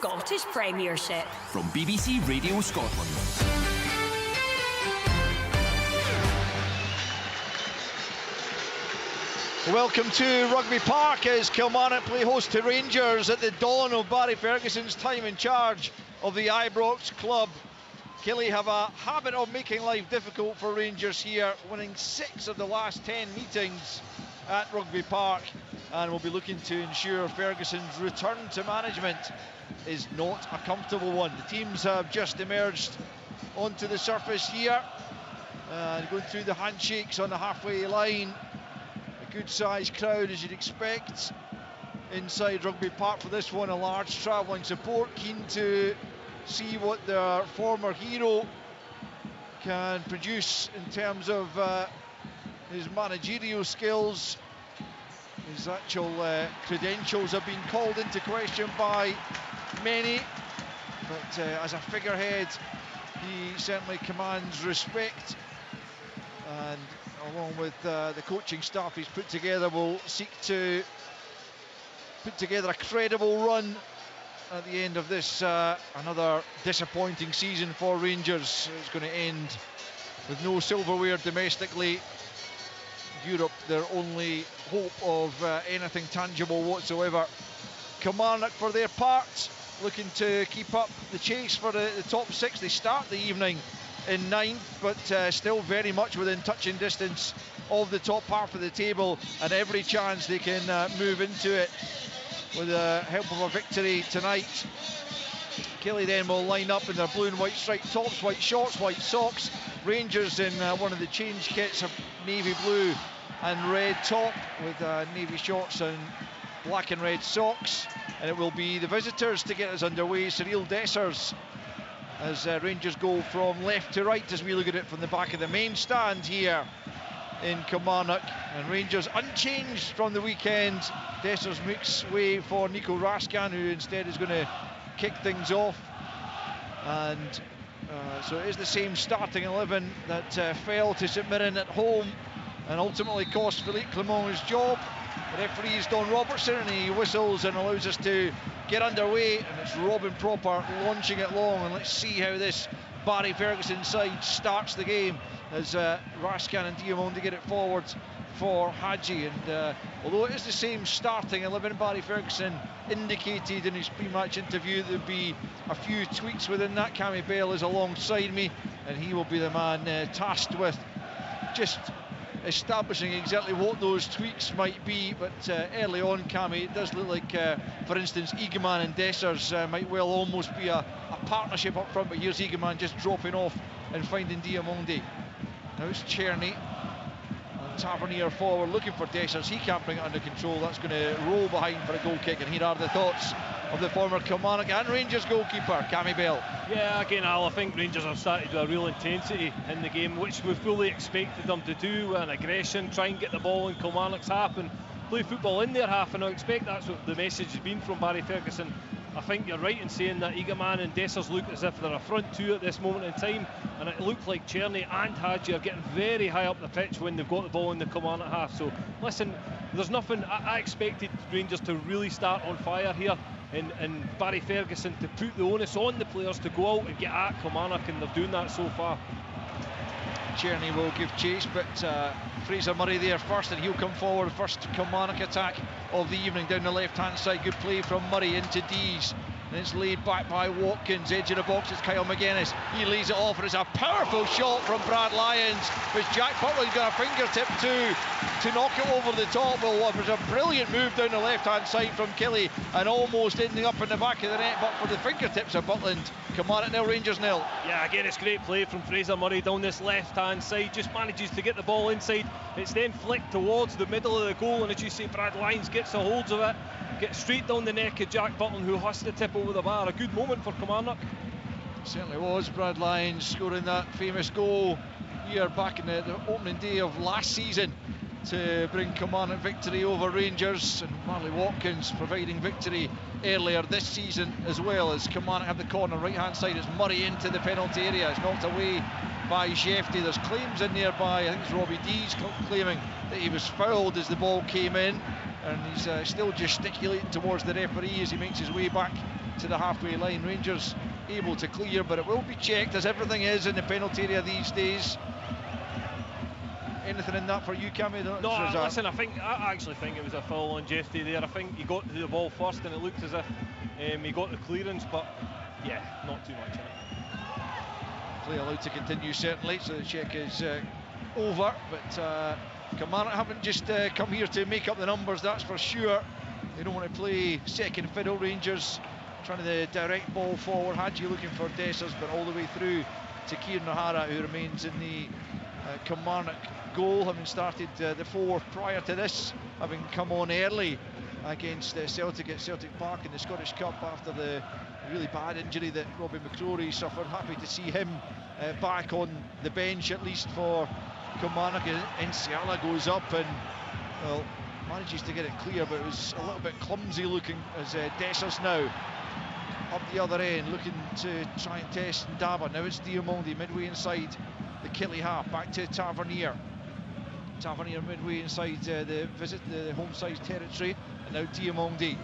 Scottish Premiership. From BBC Radio Scotland. Welcome to Rugby Park as Kilmarnock play host to Rangers at the dawn of Barry Ferguson's time in charge of the Ibrox club. Killie have a habit of making life difficult for Rangers here, winning 6 of the last 10 meetings at Rugby Park, and will be looking to ensure Ferguson's return to management is not a comfortable one. The teams have just emerged onto the surface here, going through the handshakes on the halfway line. A good sized crowd, as you'd expect, inside Rugby Park for this one. A large travelling support, keen to see what their former hero can produce in terms of his managerial skills. His actual credentials have been called into question by many, but as a figurehead he certainly commands respect, and along with the coaching staff he's put together, will seek to put together a credible run at the end of this another disappointing season for Rangers. It's going to end with no silverware domestically. Europe their only hope of anything tangible whatsoever. Kilmarnock, for their part, looking to keep up the chase for the top 6. They start the evening in 9th, but still very much within touching distance of the top half of the table, and every chance they can move into it with the help of a victory tonight. Killie then will line up in their blue and white striped tops, white shorts, white socks. Rangers in one of the change kits of navy blue and red top with navy shorts and black and red socks. And it will be the visitors to get us underway. Cyril Dessers, as Rangers go from left to right as we look at it from the back of the main stand here in Kilmarnock. And Rangers unchanged from the weekend. Dessers makes way for Nico Raskan, who instead is going to kick things off. And so it is the same starting 11 that fell to St Mirren at home and ultimately cost Philippe Clement his job. The referee is Don Robertson, and he whistles and allows us to get underway, and it's Robin Proper launching it long. And let's see how this Barry Ferguson side starts the game as Raskan and Diamonde get it forward for Hadji. And although it is the same starting 11, Barry Ferguson indicated in his pre-match interview there'd be a few tweaks within that. Cammy Bell is alongside me, and he will be the man tasked with just establishing exactly what those tweaks might be. But early on, Cammy, it does look like, for instance, Egeman and Dessers might well almost be a partnership up front, but here's Egeman just dropping off and finding Diamonde. Now it's Czerny, Tavernier forward looking for Dessers. He can't bring it under control. That's going to roll behind for a goal kick, and here are the thoughts of the former Kilmarnock and Rangers goalkeeper, Cammy Bell. Yeah, again, Al, I think Rangers have started with a real intensity in the game, which we fully expected them to do, and aggression, try and get the ball in Kilmarnock's half and play football in their half, and I expect that's what the message has been from Barry Ferguson. I think you're right in saying that Egeman and Dessers look as if they're a front two at this moment in time, and it looked like Czerny and Hadji are getting very high up the pitch when they've got the ball in the Kilmarnock half. So listen, there's nothing. I expected Rangers to really start on fire here, and Barry Ferguson to put the onus on the players to go out and get at Kilmarnock, and they're doing that so far. Czerny will give chase, but Fraser Murray there first, and he'll come forward. First Kilmarnock attack of the evening down the left hand side. Good play from Murray into Dees, and it's laid back by Watkins. Edge of the box, it's Kyle McGuinness. He lays it off, and it's a powerful shot from Brad Lyons, which Jack Butland's got a fingertip to knock it over the top. Well, it was a brilliant move down the left hand side from Killie, and almost ending up in the back of the net, but for the fingertips of Butland. Kilmarnock nil, Rangers nil. Yeah, again, it's great play from Fraser Murray down this left hand side, just manages to get the ball inside. It's then flicked towards the middle of the goal, and as you say, Brad Lyons gets a hold of it, gets straight down the neck of Jack Butland, who has to tip over the bar. A good moment for Kilmarnock. Certainly was. Brad Lyons scoring that famous goal here back in the opening day of last season to bring Kilmarnock victory over Rangers, and Marley Watkins providing victory earlier this season as well. As Kilmarnock have the corner right hand side, it's Murray into the penalty area. It's knocked away by Jefty. There's claims in there by, I think it's Robbie Dees, claiming that he was fouled as the ball came in, and he's still gesticulating towards the referee as he makes his way back to the halfway line. Rangers able to clear, but it will be checked, as everything is in the penalty area these days. Anything in that for you, Cammy? No, listen, I actually think it was a foul on Jeffy there. I think he got to the ball first and it looked as if he got the clearance, but yeah, not too much in it. Play allowed to continue, certainly, so the check is over, but Kilmarnock haven't just come here to make up the numbers, that's for sure. They don't want to play second fiddle. Rangers trying to direct ball forward. Hadji looking for Dessers, but all the way through to Kieran O'Hara, who remains in the Kilmarnock goal, having started the fourth prior to this, having come on early against Celtic at Celtic Park in the Scottish Cup after the really bad injury that Robbie McCrory suffered. Happy to see him back on the bench, at least for Kilmarnock. Enciala goes up and, well, manages to get it clear, but it was a little bit clumsy looking as Dessers now up the other end, looking to try and test Ndaba. Now it's Diamondi midway inside the Killie half, back to Tavernier. Tavernier midway inside the home side territory, and now Diamondi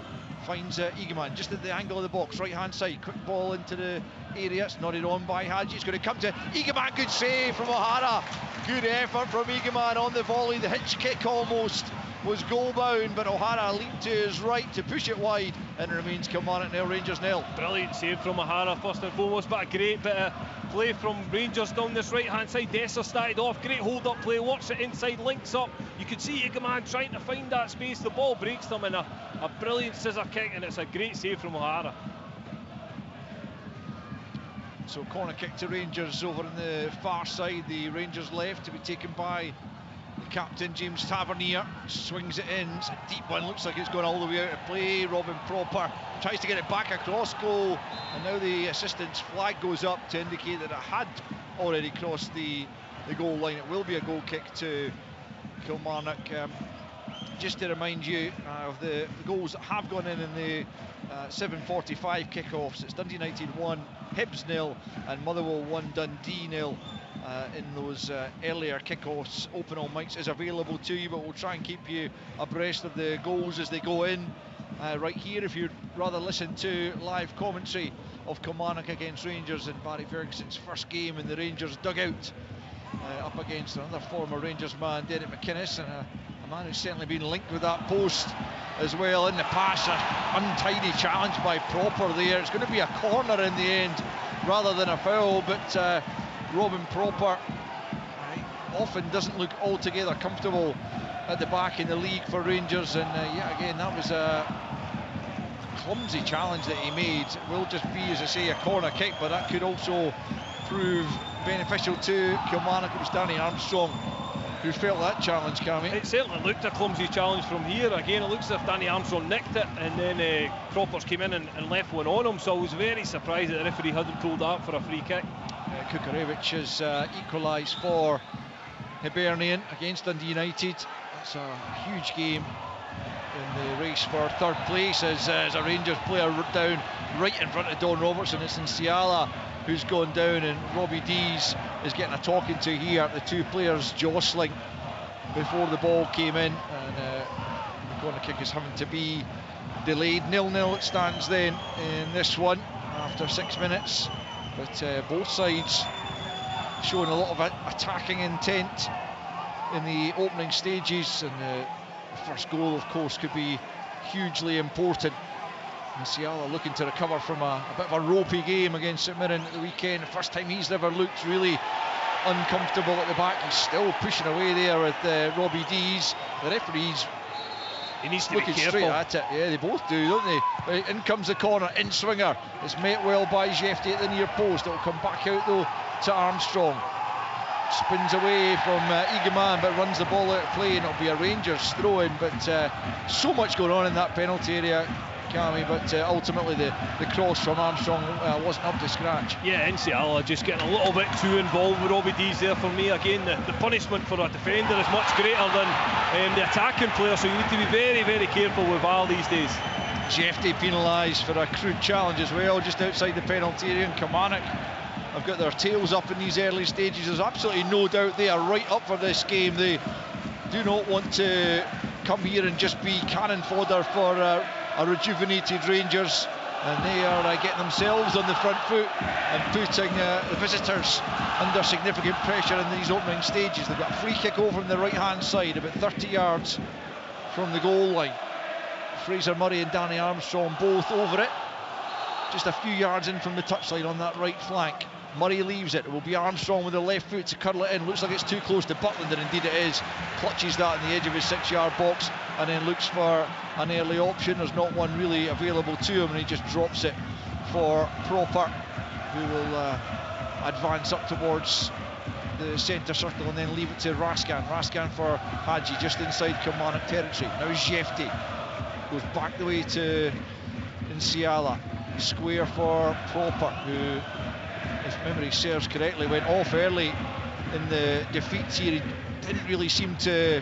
finds Egeman just at the angle of the box, right hand side. Quick ball into the area, it's nodded on by Hadji. It's going to come to Egeman. Good save from O'Hara, good effort from Egeman on the volley. The hitch kick almost was goal bound, but O'Hara leaped to his right to push it wide, and it remains Kilmarnock nil, Rangers nil. Brilliant save from O'Hara first and foremost, but a great bit of play from Rangers down this right hand side. Dessers started off, great hold up play, works it inside, links up. You could see Egeman trying to find that space, the ball breaks them in a brilliant scissor kick, and it's a great save from O'Hara. So corner kick to Rangers over on the far side, the Rangers left, to be taken by the captain James Tavernier. Swings it in, it's a deep one, looks like it's gone all the way out of play. Robin Proper tries to get it back across goal, and now the assistant's flag goes up to indicate that it had already crossed the goal line. It will be a goal kick to Kilmarnock. Just to remind you of the goals that have gone in the 7:45 kickoffs, it's Dundee United 1, Hibs 0 and Motherwell 1, Dundee 0 in those earlier kickoffs. Open All Mics is available to you, but we'll try and keep you abreast of the goals as they go in right here. If you'd rather listen to live commentary of Kilmarnock against Rangers in Barry Ferguson's first game in the Rangers dugout, up against another former Rangers man, Derek McInnes, and a man who's certainly been linked with that post as well. In the pass, an untidy challenge by Proper there. It's going to be a corner in the end rather than a foul, but Robin Proper often doesn't look altogether comfortable at the back in the league for Rangers, and yeah, again, that was a clumsy challenge that he made. It will just be, as I say, a corner kick, but that could also prove beneficial to Kilmarnock. It was Danny Armstrong who felt that challenge, Cammy. It certainly looked a clumsy challenge from here. Again, it looks as if Danny Armstrong nicked it, and then Cropper's came in and left one on him, so I was very surprised that the referee hadn't pulled that up for a free kick. Kukarevich has equalised for Hibernian against Dundee United. That's a huge game in the race for third place, as a Rangers player down right in front of Don Robertson. It's Enciala who's gone down, and Robbie Dees is getting a talking to here. The two players jostling before the ball came in, and the corner kick is having to be delayed. 0-0 it stands then in this one after 6 minutes, but both sides showing a lot of attacking intent in the opening stages, and the first goal of course could be hugely important. Enciala looking to recover from a bit of a ropey game against St Mirren at the weekend. The first time he's ever looked really uncomfortable at the back. He's still pushing away there with Robbie Dees. The referee's looking straight at it. Yeah, they both do, don't they? In comes the corner, in swinger. It's met well by Jefty at the near post. It'll come back out though to Armstrong. Spins away from Egeman, but runs the ball out of play, and it'll be a Rangers throw-in. But so much going on in that penalty area, Cammy, but ultimately the cross from Armstrong wasn't up to scratch. Yeah, Enciala just getting a little bit too involved with Robbie Dees there for me. Again, the punishment for a defender is much greater than the attacking player, so you need to be very, very careful with VAR these days. Jefty penalised for a crude challenge as well, just outside the penalty area, and Kilmarnock have got their tails up in these early stages. There's absolutely no doubt they are right up for this game. They do not want to come here and just be cannon fodder for a rejuvenated Rangers. and they are getting themselves on the front foot and putting the visitors under significant pressure in these opening stages. They've got a free kick over on the right hand side, about 30 yards from the goal line. Fraser Murray and Danny Armstrong both over it, just a few yards in from the touchline on that right flank. Murray leaves it. It will be Armstrong with the left foot to curl it in. Looks like it's too close to Butland, and indeed it is. Clutches that on the edge of his 6-yard box and then looks for an early option. There's not one really available to him, and he just drops it for Proper, who will advance up towards the centre circle and then leave it to Raskan. Raskan for Hadji just inside Kilmarnock territory. Now Jefti goes back the way to Nsiala. Square for Proper, who, if memory serves correctly, went off early in the defeats here. He didn't really seem to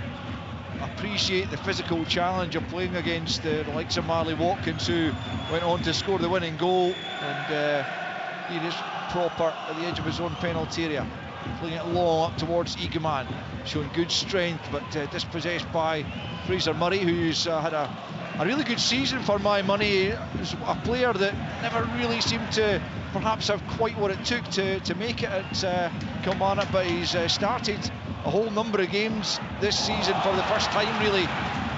appreciate the physical challenge of playing against the likes of Marley Watkins, who went on to score the winning goal. And here is Proper at the edge of his own penalty area, playing it long up towards Egeman, showing good strength, but dispossessed by Fraser Murray, who's had a really good season for my money. He's a player that never really seemed to perhaps have quite what it took to make it at Kilmarnock, but he's started a whole number of games this season for the first time really,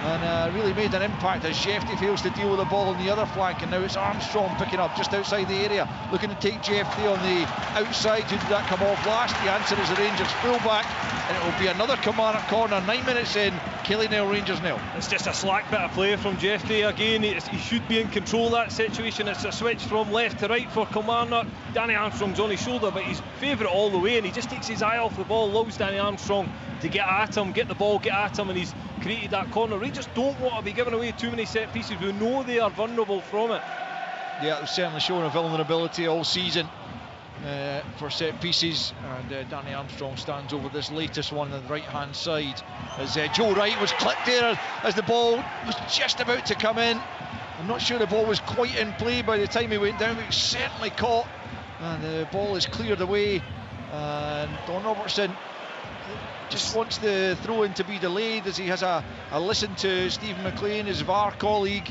and really made an impact as Jefty fails to deal with the ball on the other flank, and now it's Armstrong picking up just outside the area, looking to take Jefty on the outside. Who did that come off last? The answer is the Rangers fullback, and it will be another Kilmarnock corner. 9 minutes in, Kelly nil, Rangers nil. It's just a slack bit of play from Jefty again. He should be in control of that situation. It's a switch from left to right for Kilmarnock. Danny Armstrong's on his shoulder, but he's favourite all the way, and he just takes his eye off the ball, allows Danny Armstrong to get at him, get the ball, get at him, and he's created that corner. Rangers don't want to be giving away too many set pieces. We know they are vulnerable from it. Yeah, they've certainly shown a vulnerability all season for set pieces, and Danny Armstrong stands over this latest one on the right hand side as Joe Wright was clipped there as the ball was just about to come in. I'm not sure the ball was quite in play by the time he went down, but he was certainly caught, and the ball is cleared away, and Don Robertson just wants the throw-in to be delayed as he has a listen to Stephen McLean, his VAR colleague.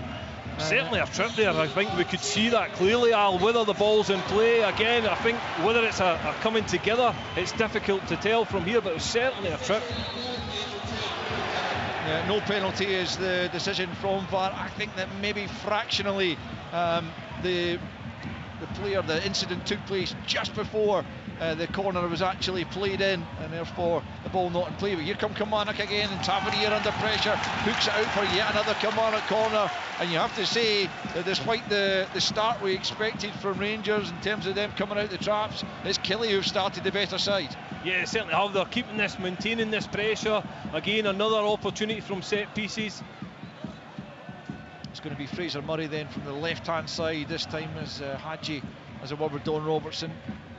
Certainly a trip there. I think we could see that clearly, Al. Whether the ball's in play again, I think whether it's a coming together, it's difficult to tell from here, but it was certainly a trip. Yeah, no penalty is the decision from VAR. I think that maybe fractionally the incident took place just before the corner was actually played in, and therefore the ball not in play. But here come Kilmarnock again, and Tavernier under pressure hooks it out for yet another Kilmarnock corner. And you have to say that despite the start we expected from Rangers in terms of them coming out the traps, it's Kelly who've started the better side. Yeah, certainly have. They're keeping this, maintaining this pressure. Again, another opportunity from set pieces. It's going to be Fraser Murray then from the left hand side this time, as Hadji has a word with Don Robertson,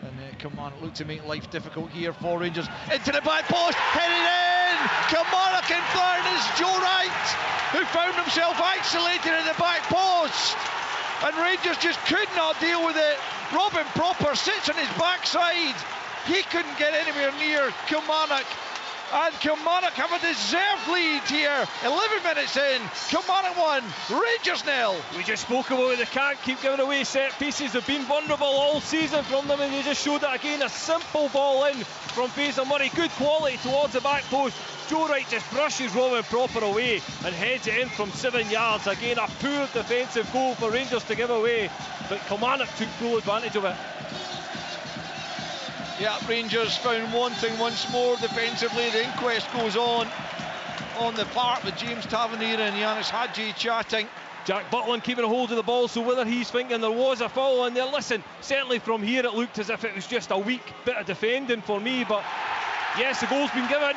and Kilmarnock look to make life difficult here for Rangers. Into the back post, headed in! Kilmarnock in third is Joe Wright, who found himself isolated in the back post, and Rangers just could not deal with it. Robin Proper sits on his backside. He couldn't get anywhere near Kilmarnock, and Kilmarnock have a deserved lead here. 11 minutes in, Kilmarnock 1, Rangers 0. We just spoke about it. They can't keep giving away set pieces. They've been vulnerable all season from them, and they just showed it again. A simple ball in from Fraser Murray, good quality towards the back post. Joe Wright just brushes Robin Proper away and heads it in from 7 yards. Again, a poor defensive goal for Rangers to give away, but Kilmarnock took full advantage of it. Yeah, Rangers found wanting once more defensively. The inquest goes on the park with James Tavernier and Yanis Hadji chatting. Jack Butland keeping a hold of the ball, so whether he's thinking there was a foul in there, listen, certainly from here it looked as if it was just a weak bit of defending for me, but yes, the goal's been given.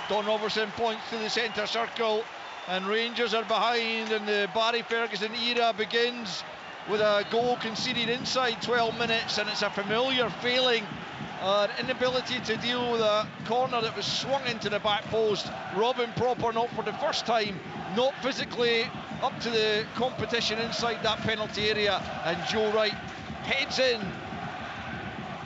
Don Robertson points to the centre circle, and Rangers are behind, and the Barry Ferguson era begins with a goal conceded inside 12 minutes, and it's a familiar failing, an inability to deal with a corner that was swung into the back post. Robin Proper, not for the first time, not physically up to the competition inside that penalty area, and Joe Wright heads in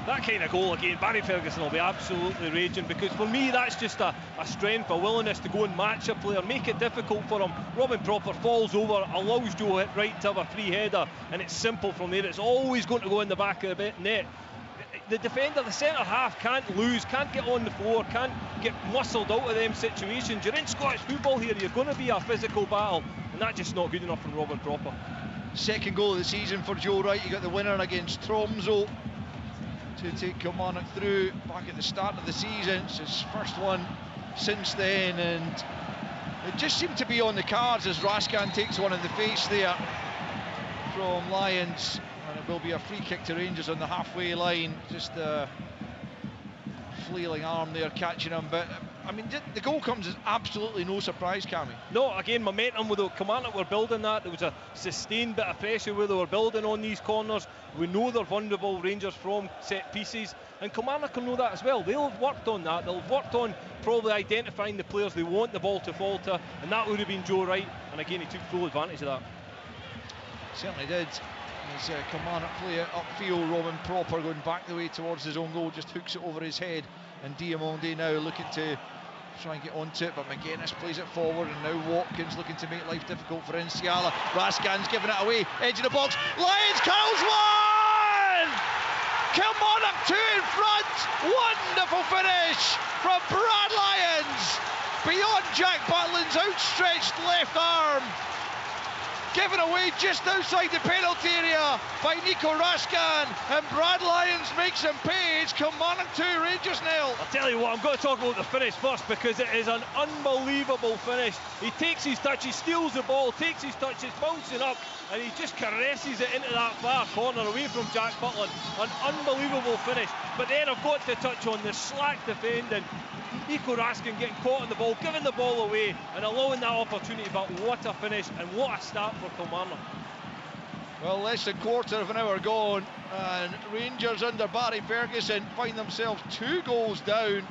that kind of goal again, Barry Ferguson will be absolutely raging, because for me that's just a strength, a willingness to go and match a player, make it difficult for him. Robin Proper falls over, allows Joe Wright to have a free header, and it's simple from there. It's always going to go in the back of the net. The defender, the centre half, can't lose, can't get on the floor, can't get muscled out of them situations. You're in Scottish football here, you're going to be a physical battle, and that's just not good enough from Robin Proper. Second goal of the season for Joe Wright. You got the winner against Tromsø to take Kilmarnock through back at the start of the season. It's his first one since then, and it just seemed to be on the cards as Raskan takes one in the face there from Lions, and it will be a free kick to Rangers on the halfway line. Just a flailing arm there catching him, but I mean, the goal comes as absolutely no surprise, Cammy. No, again, momentum with the Kilmarnock were building that. There was a sustained bit of pressure where they were building on these corners. We know they're vulnerable, Rangers, from set pieces, and Kilmarnock will know that as well. They'll have worked on that. They'll have worked on probably identifying the players they want the ball to fall to, and that would have been Joe Wright, and again, he took full advantage of that. Certainly did. As Kilmarnock play it upfield, Robin Proper going back the way towards his own goal, just hooks it over his head, and Diamonde now looking to try and get onto it, but McGuinness plays it forward, and now Watkins looking to make life difficult for Nsiala. Raskan's giving it away, edge of the box, Lions curls one! Kilmarnock 2 in front, wonderful finish from Brad Lyons, beyond Jack Butland's outstretched left arm. Given away just outside the penalty area by Nico Raskan, and Brad Lyons makes him pay. It's Kilmarnock 2, Rangers 0. I'll tell you what, I'm going to talk about the finish first, because it is an unbelievable finish. He takes his touch, he steals the ball, takes his touch, it's bouncing up, and he just caresses it into that far corner away from Jack Butland. An unbelievable finish. But then I've got to touch on the slack defending. Nico Raskin getting caught on the ball, giving the ball away and allowing that opportunity, but what a finish and what a start for Kilmarnock. Well, less than quarter of an hour gone, and Rangers under Barry Ferguson find themselves 2 goals down,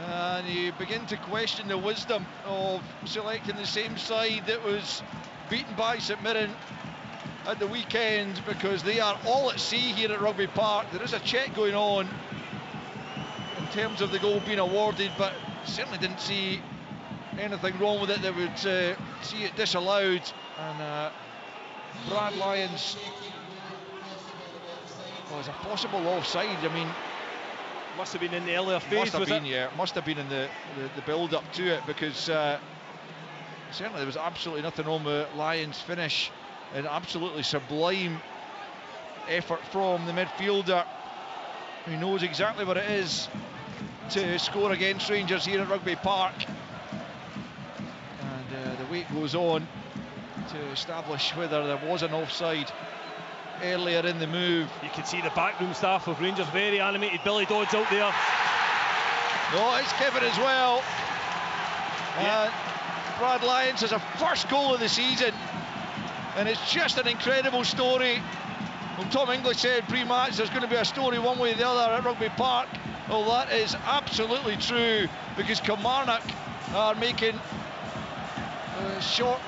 and you begin to question the wisdom of selecting the same side that was beaten by St Mirren at the weekend, because they are all at sea here at Rugby Park. There is a check going on in terms of the goal being awarded, but certainly didn't see anything wrong with it that would see it disallowed. And Brad Lyons was a possible offside. I mean, must have been in the earlier phase. Must have been, yeah. Must have been in the build-up to it, because certainly there was absolutely nothing wrong with Lyons' finish. An absolutely sublime effort from the midfielder, who knows exactly what it is to score against Rangers here at Rugby Park. And the wait goes on to establish whether there was an offside earlier in the move. You can see the backroom staff of Rangers very animated. Billy Dodd's out there. No, it's Kevin as well. Yeah. Brad Lyons has a first goal of the season, and it's just an incredible story. Well, Tom English said pre-match there's going to be a story one way or the other at Rugby Park. Well, that is absolutely true, because Kilmarnock are making short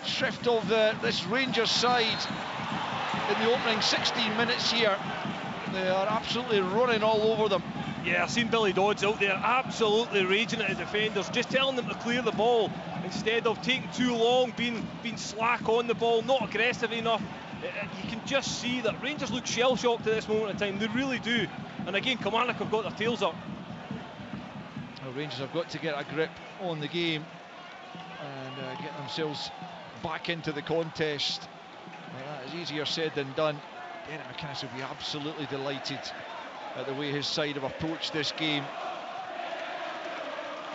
shrift of this Rangers side in the opening 16 minutes here. They are absolutely running all over them. Yeah, I've seen Billy Dodds out there absolutely raging at the defenders, just telling them to clear the ball instead of taking too long, being slack on the ball, not aggressive enough. You can just see that Rangers look shell-shocked at this moment in time. They really do. And again, Kilmarnock have got their tails up. Well, Rangers have got to get a grip on the game and get themselves back into the contest. Well, that is easier said than done. Derek McInnes will be absolutely delighted at the way his side have approached this game.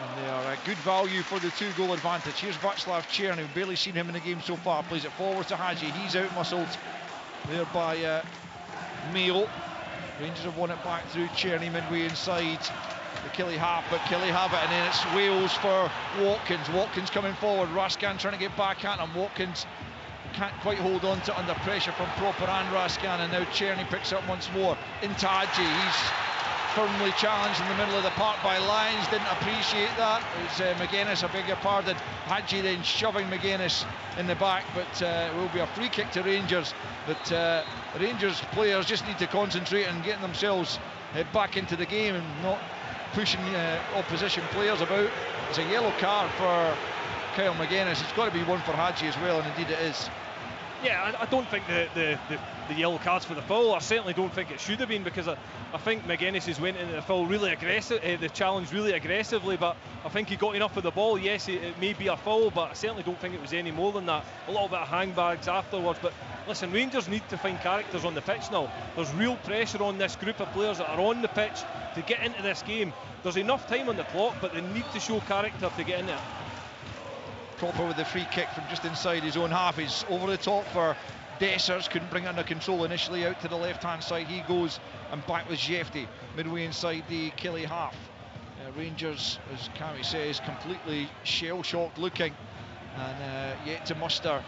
And they are a good value for the 2-goal advantage. Here's Václav Černý. We've barely seen him in the game so far. Plays it forward to Hadji. He's out-muscled there by Mayo. Rangers have won it back through Černý midway inside the Killie half, but Killie have it, and then it's Wales for Watkins. Watkins coming forward. Raskan trying to get back at him. Watkins can't quite hold on to under pressure from Proper and Raskan, and now Černý picks up once more into Hadji. He's firmly challenged in the middle of the park by Lyons, didn't appreciate that. It's McGuinness, I beg your pardon. Hadji then shoving McGuinness in the back, but it will be a free kick to Rangers. But Rangers players just need to concentrate on getting themselves back into the game and not pushing opposition players about. It's a yellow card for Kyle McGuinness. It's got to be one for Hadji as well, and indeed it is. Yeah, I don't think the yellow cards for the foul. I certainly don't think it should have been, because I think McGuinness has went into the foul really aggressive, the challenge really aggressively, but I think he got enough of the ball. Yes, it may be a foul, but I certainly don't think it was any more than that. A little bit of handbags afterwards, but listen, Rangers need to find characters on the pitch now. There's real pressure on this group of players that are on the pitch to get into this game. There's enough time on the clock, but they need to show character to get in there. Cropper with the free kick from just inside his own half. He's over the top for Dessers, couldn't bring it under control initially. Out to the left hand side he goes, and back with Jefty midway inside the Killie half. Rangers, as Cammy says, completely shell-shocked looking, and yet to muster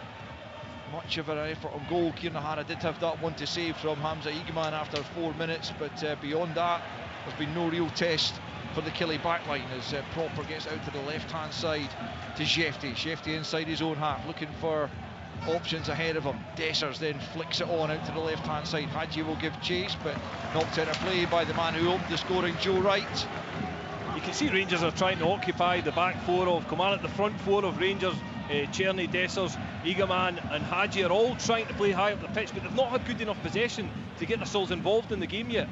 much of an effort on goal. Kieran O'Hara did have that one to save from Hamza Igaman after 4 minutes, but beyond that there's been no real test for the Killie backline as Proper gets out to the left hand side to Jefty. Jefty inside his own half looking for options ahead of him. Dessers then flicks it on out to the left hand side. Hadji will give chase, but knocked out of play by the man who opened the scoring, Joe Wright. You can see Rangers are trying to occupy the back four of Kilmarnock. The front four of Rangers, Cherny, Dessers, Igaman and Hadji, are all trying to play high up the pitch, but they've not had good enough possession to get themselves involved in the game yet.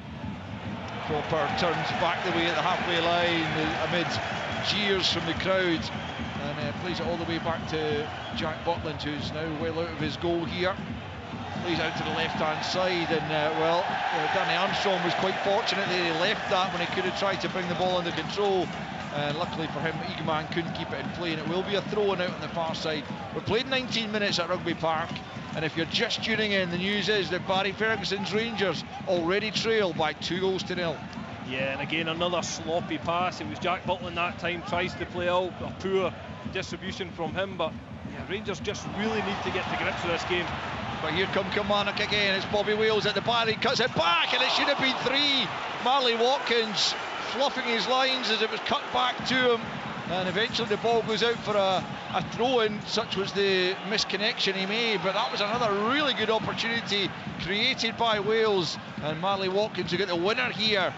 Proper turns back the way at the halfway line amid jeers from the crowd, and plays it all the way back to Jack Butland, who's now well out of his goal here. Plays out to the left hand side, and Danny Armstrong was quite fortunate that he left that when he could have tried to bring the ball under control, and luckily for him Igaman couldn't keep it in play, and it will be a throw in out on the far side. We've played 19 minutes at Rugby Park, and if you're just tuning in, the news is that Barry Ferguson's Rangers already trail by 2-0. Yeah, and again another sloppy pass. It was Jack Butland that time, tries to play out, a poor distribution from him, but yeah, Rangers just really need to get to grips with this game. But here come Kilmarnock again. It's Bobby Wales at the bar. He cuts it back, and it should have been 3. Marley Watkins fluffing his lines as it was cut back to him, and eventually the ball goes out for a throw-in. Such was the misconnection he made, but that was another really good opportunity created by Wales, and Marley Watkins, who got the winner here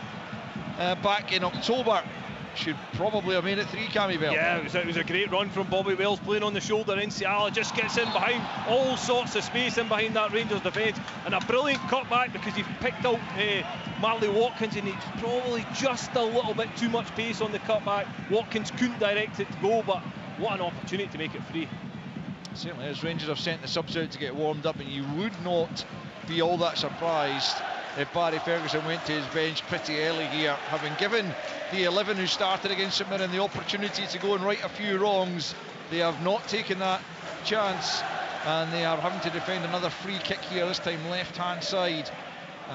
back in October, should probably have made it 3, Cammy Bell. Yeah, it was a great run from Bobby Wales, playing on the shoulder. Insiala just gets in behind, all sorts of space in behind that Rangers defence, and a brilliant cutback because he picked out Marley Watkins, and he's probably just a little bit too much pace on the cutback. Watkins couldn't direct it to go, but what an opportunity to make it free. Certainly, as Rangers have sent the subs out to get warmed up, and you would not be all that surprised if Barry Ferguson went to his bench pretty early here, having given the 11 who started against St Mirren the opportunity to go and right a few wrongs. They have not taken that chance, and they are having to defend another free kick here, this time left hand side,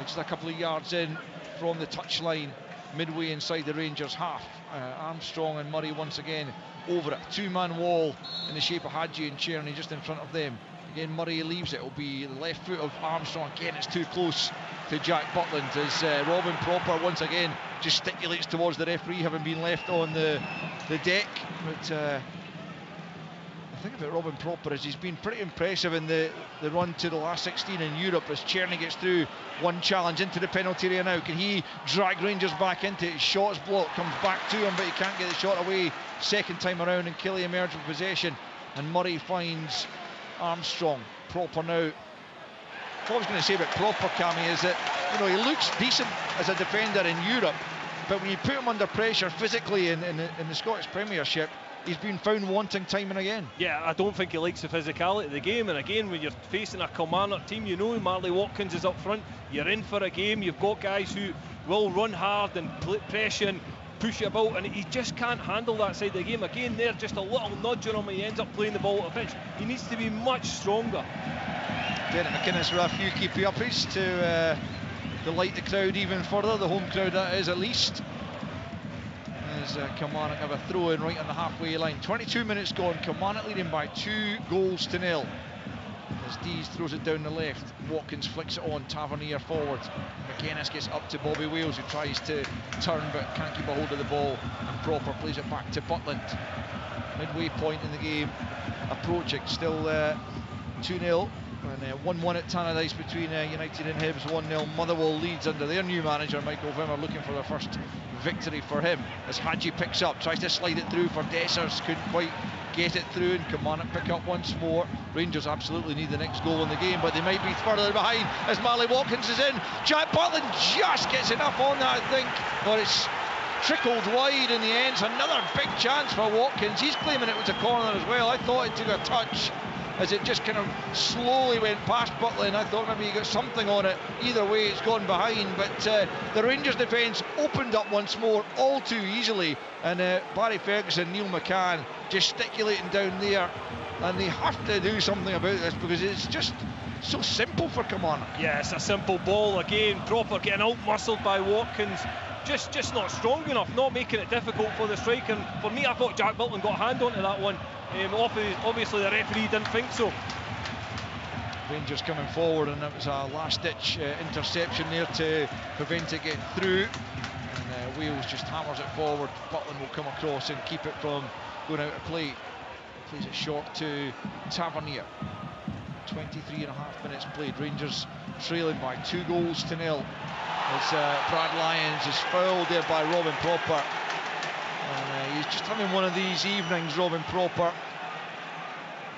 just a couple of yards in from the touchline, midway inside the Rangers half. Armstrong and Murray once again over it, 2-man wall in the shape of Hadji and Cherny just in front of them. Again, Murray leaves it. It'll be the left foot of Armstrong. Again, it's too close to Jack Butland as Robin Proper once again gesticulates towards the referee, having been left on the deck. But the thing about Robin Proper is he's been pretty impressive in the run to the last 16 in Europe, as Cherny gets through one challenge into the penalty area now. Can he drag Rangers back into it? His shot's blocked, comes back to him, but he can't get the shot away second time around, and Killie emerge with possession, and Murray finds Armstrong. Proper now. What I was going to say about Proper, Cammy, is that he looks decent as a defender in Europe, but when you put him under pressure physically in the Scottish Premiership, he's been found wanting time and again. Yeah, I don't think he likes the physicality of the game, and again, when you're facing a Kilmarnock team, Marley Watkins is up front, you're in for a game, you've got guys who will run hard and pressure and push you about, and he just can't handle that side of the game. Again, there, just a little nudge on him and he ends up playing the ball at the pitch. He needs to be much stronger. Derek McInnes with a few keepy-uppies to delight the crowd even further, the home crowd that is at least, as Kilmarnock have a throw in right on the halfway line. 22 minutes gone, Kilmarnock leading by 2-0. as Dees throws it down the left. Watkins flicks it on, Tavernier forward. McGuinness gets up to Bobby Wales, who tries to turn but can't keep a hold of the ball, and Proper plays it back to Butland. Midway point in the game approaching, still 2-0 and 1-1 at Tannadice between United and Hibs. 1-0 Motherwell leads under their new manager Michael Wimmer, looking for their first victory for him as Hadji picks up, tries to slide it through for Dessers, couldn't quite get it through, and Kilmarnock pick up once more. Rangers absolutely need the next goal in the game, but they might be further behind as Marley Watkins is in. Jack Butland just gets enough on that, I think, but it's trickled wide in the end. It's another big chance for Watkins. He's claiming it was a corner as well. I thought it took a touch as it just kind of slowly went past Butland. I thought maybe he got something on it. Either way, it's gone behind, but the Rangers defence opened up once more all too easily, and Barry Ferguson, Neil McCann gesticulating down there, and they have to do something about this because it's just so simple for Kilmarnock. Yeah, it's a simple ball again. Proper getting out-muscled by Watkins. Just not strong enough, not making it difficult for the striker. And for me, I thought Jack Butland got a hand onto that one. Obviously the referee didn't think so. Rangers coming forward, and it was a last-ditch interception there to prevent it getting through, and Wales just hammers it forward. Butland will come across and keep it from going out of play. Plays it short to Tavernier. 23.5 minutes played. Rangers trailing by 2-0 as Brad Lyons is fouled there by Robin Proper, and he's just having one of these evenings, Robin Proper.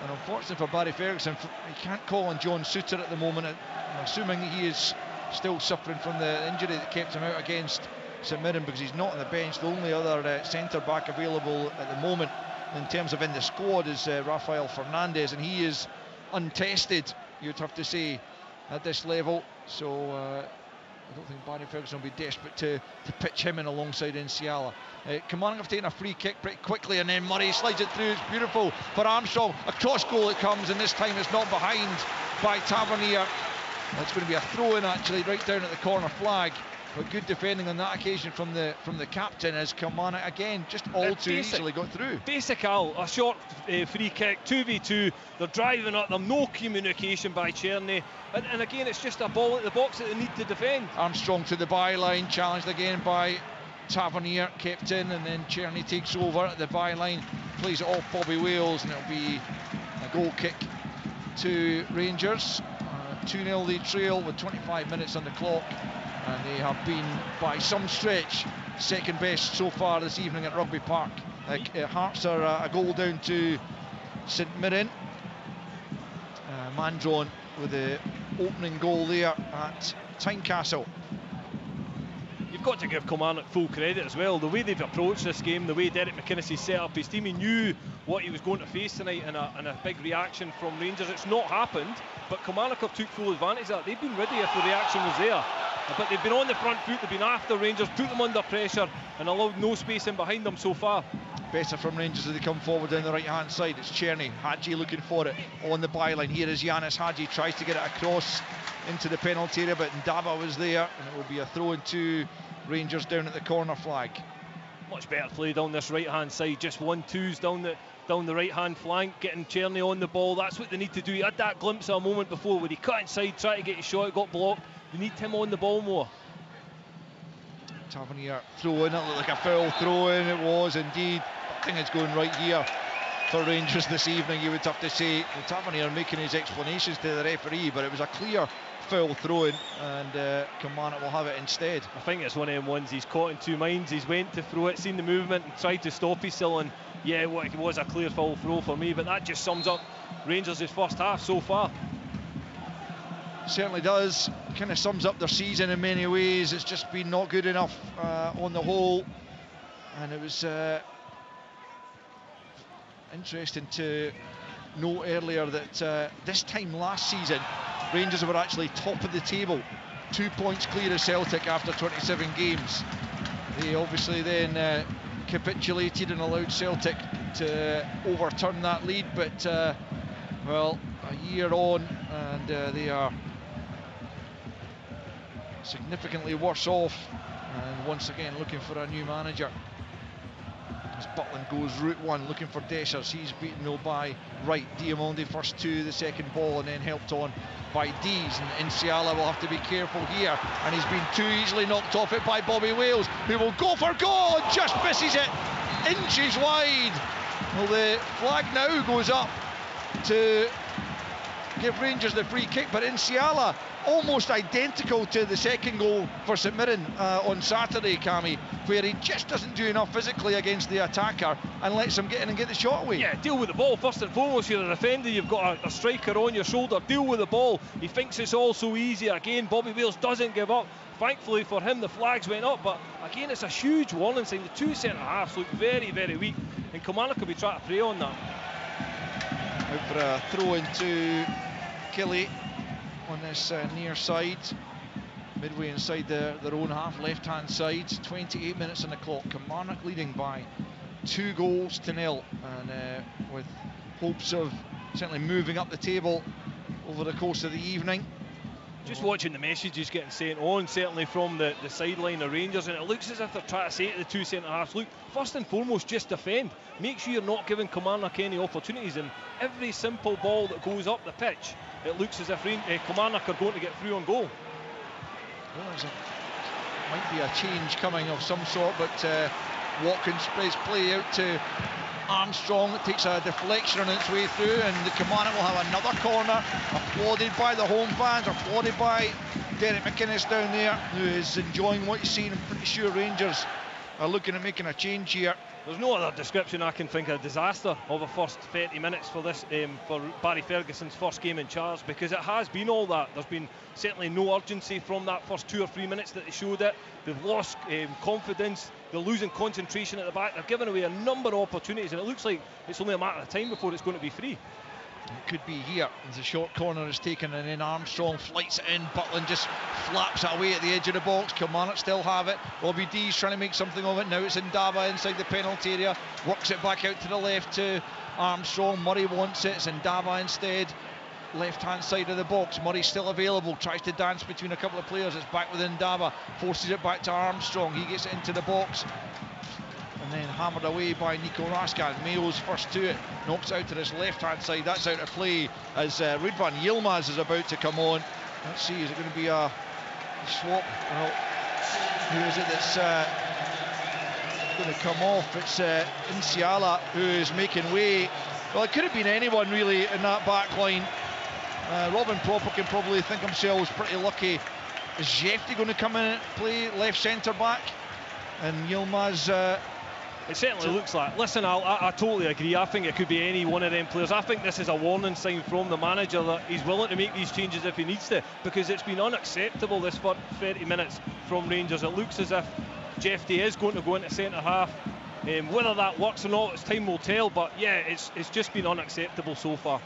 And unfortunately for Barry Ferguson, he can't call on John Suter at the moment. I'm assuming he is still suffering from the injury that kept him out against St Mirren, because he's not on the bench. The only other centre back available at the moment in terms of in the squad is Rafael Fernandez, and he is untested, you'd have to say, at this level. So I don't think Barry Ferguson will be desperate to pitch him in alongside Nsiala. Kilmarnock have taken a free kick pretty quickly, and then Murray slides it through. It's beautiful for Armstrong. A cross goal it comes, and this time it's not behind by Tavernier. It's going to be a throw-in actually, right down at the corner flag. But good defending on that occasion from the captain, as Kilmarnock again just all too easily got through. Basic Al, a short free kick, 2v2. They're driving at them, no communication by Czerny, and again it's just a ball at the box that they need to defend. Armstrong to the byline, challenged again by Tavernier, kept in, and then Czerny takes over at the byline, plays it off Bobby Wales, and it'll be a goal kick to Rangers. 2-0 lead trail with 25 minutes on the clock, and they have been by some stretch second best so far this evening at Rugby Park. Hearts are a goal down to St Mirren. Mandron with the opening goal there at Tynecastle. You've got to give Kilmarnock full credit as well. The way they've approached this game, the way Derek McInnes has set up his team, he knew what he was going to face tonight, and a big reaction from Rangers. It's not happened, but Kilmarnock have took full advantage of that. They've been ready if the reaction was there, but they've been on the front foot. They've been after Rangers, put them under pressure, and allowed no space in behind them so far. Better from Rangers as they come forward down the right hand side. It's Czerny, Hadji looking for it on the byline. Here is Yanis Hadji, tries to get it across into the penalty area, but Ndaba was there, and it will be a throw into Rangers down at the corner flag. Much better play down this right hand side, just 1-2s down the right hand flank, getting Czerny on the ball. That's what they need to do. He had that glimpse of a moment before where he cut inside, tried to get his shot, got blocked. They need him on the ball more. Tavernier throw in, it looked like a foul throw in, it was indeed. I think it's going right here for Rangers this evening, you would have to say. Tavernier making his explanations to the referee, but it was a clear foul throw-in, and Kilmarnock will have it instead. I think it's one of them ones he's caught in two minds. He's went to throw it, seen the movement and tried to stop his still, and yeah, it was a clear foul throw for me, but that just sums up Rangers' first half so far. Certainly does. Kind of sums up their season in many ways. It's just been not good enough on the whole, and it was interesting to note earlier that this time last season Rangers were actually top of the table, 2 points clear of Celtic after 27 games. They obviously then capitulated and allowed Celtic to overturn that lead, but well, a year on, and they are significantly worse off, and once again looking for a new manager. as Butland goes route one looking for Dessers. He's beaten though by Wright. Diamondi first to the second ball and then helped on by Dees, and Nsiala will have to be careful here, and he's been too easily knocked off it by Bobby Wales, who will go for goal and just misses it inches wide. Well, the flag now goes up to give Rangers the free kick, but Nsiala almost identical to the second goal for St Mirren on Saturday, Cammy, where he just doesn't do enough physically against the attacker and lets him get in and get the shot away. Yeah, deal with the ball first and foremost. You're a defender, you've got a striker on your shoulder, deal with the ball. He thinks it's all so easy. Again, Bobby Wales doesn't give up. Thankfully for him, the flags went up, but again, it's a huge warning sign. The two centre-halves look very, very weak, and Kilmarnock will be trying to prey on that. Out for a throw into Killie on this near side, midway inside their own half, left-hand side. 28 minutes on the clock. Kilmarnock leading by 2-0, and with hopes of certainly moving up the table over the course of the evening. Just watching the messages getting sent on, certainly from the sideline of Rangers, and it looks as if they're trying to say to the two centre-halves, look, first and foremost, just defend. Make sure you're not giving Kilmarnock any opportunities, and every simple ball that goes up the pitch, it looks as if Kilmarnock are going to get through on goal. Well, might be a change coming of some sort, but Watkins plays play out to Armstrong. It takes a deflection on its way through, and the Kilmarnock will have another corner, applauded by the home fans, applauded by Derek McInnes down there, who is enjoying what he's seen. I'm pretty sure Rangers are looking at making a change here. There's no other description I can think of. A disaster of a first 30 minutes for this for Barry Ferguson's first game in charge, because it has been all that. There's been certainly no urgency from that first 2 or 3 minutes that they showed it. They've lost confidence, they're losing concentration at the back, they've given away a number of opportunities, and it looks like it's only a matter of time before it's going to be free. It could be here as the short corner is taken, and then Armstrong flights it in. Butland just flaps it away at the edge of the box. Kilmarnock still have it. Robbie Dees trying to make something of it. Now it's Ndaba inside the penalty area. Works it back out to the left to Armstrong. Murray wants it. It's Ndaba instead. Left hand side of the box. Murray's still available. Tries to dance between a couple of players. It's back with Ndaba. Forces it back to Armstrong. He gets it into the box. And then hammered away by Nico Raskan. Mayo's first to it, knocks out to this left-hand side. That's out of play as Ridvan Yilmaz is about to come on. Let's see, is it going to be a swap? Well, who is it that's going to come off? It's Nsiala who is making way. Well, it could have been anyone really in that back line. Robin Proper can probably think himself pretty lucky. Is Jefty going to come in and play left centre back? And Yilmaz... It certainly looks like. Listen, I totally agree. I think it could be any one of them players. I think this is a warning sign from the manager that he's willing to make these changes if he needs to, because it's been unacceptable this 30 minutes from Rangers. It looks as if Jefty is going to go into centre half. Whether that works or not, it's time will tell. But yeah, it's just been unacceptable so far.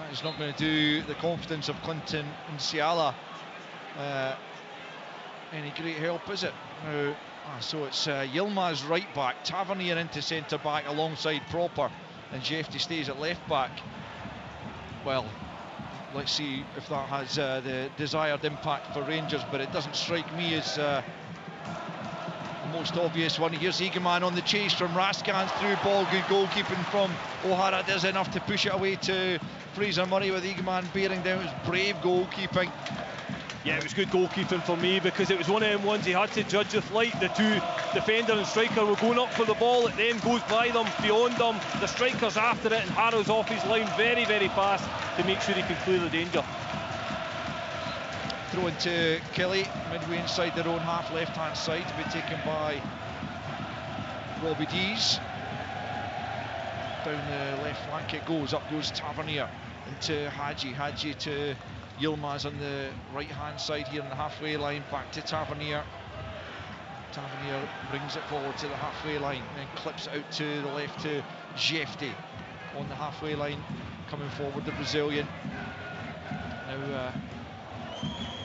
That is not going to do the confidence of Clinton Nsiala any great help, is it? Now, so it's Yilmaz right back, Tavernier into centre back alongside Proper, and Jefty stays at left back. Well, let's see if that has the desired impact for Rangers, but it doesn't strike me as the most obvious one. Here's Egeman on the chase from Raskan's through ball. Good goalkeeping from O'Hara, does enough to push it away to Fraser Murray, with Egeman bearing down. It was brave goalkeeping. Yeah, it was good goalkeeping for me, because it was one of them ones he had to judge with light. The two defender and striker were going up for the ball, it then goes by them, beyond them, the striker's after it, and Harrow's off his line very, very fast to make sure he can clear the danger. Throw into Kelly, midway inside their own half, left hand side, to be taken by Robbie Dees. Down the left flank it goes, up goes Tavernier into Hadji to Yilmaz on the right hand side here on the halfway line, back to Tavernier. Tavernier brings it forward to the halfway line and then clips it out to the left to Jefty on the halfway line, coming forward the Brazilian. Now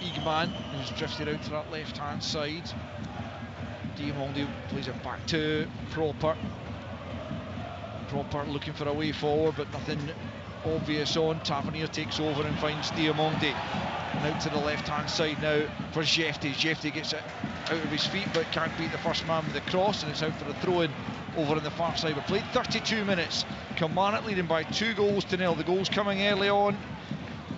Egeman, who's drifted out to that left hand side. Diamondi plays it back to Proper. Proper looking for a way forward, but nothing obvious on. Tavernier takes over and finds Diamondi, and out to the left hand side now for Jefty. Jefty gets it out of his feet, but can't beat the first man with the cross, and it's out for a throw-in over on the far side. We played 32 minutes. Kilmarnock leading by 2-0. The goals coming early on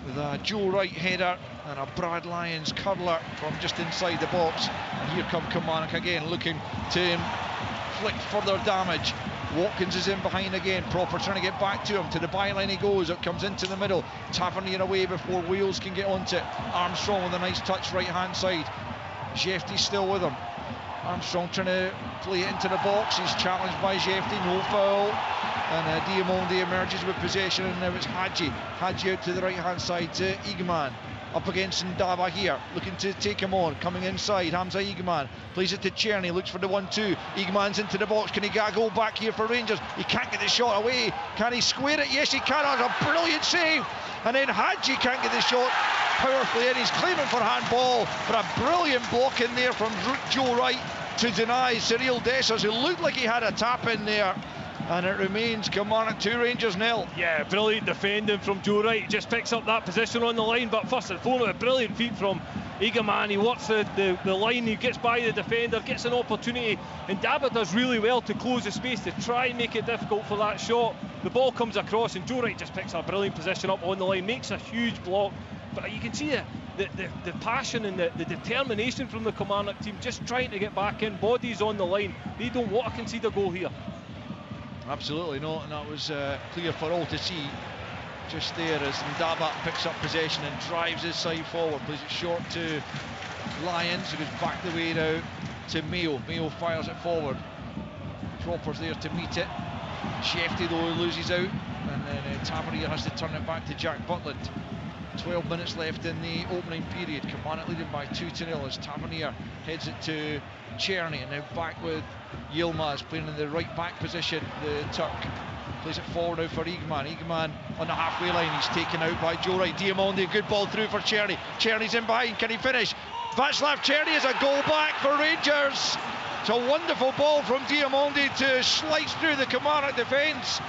with a Joe Wright header and a Brad Lyons curler from just inside the box. And here come Kilmarnock again, looking to inflict further damage. Watkins is in behind again. Proper trying to get back to him. To the byline he goes. It comes into the middle. Tavernier away before Wales can get onto it. Armstrong with a nice touch right hand side. Jefty's still with him. Armstrong trying to play it into the box. He's challenged by Jefty. No foul. And Diamondi emerges with possession, and now it's Hadji. Hadji out to the right hand side to Igman. Up against Ndaba here, looking to take him on, coming inside. Hamza Igman plays it to Czerny, looks for the 1-2. Igman's into the box. Can he get a goal back here for Rangers? He can't get the shot away. Can he square it? Yes, he can. That's a brilliant save. And then Hadji can't get the shot powerfully in. He's claiming for handball, but a brilliant block in there from Joe Wright to deny Cyril Dessers, who looked like he had a tap in there. And it remains Kilmarnock 2, Rangers 0. Yeah, brilliant defending from Joe Wright. He just picks up that position on the line, but first and foremost, a brilliant feat from Igaman. He works the line, he gets by the defender, gets an opportunity, and Ndaba does really well to close the space to try and make it difficult for that shot. The ball comes across, and Joe Wright just picks a brilliant position up on the line, makes a huge block. But you can see the passion and the determination from the Kilmarnock team, just trying to get back in, bodies on the line. They don't want to concede a goal here. Absolutely not, and that was clear for all to see just there as Ndaba picks up possession and drives his side forward, plays it short to Lyons, who goes back the way now to Mayo. Mayo fires it forward. Cropper's there to meet it. Shefty though loses out, and then Tavernier has to turn it back to Jack Butland. 12 minutes left in the opening period. Kilmarnock leading by 2-0 as Tavernier heads it to Czerny, and now back with Yilmaz playing in the right back position. The Turk plays it forward now for Igman. Igman on the halfway line, he's taken out by Joe Wright. Diamondi, a good ball through for Czerny. Czerny's in behind, can he finish? Václav Czerny is a goal back for Rangers. It's a wonderful ball from Diamondi to slice through the Kilmarnock defence.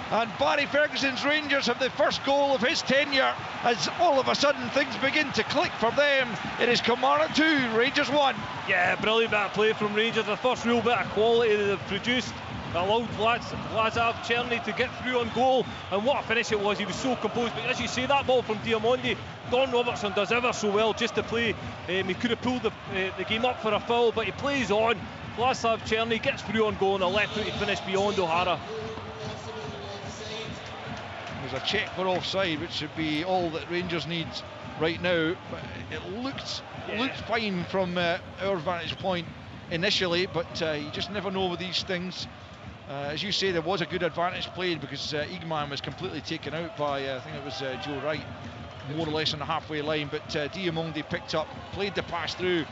And Barry Ferguson's Rangers have the first goal of his tenure as all of a sudden things begin to click for them. It is Kilmarnock 2, Rangers 1. Yeah, brilliant bit of play from Rangers. The first real bit of quality that they've produced allowed Václav Czerny to get through on goal, and what a finish it was. He was so composed, but as you say, that ball from Diamondi, Don Robertson does ever so well just to play. He could have pulled the game up for a foul, but he plays on. Václav Czerny gets through on goal and a left-footed finish beyond O'Hara. There's a check for offside, which should be all that Rangers need right now. But it looked fine from our vantage point initially, but you just never know with these things. As you say, there was a good advantage played because Igman was completely taken out by, I think it was Joe Wright, more or less on the halfway line. But Diamondi picked up, played the pass through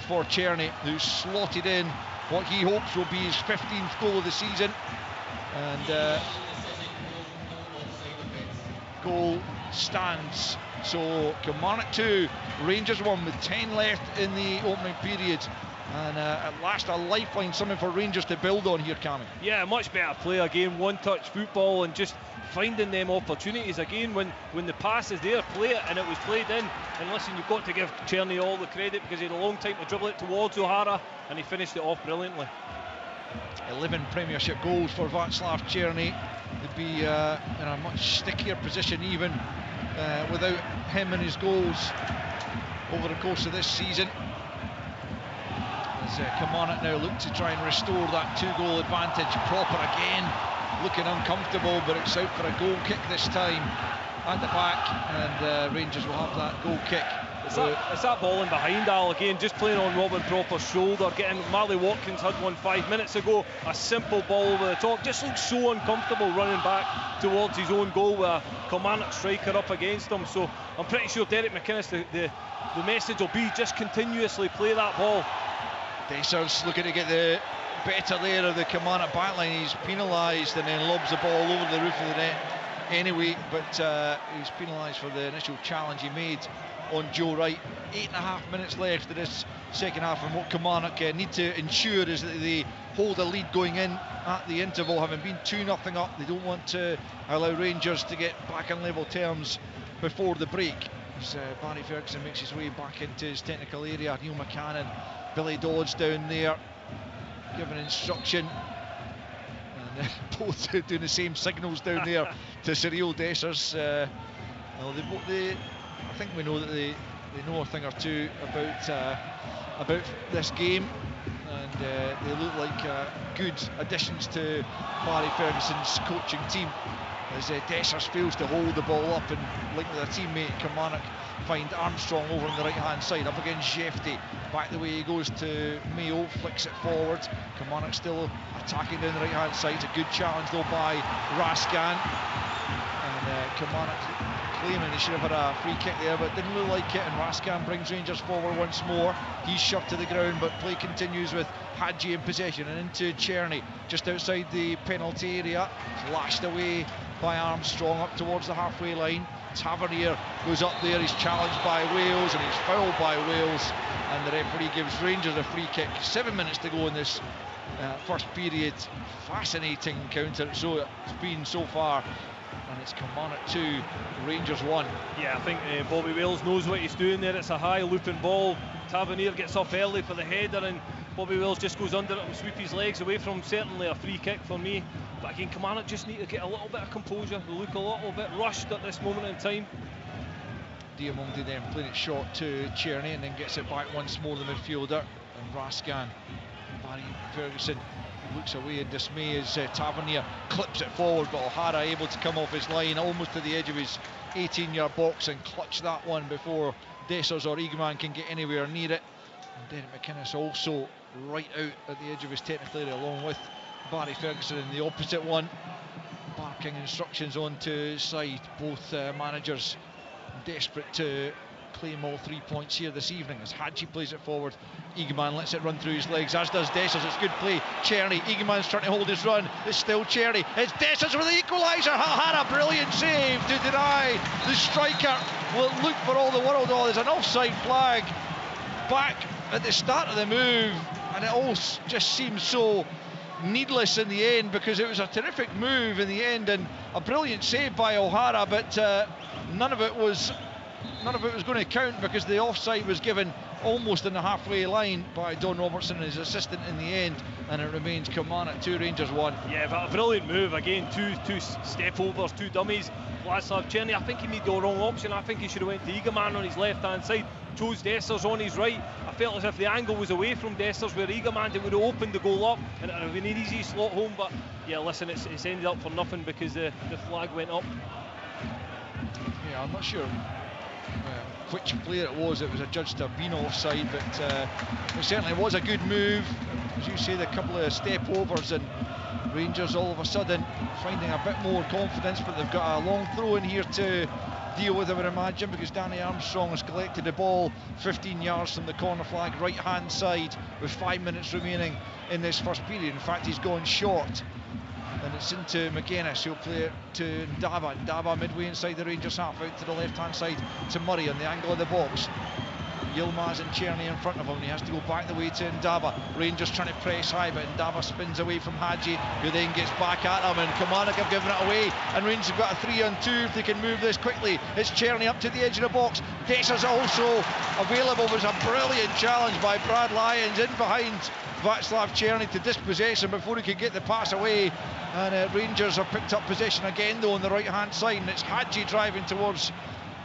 for Czerny, who slotted in what he hopes will be his 15th goal of the season. And goal stands. So Kilmarnock 2, Rangers 1 with 10 left in the opening period. And at last a lifeline, something for Rangers to build on here, Cammy. Yeah, much better play again, one-touch football and just finding them opportunities again. When the pass is there, play it, and it was played in. And listen, you've got to give Czerny all the credit because he had a long time to dribble it towards O'Hara and he finished it off brilliantly. 11 Premiership goals for Václav Czerny. He'd be in a much stickier position even without him and his goals over the course of this season. As Kilmarnock now look to try and restore that 2-goal advantage. Proper again, looking uncomfortable, but it's out for a goal kick this time at the back, and Rangers will have that goal kick. It's that ball in behind, Al, again, just playing on Robin Proper's shoulder, getting Marley Watkins had one 5 minutes ago, a simple ball over the top, just looks so uncomfortable running back towards his own goal with a Kilmarnock striker up against him. So I'm pretty sure Derek McInnes, the message will be just continuously play that ball. Dessers looking to get the better there of the Kilmarnock backline. He's penalised and then lobs the ball over the roof of the net anyway, but he's penalised for the initial challenge he made on Joe Wright. 8.5 minutes left of this second half, and what Kilmarnock need to ensure is that they hold a lead going in at the interval. Having been 2-0 up, they don't want to allow Rangers to get back on level terms before the break. As Barry Ferguson makes his way back into his technical area, Neil McCann and Billy Dodds down there giving instruction, and both doing the same signals down there to Cyril Dessers. Well, I think we know that they know a thing or two about this game, and they look like good additions to Barry Ferguson's coaching team, as Dessers fails to hold the ball up and link with a teammate. Kilmarnock find Armstrong over on the right hand side up against Jefty. Back the way he goes to Mayo, flicks it forward. Kilmarnock still attacking down the right hand side. It's a good challenge though by Rascan, and Kilmarnock claiming they should have had a free kick there, but didn't look like it, and Rascan brings Rangers forward once more. He's shoved to the ground, but play continues with Hadji in possession, and into Czerny just outside the penalty area. It's lashed away by Armstrong up towards the halfway line. Tavernier goes up there, he's challenged by Wales and he's fouled by Wales, and the referee gives Rangers a free kick. 7 minutes to go in this first period. Fascinating encounter so it's been so far, and it's Kilmarnock 2, Rangers 1. Yeah, I think Bobby Wales knows what he's doing there. It's a high looping ball. Tavernier gets up early for the header, and Bobby Wales just goes under it and sweep his legs away from him. Certainly a free kick for me. But again, Kilmarnock just need to get a little bit of composure. They look a little bit rushed at this moment in time. Diamondi then playing it short to Czerny, and then gets it back once more to the midfielder, and Rascan. Barry Ferguson looks away in dismay as Tavernier clips it forward, but O'Hara able to come off his line almost to the edge of his 18-yard box and clutch that one before Dessers or Eagleman can get anywhere near it. And Derek McInnes also right out at the edge of his technical area, along with Barry Ferguson in the opposite one, barking instructions onto his side. Both managers desperate to claim all 3 points here this evening, as Hadji plays it forward. Eagleman lets it run through his legs, as does Dessers. It's good play. Czerny, Eagleman's trying to hold his run. It's still Czerny. It's Dessers with the equaliser. O'Hara, brilliant save to deny the striker. Will look for all the world. Oh, there's an offside flag back at the start of the move, and it all just seems so needless in the end, because it was a terrific move in the end and a brilliant save by O'Hara, but none of it was going to count, because the offside was given almost in the halfway line by Don Robertson and his assistant in the end, and it remains Kilmarnock 2, Rangers 1. Yeah, but a brilliant move again. Two step overs, two dummies. Vladislav Czerny, I think he made the wrong option. I think he should have went to Eagleman on his left hand side, chose Dessers on his right. I felt as if the angle was away from Dessers, where Eagleman, it would have opened the goal up and it would have been an easy slot home. But yeah, listen, it's ended up for nothing because the flag went up. Yeah, I'm not sure which player it was adjudged to have been offside, but it certainly was a good move. As you say, the couple of step overs, and Rangers all of a sudden finding a bit more confidence, but they've got a long throw in here to deal with, I would imagine, because Danny Armstrong has collected the ball 15 yards from the corner flag, right hand side, with 5 minutes remaining in this first period. In fact, he's gone short, and it's into McGuinness, who'll play it to Ndaba. Ndaba midway inside the Rangers half, out to the left hand side to Murray on the angle of the box. Yilmaz and Czerny in front of him, and he has to go back the way to Ndaba. Rangers trying to press high, but Ndaba spins away from Hadji, who then gets back at him, and Kilmarnock have given it away, and Rangers have got a 3-on-2 if they can move this quickly. It's Czerny up to the edge of the box. Dessers also available. It was a brilliant challenge by Brad Lyons in behind Václav Czerny to dispossess him before he could get the pass away, and Rangers have picked up possession again though on the right hand side, and it's Hadji driving towards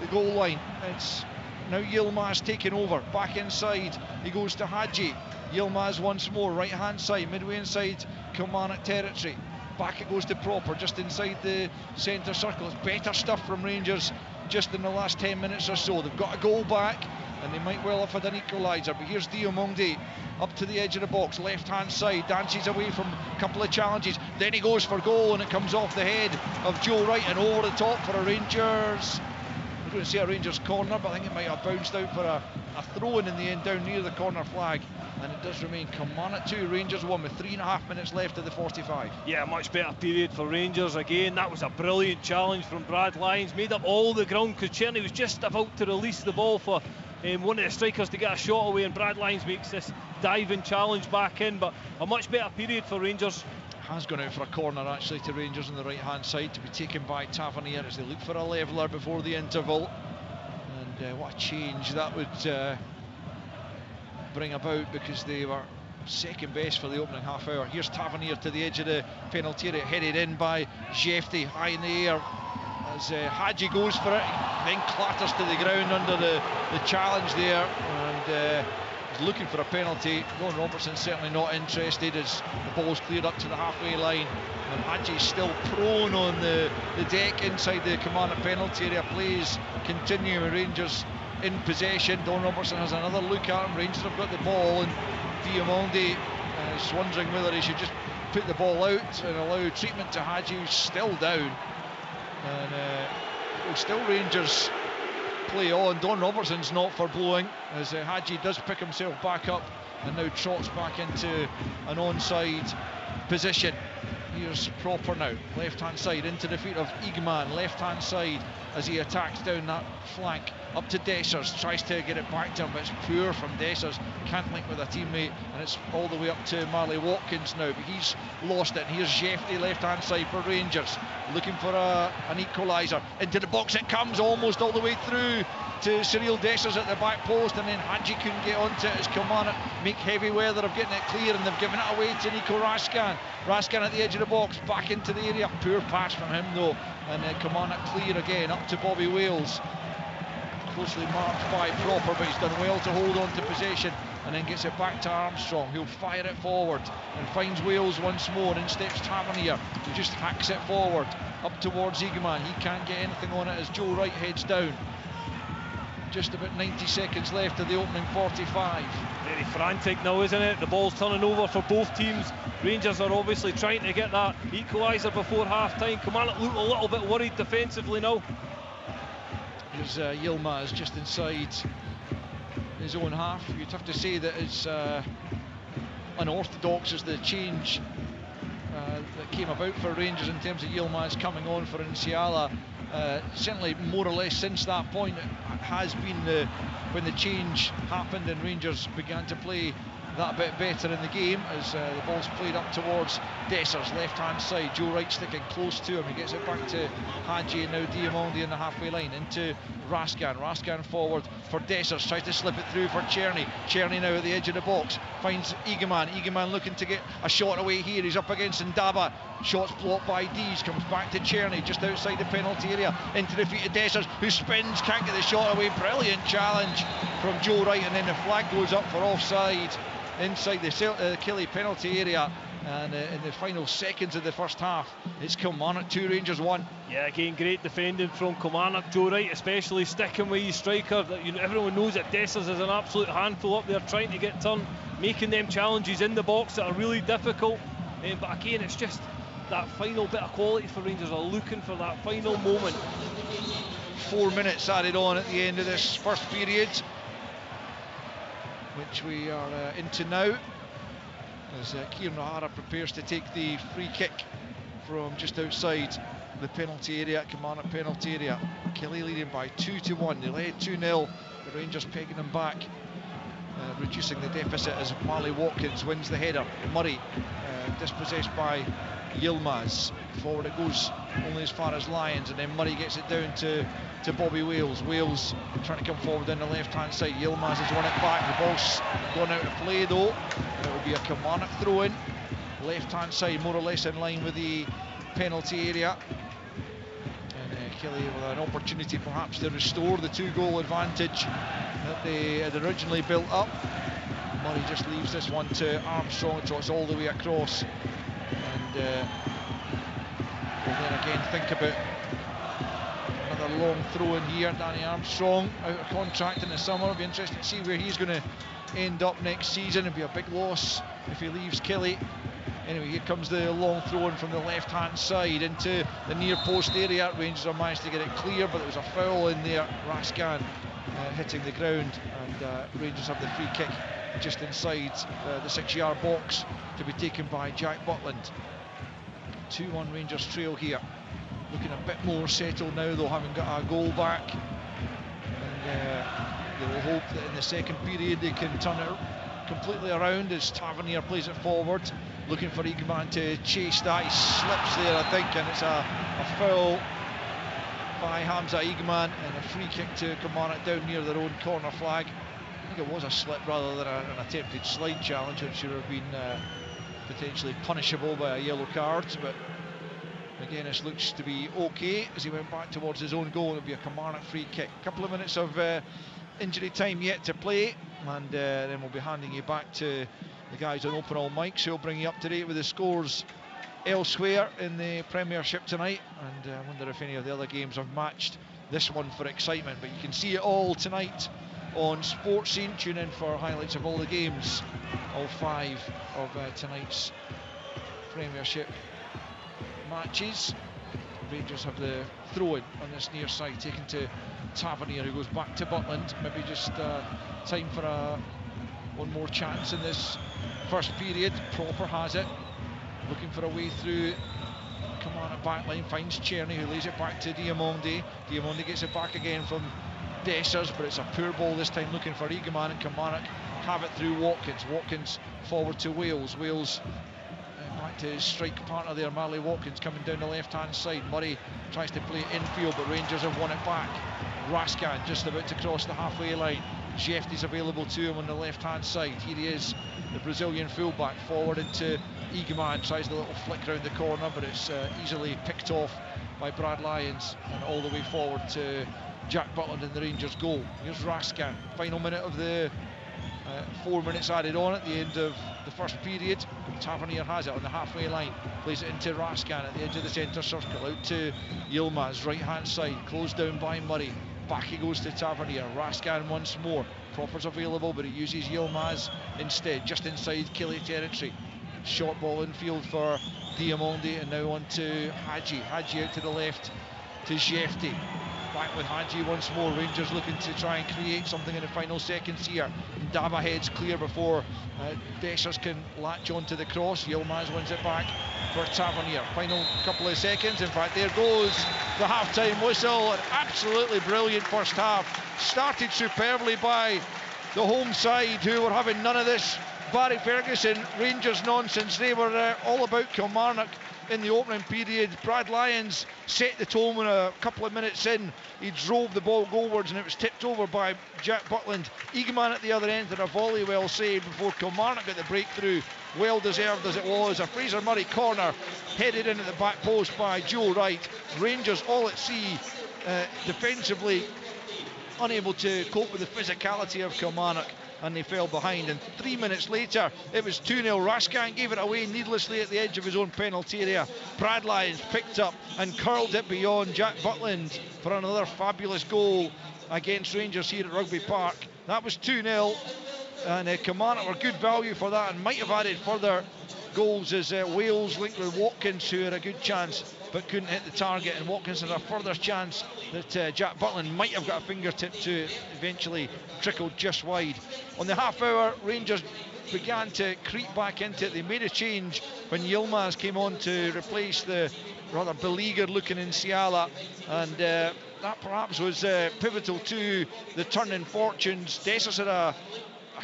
the goal line. It's now Yilmaz taking over, back inside, he goes to Hadji. Yilmaz once more, right hand side, midway inside Kilmarnock territory. Back it goes to Proper, just inside the centre circle. It's better stuff from Rangers just in the last 10 minutes or so. They've got a goal back, and they might well have had an equaliser, but here's Diamondi up to the edge of the box, left hand side, dances away from a couple of challenges, then he goes for goal, and it comes off the head of Joe Wright and over the top for a Rangers, I was going to say a Rangers corner, but I think it might have bounced out for a throw-in the end down near the corner flag, and it does remain Kilmarnock 2, Rangers 1 with 3.5 minutes left of the 45. Yeah, much better period for Rangers again. That was a brilliant challenge from Brad Lyons, made up all the ground because Czerny was just about to release the ball for one of the strikers to get a shot away, and Brad Lyons makes this diving challenge back in, but a much better period for Rangers. Has gone out for a corner actually to Rangers on the right hand side, to be taken by Tavernier as they look for a leveller before the interval, And what a change that would bring about, because they were second best for the opening half hour. Here's Tavernier to the edge of the penalty area, headed in by Jefty, high in the air as Hadji goes for it, then clatters to the ground under the challenge there, and is looking for a penalty. Don Robertson certainly not interested as the ball's cleared up to the halfway line, and Hadji's still prone on the deck inside the Kilmarnock penalty area. Plays continue, Rangers in possession. Don Robertson has another look at him. Rangers have got the ball, and Diamondi is wondering whether he should just put the ball out and allow treatment to Hadji, who's still down. And still Rangers play on. Don Robertson's not for blowing, as Hadji does pick himself back up and now trots back into an onside position. Here's Proper now, left hand side into the feet of Igman, left hand side as he attacks down that flank. Up to Dessers, tries to get it back to him, but it's poor from Dessers, can't link with a teammate, and it's all the way up to Marley Watkins now, but he's lost it. And here's Jefty, left hand side for Rangers, looking for an equaliser. Into the box it comes, almost all the way through to Cyril Dessers at the back post, and then Hadji couldn't get onto it as Kilmarnock make heavy weather of getting it clear, and they've given it away to Nico Raskan. Raskan at the edge of the box, back into the area, poor pass from him though, and Kilmarnock clear again, up to Bobby Wales. Closely marked by Proper, but he's done well to hold on to possession, and then gets it back to Armstrong, who'll fire it forward and finds Wales once more. In steps Tavernier, who just hacks it forward up towards Igman. He can't get anything on it as Joe Wright heads down. Just about 90 seconds left of the opening 45. Very frantic now, isn't it? The ball's turning over for both teams. Rangers are obviously trying to get that equaliser before half time. Kilmarnock look a little bit worried defensively now. Here's Yilmaz just inside his own half. You'd have to say that it's unorthodox as the change that came about for Rangers in terms of Yilmaz coming on for Nsiala. Certainly more or less since that point it has been when the change happened and Rangers began to play that bit better in the game, as the ball's played up towards Dessers, left hand side. Joe Wright sticking close to him, he gets it back to Hadji, and now Diamondi in the halfway line into Raskan forward for Dessers, tries to slip it through for Czerny now at the edge of the box, finds Igman looking to get a shot away here. He's up against Ndaba, shots blocked by Dees, comes back to Czerny just outside the penalty area into the feet of Dessers, who spins, can't get the shot away. Brilliant challenge from Joe Wright, and then the flag goes up for offside inside the Killie penalty area. And in the final seconds of the first half, it's Kilmarnock 2, Rangers 1. Yeah, again, great defending from Kilmarnock. Joe Wright especially sticking with his striker. Everyone knows that Dessers is an absolute handful up there trying to get turned, making them challenges in the box that are really difficult. But again, it's just that final bit of quality for Rangers. Are looking for that final moment. 4 minutes added on at the end of this first period, which we are into now, as Kieran O'Hara prepares to take the free kick from just outside the penalty area, Kilmarnock penalty area. Killie leading by 2-1. They led 2-0, the Rangers pegging them back, reducing the deficit as Marley Watkins wins the header. Murray dispossessed by Yilmaz. Forward it goes only as far as Lyons, and then Murray gets it down to Bobby Wales. Wales trying to come forward down the left hand side. Yilmaz has won it back. The ball's gone out of play though, and it will be a Kilmarnock throw in. Left hand side more or less in line with the penalty area, and Killie with an opportunity perhaps to restore the 2-goal advantage that they had originally built up. Murray just leaves this one to Armstrong, trots all the way across, and we'll then again think about another long throw in here. Danny Armstrong out of contract in the summer. It'll be interesting to see where he's going to end up next season. It'll be a big loss if he leaves Killie. Anyway, here comes the long throw in from the left hand side into the near post area. Rangers have managed to get it clear, but there was a foul in there. Raskan hitting the ground, and Rangers have the free kick just inside the 6-yard box to be taken by Jack Butland. 2-1 Rangers trail here, looking a bit more settled now though, having got a goal back, and they will hope that in the second period they can turn it completely around as Tavernier plays it forward, looking for Igman to chase that. He slips there I think, and it's a foul by Hamza Igman, and a free kick to Kilmarnock down near their own corner flag. I think it was a slip rather than an attempted slide challenge, which should have been potentially punishable by a yellow card, but McGuinness looks to be okay as he went back towards his own goal. It'll be a Kilmarnock free kick. A couple of minutes of injury time yet to play, and then we'll be handing you back to the guys on Open All Mics, who'll bring you up to date with the scores elsewhere in the Premiership tonight, and I wonder if any of the other games have matched this one for excitement. But you can see it all tonight on Sports Scene. Tune in for highlights of all the games, all 5 of tonight's Premiership matches. Rangers have the throw-in on this near side, taken to Tavernier, who goes back to Butland. Maybe just time for one more chance in this first period. Proper has it, looking for a way through Kilmarnock backline, finds Czerny, who lays it back to Diamonde. Diamonde gets it back again from Dessers, but it's a poor ball this time, looking for Egeman, and Kilmarnock have it through Watkins. Watkins forward to Wales. Wales back to his strike partner there, Marley Watkins, coming down the left hand side. Murray tries to play it infield, but Rangers have won it back. Rascan just about to cross the halfway line. Jefty's available to him on the left hand side. Here he is, the Brazilian fullback, forward into Egeman, tries the little flick round the corner, but it's easily picked off by Brad Lyons, and all the way forward to Jack Butland in the Rangers goal. Here's Rascan, final minute of the 4 minutes added on at the end of the first period. Tavernier has it on the halfway line, plays it into Rascan at the edge of the centre circle, out to Yilmaz, right hand side, closed down by Murray. Back he goes to Tavernier. Rascan once more. Cropper's available, but he uses Yilmaz instead, just inside Killie territory. Short ball infield for Diamonde, and now on to Hadji. Hadji out to the left to Jefty. Back with Hadji once more. Rangers looking to try and create something in the final seconds here. Daba heads clear before Dessers can latch onto the cross. Yilmaz wins it back for Tavernier. Final couple of seconds. In fact, there goes the half-time whistle. An absolutely brilliant first half. Started superbly by the home side, who were having none of this Barry Ferguson Rangers nonsense. They were all about Kilmarnock in the opening period. Brad Lyons set the tone when a couple of minutes in he drove the ball goalwards, and it was tipped over by Jack Butland. Egeman at the other end and a volley well saved before Kilmarnock got the breakthrough. Well deserved as it was. A Fraser Murray corner headed into the back post by Joe Wright. Rangers all at sea defensively, unable to cope with the physicality of Kilmarnock, and they fell behind. And 3 minutes later it was 2-0. Rascan gave it away needlessly at the edge of his own penalty area. Brad Lyons picked up and curled it beyond Jack Butland for another fabulous goal against Rangers here at Rugby Park. That was 2-0, and Kilmarnock were good value for that, and might have added further goals as Wales linked with Watkins, who had a good chance but couldn't hit the target, and Watkins had a further chance that Jack Butland might have got a fingertip to. Eventually trickled just wide. On the half hour, Rangers began to creep back into it. They made a change when Yilmaz came on to replace the rather beleaguered looking Nsiala, and that perhaps was pivotal to the turn in fortunes. Dessers had a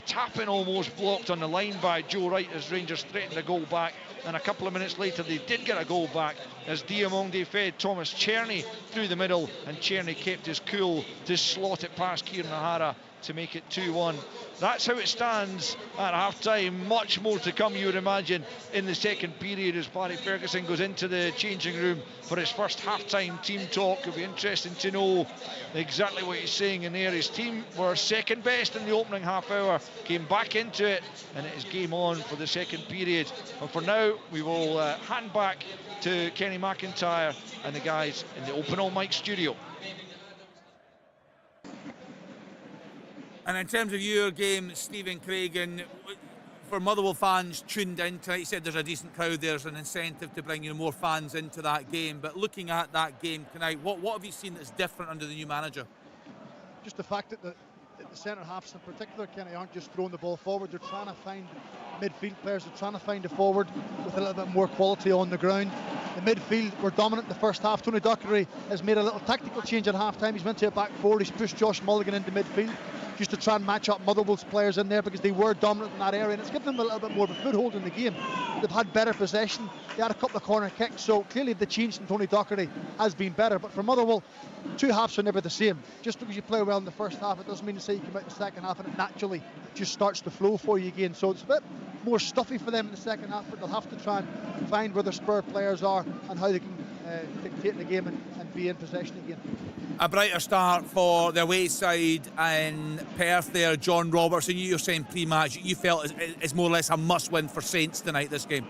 tap-in almost blocked on the line by Joe Wright as Rangers threatened a goal back, and a couple of minutes later they did get a goal back as Diamonde fed Thomas Czerny through the middle, and Czerny kept his cool to slot it past Kieran O'Hara to make it 2-1. That's how it stands at half-time. Much more to come, you would imagine, in the second period as Barry Ferguson goes into the changing room for his first half-time team talk. It'll be interesting to know exactly what he's saying in there. His team were second best in the opening half hour, came back into it, and it is game on for the second period. But for now, we will hand back to Kenny McIntyre and the guys in the Open All Mic studio. And in terms of your game, Stephen Craigan, for Motherwell fans tuned in tonight, you said there's a decent crowd, there's an incentive to bring more fans into that game. But looking at that game tonight, what have you seen that's different under the new manager? Just the fact that the centre halves in particular, Kenny, aren't just throwing the ball forward. They're trying to find midfield players, they're trying to find a forward with a little bit more quality on the ground. The midfield were dominant in the first half. Tony Dockery has made a little tactical change at half time. He's went to a back four. He's pushed Josh Mulligan into midfield, just to try and match up Motherwell's players in there, because they were dominant in that area, and it's given them a little bit more of a foothold in the game. They've had better possession, they had a couple of corner kicks, so clearly the change in Tony Docherty has been better. But for Motherwell, two halves are never the same. Just because you play well in the first half, it doesn't mean to say you come out in the second half and it naturally just starts to flow for you again. So it's a bit more stuffy for them in the second half, but they'll have to try and find where their spur players are and how they can dictate the game and be in possession again. A brighter start for the away side in Perth there, John Robertson. You're saying pre-match you felt it's more or less a must-win for Saints tonight, this game.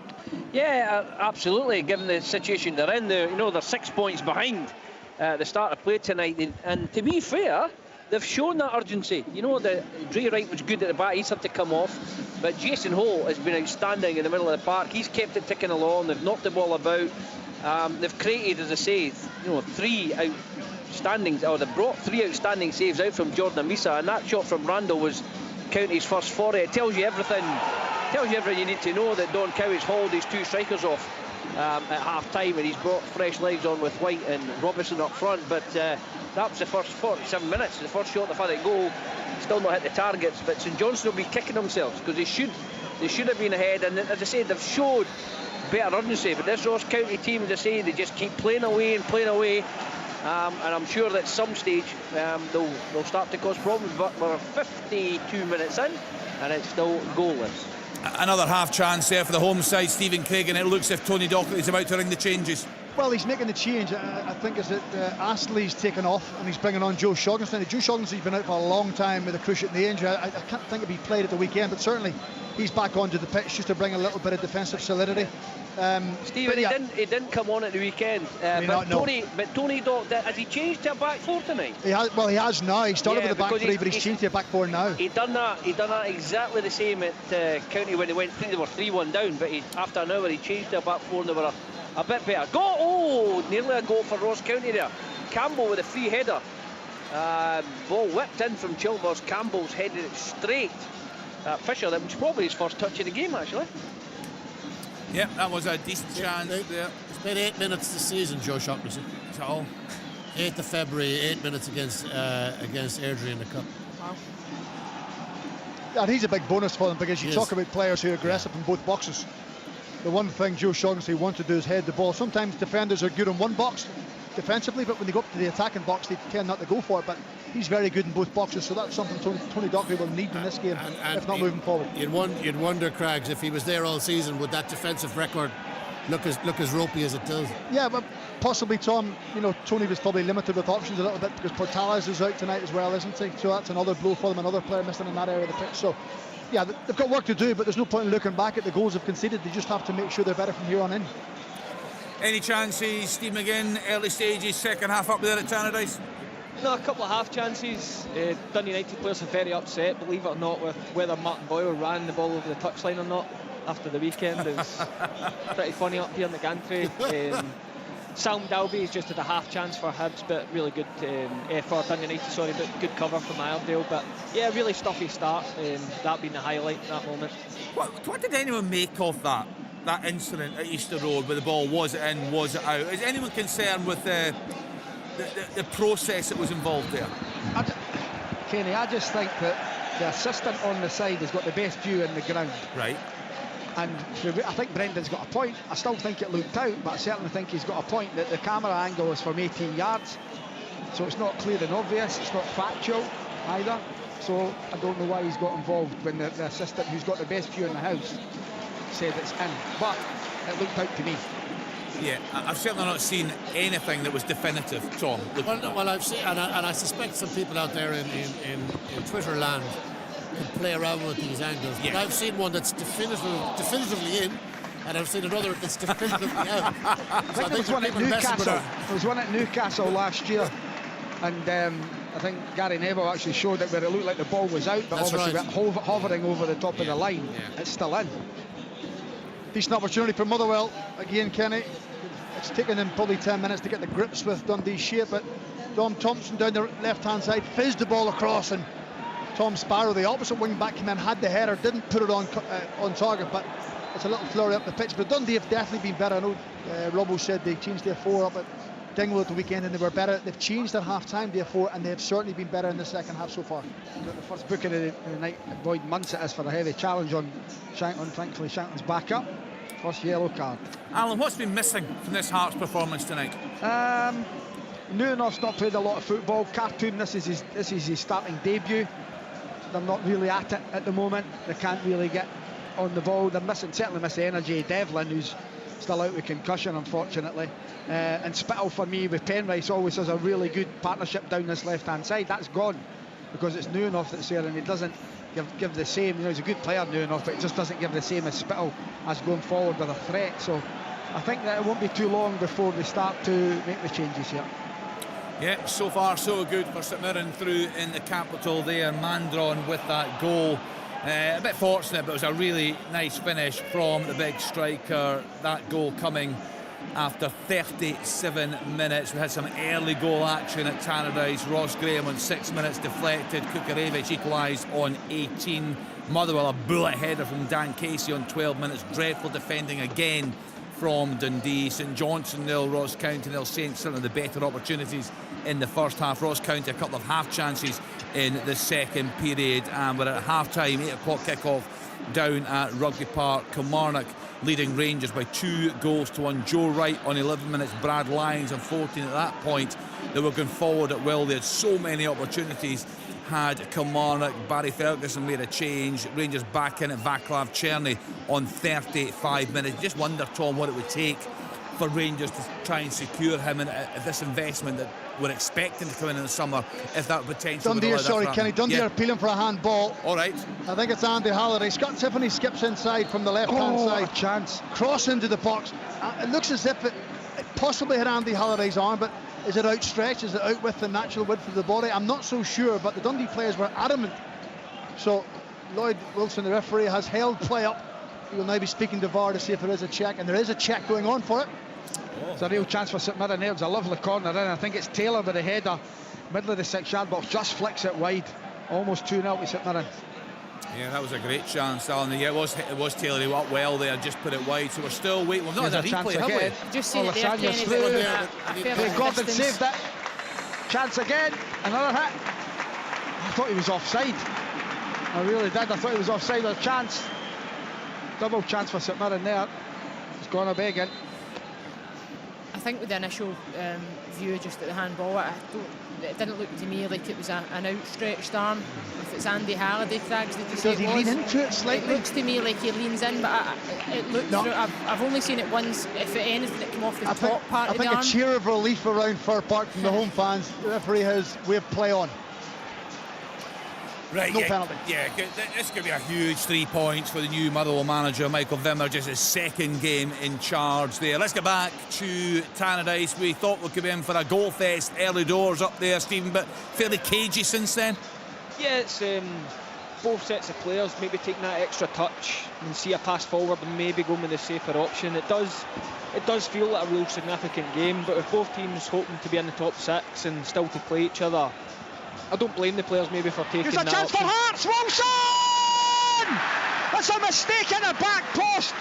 Yeah, absolutely. Given the situation they're in, they're 6 points behind the start of play tonight, and to be fair, they've shown that urgency. The Dre Wright was good at the back; he's had to come off, but Jason Holt has been outstanding in the middle of the park. He's kept it ticking along. They've knocked the ball about. They've created, as I say, they've brought 3 outstanding saves out from Jordan Amisa, and that shot from Randall was County's first 40. It tells you everything. Tells you everything you need to know, that Don Cowie's hauled his 2 strikers off at half-time, and he's brought fresh legs on with White and Robertson up front. But that was the first 47 minutes. The first shot they've had at goal, still not hit the targets. But St Johnstone will be kicking themselves, because they should have been ahead. And as I said, they've showed better urgency. But this Ross County team, as I say, they just keep playing away and playing away. And I'm sure that at some stage they'll start to cause problems. But we're 52 minutes in, and it's still goalless. Another half chance there for the home side, Stephen Craig, and it looks as if Tony Docherty is about to ring the changes. Well, he's making the change. I think is that Astley's taken off and he's bringing on Joe Shoggins. Now, Joe Shoggins has been out for a long time with a cruciate knee injury. I can't think if he played at the weekend, but certainly he's back onto the pitch just to bring a little bit of defensive solidity. Stephen, he didn't come on at the weekend. Tony Dock, has he changed to a back 4 tonight? He has now. He started with a back 3, but he's changed to a back 4 now. He done that exactly the same at County when they went 3. They were 3-1 down, but after an hour he changed to a back 4 and they were a bit better. Nearly a goal for Ross County there. Campbell with a free header. Ball whipped in from Chilmers. Campbell's headed it straight at Fisher. That was probably his first touch of the game, actually. Yeah, that was a decent chance there. It's been 8 minutes this season, Joe Shockness. That's all. 8th of February, 8 minutes against Airdrie in the Cup. Wow. Yeah, and he's a big bonus for them, because you talk about players who are aggressive in both boxes. The one thing Joe Shaughnessy wants to do is head the ball. Sometimes defenders are good in one box defensively, but when they go up to the attacking box they tend not to go for it. But he's very good in both boxes, so that's something Tony Docherty will need in this game, if not moving forward. You'd wonder, Craigs, if he was there all season, would that defensive record look as ropey as it does? Yeah, but possibly, Tom. Tony was probably limited with options a little bit, because Portales is out tonight as well, isn't he? So that's another blow for them, another player missing in that area of the pitch. So yeah, they've got work to do, but there's no point in looking back at the goals they've conceded. They just have to make sure they're better from here on in. Any chances, Steve McGinn, early stages, second half up there at Tannadice? No, a couple of half chances. Dundee United players are very upset, believe it or not, with whether Martin Boyle ran the ball over the touchline or not after the weekend. It was pretty funny up here in the gantry. Sam Dalby has just had a half chance for Hibs, but really good for Dundee United, but good cover from Iredale. But yeah, really stuffy start. That being the highlight, that moment. What did anyone make of that incident at Easter Road where the ball was it in, was it out? Is anyone concerned with the process that was involved there? Kenny, I just think that the assistant on the side has got the best view in the ground. Right. And I think Brendan's got a point. I still think it looked out, but I certainly think he's got a point that the camera angle is from 18 yards. So it's not clear and obvious, it's not factual either. So I don't know why he's got involved when the assistant who's got the best view in the house said it's in. But it looked out to me. Yeah, I've certainly not seen anything that was definitive, Tom. Well, I've seen, and I suspect some people out there in Twitter land can play around with these angles. But I've seen one that's definitively in, and I've seen another that's definitively out. So I think there was one at Newcastle. There was one at Newcastle last year, and I think Gary Neville actually showed it where it looked like the ball was out, but that's obviously right. hovering over the top of the line. It's still in. Decent opportunity for Motherwell again, Kenny. It's taken them probably 10 minutes to get the grips with Dundee's shape, but Dom Thompson down the left-hand side fizzed the ball across, and Tom Sparrow, the opposite wing-back, came in, had the header, didn't put it on target, but it's a little flurry up the pitch. But Dundee have definitely been better. I know Robbo said they changed their 4 up at Dingwall at the weekend, and they were better. They've changed at half-time, therefore, and they've certainly been better in the second half so far. The first booking of the night, Boyd months it is for a heavy challenge on Shanklin. Thankfully, Shanklin's back up. First yellow card. Alan, what's been missing from this Hearts performance tonight? Nunoff's not played a lot of football. Cartoon, this is his starting debut. They're not really at it at the moment. They can't really get on the ball. They're certainly miss the energy of Devlin, who's still out with concussion, unfortunately. And Spittle, for me, with Penrice, always has a really good partnership down this left-hand side. That's gone because it's Nunoff that's there, and he doesn't give the same. You know, he's a good player, Nunoff, but he just doesn't give the same as Spittle as going forward with a threat. So I think that it won't be too long before they start to make the changes here. Yeah, so far so good for St Mirren through in the capital there. Mandron with that goal. A bit fortunate, but it was a really nice finish from the big striker. That goal coming after 37 minutes. We had some early goal action at Tannadice. Ross Graham on 6 minutes deflected. Kukarevich equalised on 18. Motherwell a bullet header from Dan Casey on 12 minutes. Dreadful defending again from Dundee. St Johnstone nil, Ross County nil. Saints certainly the better opportunities in the first half. Ross County a couple of half chances in the second period, and we're at half time. 8 o'clock kick-off down at Rugby Park. Kilmarnock leading Rangers by 2-1. Joe Wright on 11 minutes, Brad Lyons on 14. At that point they were going forward at will. They had so many opportunities, had Kilmarnock. Barry Ferguson made a change. Rangers back in at Vaclav Cherny on 35 minutes. Just wonder, Tom, what it would take for Rangers to try and secure him, and this investment that we're expecting to come in the summer, if that potential. Dundee, Kenny, Dundee are appealing for a handball. All right. I think it's Andy Halliday. Scott Tiffany skips inside from the left-hand side. A chance. Cross into the box. It looks as if it possibly hit Andy Halliday's arm, but is it outstretched? Is it out with the natural width of the body? I'm not so sure, but the Dundee players were adamant. So Lloyd Wilson, the referee, has held play up. He will now be speaking to VAR to see if there is a check, and there is a check going on for it. It's a real chance for St Mirren there. It's a lovely corner in. I think it's Taylor with the header, middle of the 6-yard box, just flicks it wide. Almost 2-0 to St Mirren. Yeah, that was a great chance, Alan. Yeah, it was Taylor who up well there, just put it wide. So we're still waiting. We've not had a replay, have we? Just seen it there, Kenny. Gordon saved it. Chance again. Another hit. I thought he was offside. I really did. I thought he was offside. A chance. Double chance for St Mirren there. He's gone a begging. I think with the initial view just at the handball, it didn't look to me like it was an outstretched arm. If it's Andy Halliday, Craigs, did you say Does he lean into it slightly? It looks to me like he leans in, but it looked through. I've only seen it once. If anything, it came off the top part of the arm. I think a cheer of relief around Fir Park from the home fans. The referee has waved play on. Right, no penalty. Yeah, this could be a huge 3 points for the new Motherwell manager, Michael Vimmer, just his second game in charge there. Let's get back to Tannadice. We thought we could be in for a goal fest early doors up there, Stephen, but fairly cagey since then. Yeah, it's both sets of players maybe taking that extra touch and see a pass forward and maybe going with the safer option. It does feel like a real significant game, but with both teams hoping to be in the top 6 and still to play each other, I don't blame the players maybe for taking that. There's a chance for Hearts. Wilson! That's a mistake in the back post.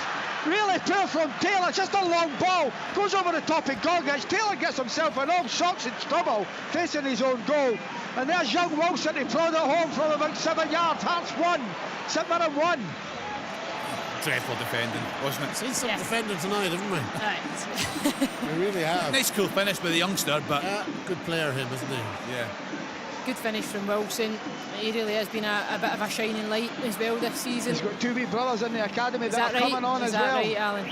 Really poor from Taylor. Just a long ball. Goes over the top of Gogic. Taylor gets himself in all sorts of trouble facing his own goal. And there's young Wilson. He throws it home from about 7 yards. Hearts 1. St Mirren 1. Dreadful defending, wasn't it? Seen some defending tonight, haven't we? Right. We really have. Nice cool finish by the youngster, but good player him, isn't he? Yeah. Good finish from Wilson. He really has been a bit of a shining light as well this season. He's got 2 wee brothers in the academy that are right? coming on Is as that well. right, Alan?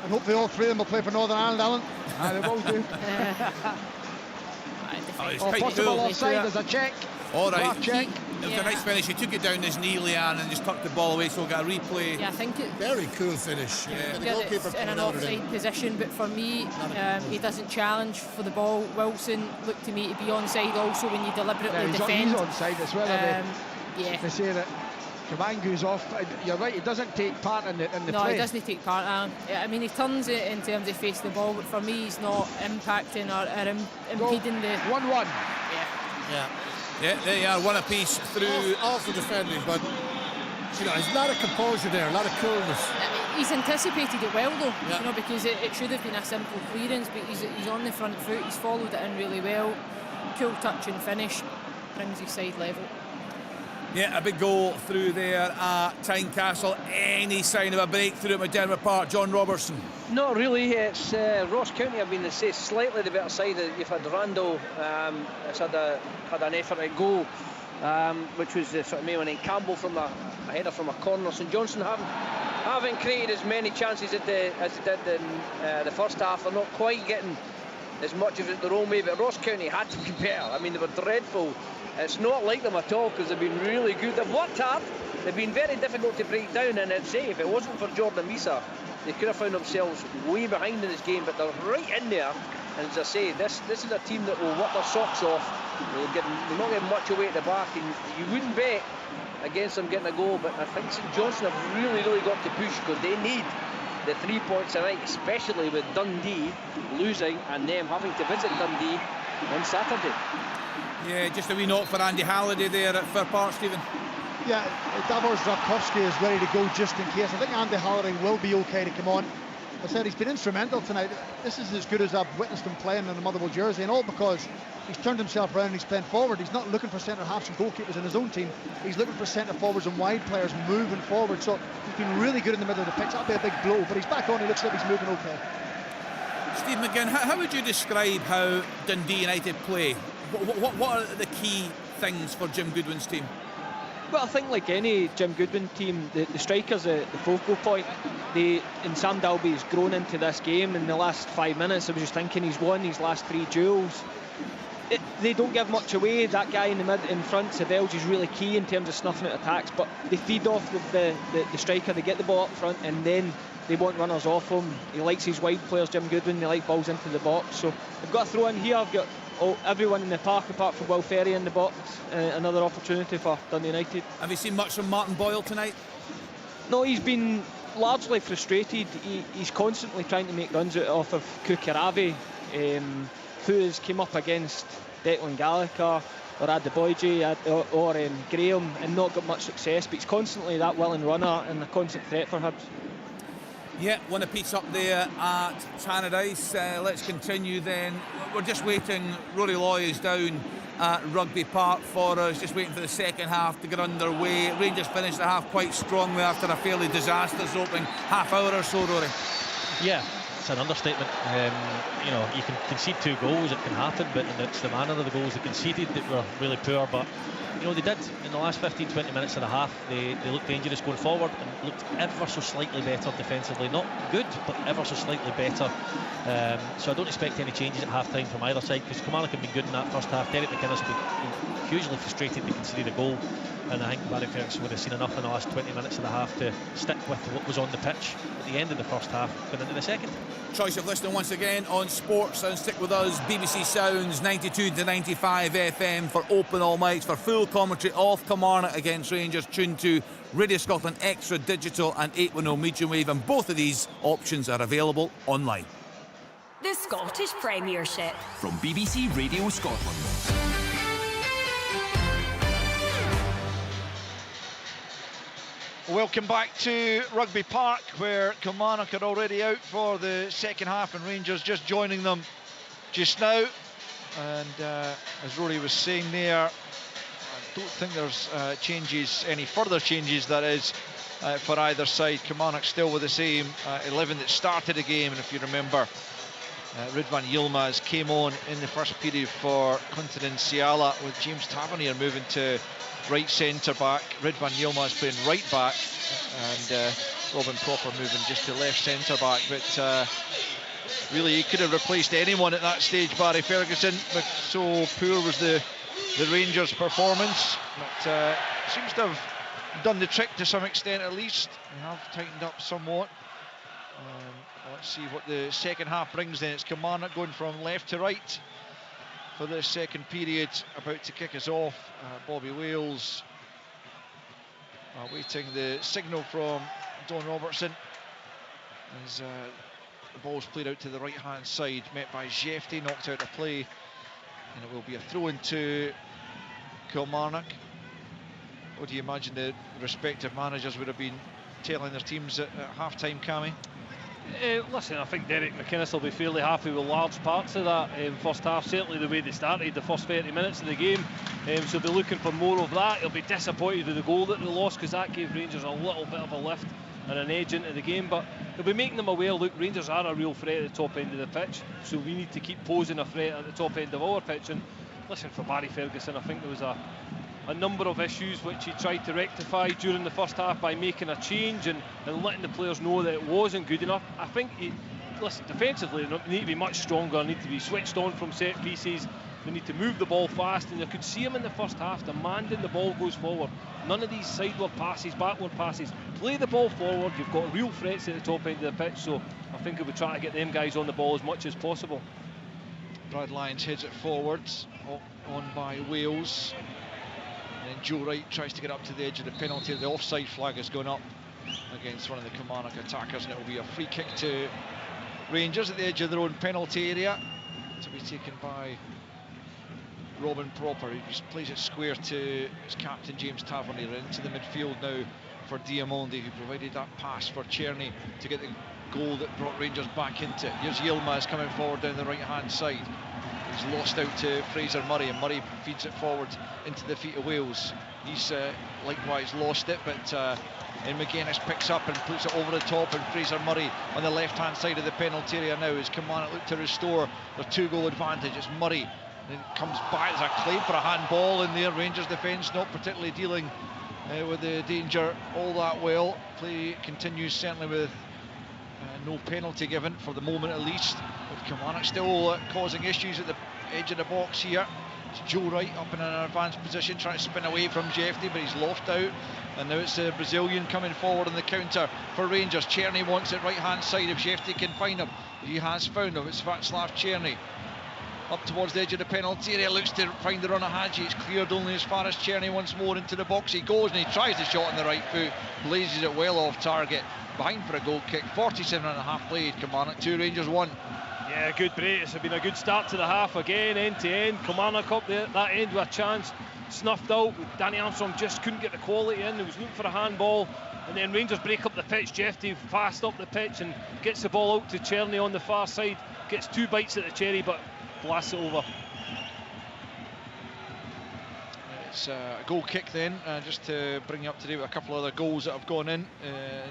And hopefully all 3 of them will play for Northern Ireland, Alan. They will do. It's quite possible cool. offside. There's a check. All right. Check. It was a nice finish. He took it down his knee, Leanne, and just tucked the ball away, so we'll get a replay. Yeah, I think it. Very cool finish. Yeah. The goalkeeper It's in an offside position, but for me, he doesn't challenge for the ball. Wilson looked to me to be onside also when you deliberately defend. He's onside as well. They say that Kamangu's off. You're right, he doesn't take part in the play. No, he doesn't take part. I mean, he turns it in terms of face the ball, but for me, he's not impacting or impeding the 1-1. Yeah, there you are, one apiece through. Off the defending, but you know, there's a lot of composure there, a lot of coolness. He's anticipated it well though, you know, because it should have been a simple clearance, but he's on the front foot, he's followed it in really well. Cool touch and finish, brings his side level. Yeah, a big goal through there at Tynecastle. Any sign of a breakthrough at McDermott Park, John Robertson? Not really. It's Ross County have been slightly the better side. You've had Randall, it's had an effort at goal, which was sort of Maywin and Campbell from a header from a corner. St Johnstone haven't created as many chances as they did in the first half. They're not quite getting as much of it their own way, but Ross County had to be better. I mean, they were dreadful. It's not like them at all, because they've been really good. They've worked hard. They've been very difficult to break down, and I'd say if it wasn't for Jordan Misa, they could have found themselves way behind in this game, but they're right in there. And as I say, this is a team that will work their socks off. They're not getting much away at the back, and you wouldn't bet against them getting a goal, but I think St Johnstone have really got to push, because they need the 3 points tonight, especially with Dundee losing and them having to visit Dundee on Saturday. Yeah, just a wee note for Andy Halliday there at Fir Park, Stephen. Yeah, Davor Zdravkovsky is ready to go just in case. I think Andy Halliday will be okay to come on. I said he's been instrumental tonight. This is as good as I've witnessed him playing in the Motherwell jersey, and all because he's turned himself around and he's playing forward. He's not looking for centre halves and goalkeepers in his own team. He's looking for centre forwards and wide players moving forward. So he's been really good in the middle of the pitch. That'll be a big blow, but he's back on. He looks like he's moving okay. Steve McGinn, how would you describe how Dundee United play? What are the key things for Jim Goodwin's team? Well, I think like any Jim Goodwin team, the strikers are the focal point. And Sam Dalby's grown into this game in the last 5 minutes. I was just thinking he's won his last 3 duels. They don't give much away. That guy in front, Savelge, is really key in terms of snuffing out attacks, but they feed off the striker. They get the ball up front, and then they want runners off him. He likes his wide players, Jim Goodwin. They like balls into the box. So I've got to throw in here. I've got everyone in the park apart from Will Ferry in the box. Another opportunity for Dundee United. Have you seen much from Martin Boyle tonight? No, he's been largely frustrated. He's constantly trying to make runs off of Kukravi, who has came up against Declan Gallagher or Adeboye or Graham and not got much success, but he's constantly that willing runner and a constant threat for Hibs. Yeah, one apiece up there at Tannadice. Let's continue then. We're just waiting. Rory Loy is down at Rugby Park for us, just waiting for the second half to get underway. Rangers finished the half quite strongly after a fairly disastrous opening half hour or so, Rory. Yeah, it's an understatement. You know, you can concede 2 goals, it can happen, but it's the manner of the goals they conceded that were really poor. But you know, they did in the last 15-20 minutes of the half. They looked dangerous going forward and looked ever so slightly better defensively. Not good, but ever so slightly better. So I don't expect any changes at half time from either side, because Kilmarnock have been good in that first half. Derek McInnes been hugely frustrated they conceded a goal, and I think Barry Ferguson would have seen enough in the last 20 minutes of the half to stick with what was on the pitch at the end of the first half going into the second. Choice of listening once again on Sports, and stick with us. BBC Sounds 92 to 95 FM for open all mics. For full commentary of Kilmarnock against Rangers, tune to Radio Scotland Extra Digital and 810 medium wave, and both of these options are available online. The Scottish Premiership from BBC Radio Scotland. Welcome back to Rugby Park, where Kilmarnock are already out for the second half and Rangers just joining them just now. And as Rory was saying there, I don't think there's any further changes, that is, for either side. Kilmarnock still with the same 11 that started the game, and if you remember, Ridvan Yilmaz came on in the first period for Clinton and Ciala, with James Tavernier moving to right centre back, Ridvan Yilmaz playing right back, and Robin Proper moving just to left centre back. But really, he could have replaced anyone at that stage, Barry Ferguson, but so poor was the Rangers' performance. But seems to have done the trick to some extent, at least. They have tightened up somewhat. Let's see what the second half brings then. It's Kilmarnock going from left to right for the second period, about to kick us off. Bobby Wales waiting the signal from Don Robertson as the ball's played out to the right hand side, met by Jefty, knocked out of play, and it will be a throw into Kilmarnock. What do you imagine the respective managers would have been telling their teams at half-time, Cammy? Listen, I think Derek McInnes will be fairly happy with large parts of that first half, certainly the way they started the first 30 minutes of the game. So they're looking for more of that. He'll be disappointed with the goal that they lost, because that gave Rangers a little bit of a lift and an edge into the game. But he'll be making them aware, look, Rangers are a real threat at the top end of the pitch, so we need to keep posing a threat at the top end of our pitch. And listen, for Barry Ferguson, I think there was a number of issues which he tried to rectify during the first half by making a change and letting the players know that it wasn't good enough. I think, listen, defensively they need to be much stronger, need to be switched on from set pieces, they need to move the ball fast, and you could see him in the first half demanding the ball goes forward. None of these sideward passes, backward passes. Play the ball forward, you've got real threats at the top end of the pitch, so I think he would try to get them guys on the ball as much as possible. Brad Lyons heads it forwards, on by Wales. And then Joe Wright tries to get up to the edge of the penalty. The offside flag has gone up against one of the Kilmarnock attackers, and it will be a free kick to Rangers at the edge of their own penalty area, to be taken by Robin Proper. He just plays it square to his captain James Tavernier. Into the midfield now for Diamondi, who provided that pass for Czerny to get the goal that brought Rangers back into it. Here's Yilmaz coming forward down the right hand side. He's lost out to Fraser Murray, and Murray feeds it forward into the feet of Wales. He's likewise lost it, but and McGuinness picks up and puts it over the top, and Fraser Murray on the left hand side of the penalty area now as Kilmarnock look to restore their 2-goal advantage. It's Murray, and it comes back. There's a claim for a handball in there. Rangers defence not particularly dealing with the danger all that well. Play continues certainly with no penalty given for the moment at least, with Kilmarnock still causing issues at the edge of the box here. It's Joe Wright up in an advanced position trying to spin away from Jeffrey, but he's lofted out, and now it's the Brazilian coming forward on the counter for Rangers. Czerny wants it right hand side if Jeffrey can find him. He has found him. It's Václav Czerny up towards the edge of the penalty area, looks to find the run of Hadji. It's cleared only as far as Czerny once more into the box. He goes and he tries the shot on the right foot, blazes it well off target, behind for a goal kick. 47.5 played. Kilmarnock 2, Rangers 1. Yeah, good break. It's been a good start to the half again, end to end. Kilmarnock up there at that end with a chance, snuffed out. Danny Armstrong just couldn't get the quality in. He was looking for a handball, and then Rangers break up the pitch. Jeffrey fast up the pitch and gets the ball out to Czerny on the far side. Gets 2 bites at the cherry, but blasts it over. It's a goal kick then, just to bring you up to date with a couple of other goals that have gone in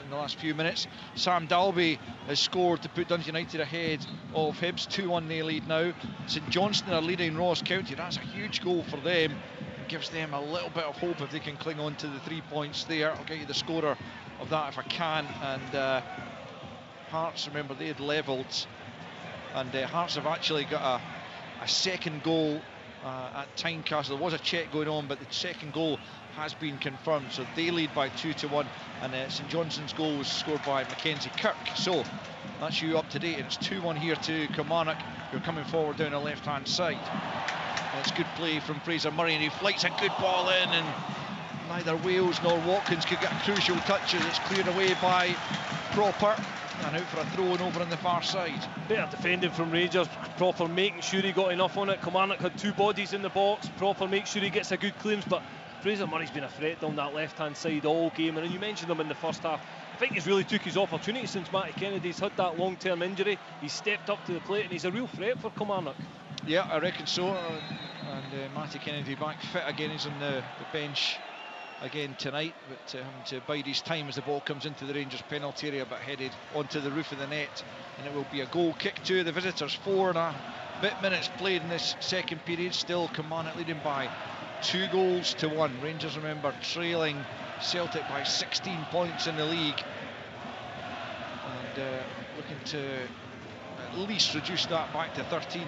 the last few minutes. Sam Dalby has scored to put Dundee United ahead of Hibs. 2-1 they lead now. St Johnstone are leading Ross County. That's a huge goal for them. It gives them a little bit of hope if they can cling on to the 3 points there. I'll get you the scorer of that if I can. And Hearts, remember, they had levelled, and Hearts have actually got a second goal at Tynecastle. There was a check going on, but the second goal has been confirmed, so they lead by 2-1, and St Johnstone's goal was scored by Mackenzie Kirk. So that's you up to date, and it's 2-1 here to Kilmarnock, who are coming forward down the left hand side. And it's good play from Fraser Murray, and he flights a good ball in, and neither Wales nor Watkins could get a crucial touch as it's cleared away by Proper, and out for a throw-in over on the far side. Better defending from Rangers. Proper making sure he got enough on it. Kilmarnock had 2 bodies in the box. Proper makes sure he gets a good clearance, but Fraser Murray's been a threat down that left hand side all game, and you mentioned him in the first half. I think he's really took his opportunity since Matty Kennedy's had that long-term injury. He's stepped up to the plate, and he's a real threat for Kilmarnock. Yeah, I reckon so. And Matty Kennedy back fit again. He's on the bench again tonight, but having to bide his time as the ball comes into the Rangers penalty area, but headed onto the roof of the net, and it will be a goal kick to the visitors. 4.5 minutes played in this second period. Still Kilmarnock leading by 2-1. Rangers, remember, trailing Celtic by 16 points in the league, and looking to at least reduce that back to 13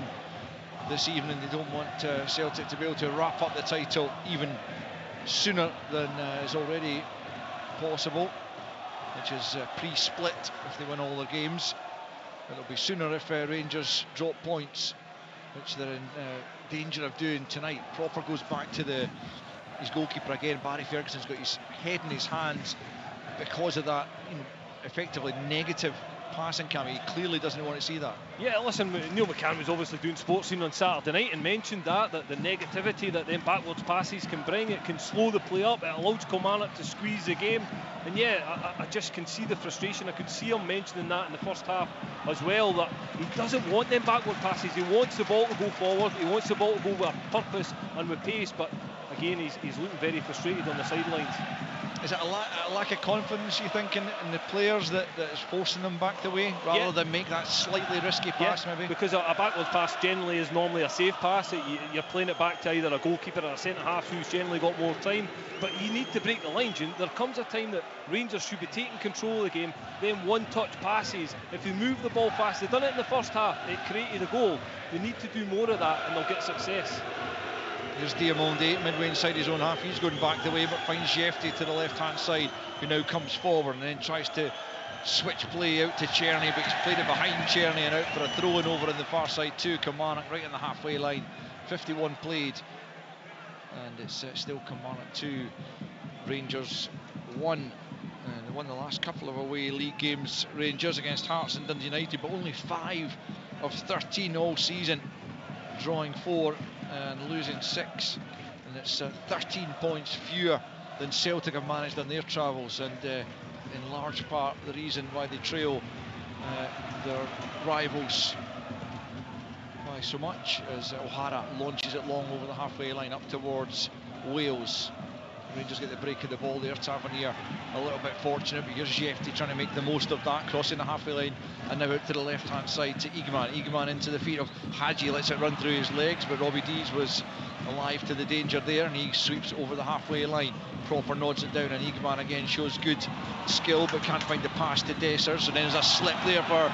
this evening. They don't want Celtic to be able to wrap up the title even sooner than is already possible, which is pre-split if they win all their games. It'll be sooner if Rangers drop points, which they're in danger of doing tonight. Proper goes back to his goalkeeper again. Barry Ferguson's got his head in his hands because of that effectively negative passing, Cam. He clearly doesn't want to see that. Yeah, listen, Neil McCann was obviously doing sports scene on Saturday night and mentioned that the negativity that them backwards passes can bring, it can slow the play up, it allows Kilmarnock to squeeze the game. And yeah, I just can see the frustration. I could see him mentioning that in the first half as well, that he doesn't want them backward passes. He wants the ball to go forward, he wants the ball to go with purpose and with pace, but again, he's looking very frustrated on the sidelines. Is it a lack of confidence, you think, in the players that is forcing them back the way, rather than make that slightly risky pass, maybe? Because a backwards pass generally is normally a safe pass. You're playing it back to either a goalkeeper or a centre-half who's generally got more time. But you need to break the line, June. There comes a time that Rangers should be taking control of the game. Then one-touch passes. If they move the ball fast, they've done it in the first half, it created a goal. They need to do more of that and they'll get success. Here's Diamonde midway inside his own half. He's going back the way, but finds Jefty to the left-hand side, who now comes forward and then tries to switch play out to Czerny, but he's played it behind Czerny and out for a throw-in over on the far side to Kilmarnock, right on the halfway line. 51 played, and it's still Kilmarnock 2, Rangers 1. And they won the last couple of away league games, Rangers, against Hearts and Dundee United, but only 5 of 13 all season, drawing 4 and losing 6, and it's 13 points fewer than Celtic have managed on their travels, and in large part the reason why they trail their rivals by so much as O'Hara launches it long over the halfway line up towards Wales. Rangers get the break of the ball there. Tavernier a little bit fortunate, but here's Jefty trying to make the most of that, crossing the halfway line and now out to the left hand side to Igman into the feet of Hadji, lets it run through his legs, but Robbie Dees was alive to the danger there and he sweeps over the halfway line. Proper nods it down, and Igman again shows good skill but can't find the pass to Dessers, and then there's a slip there for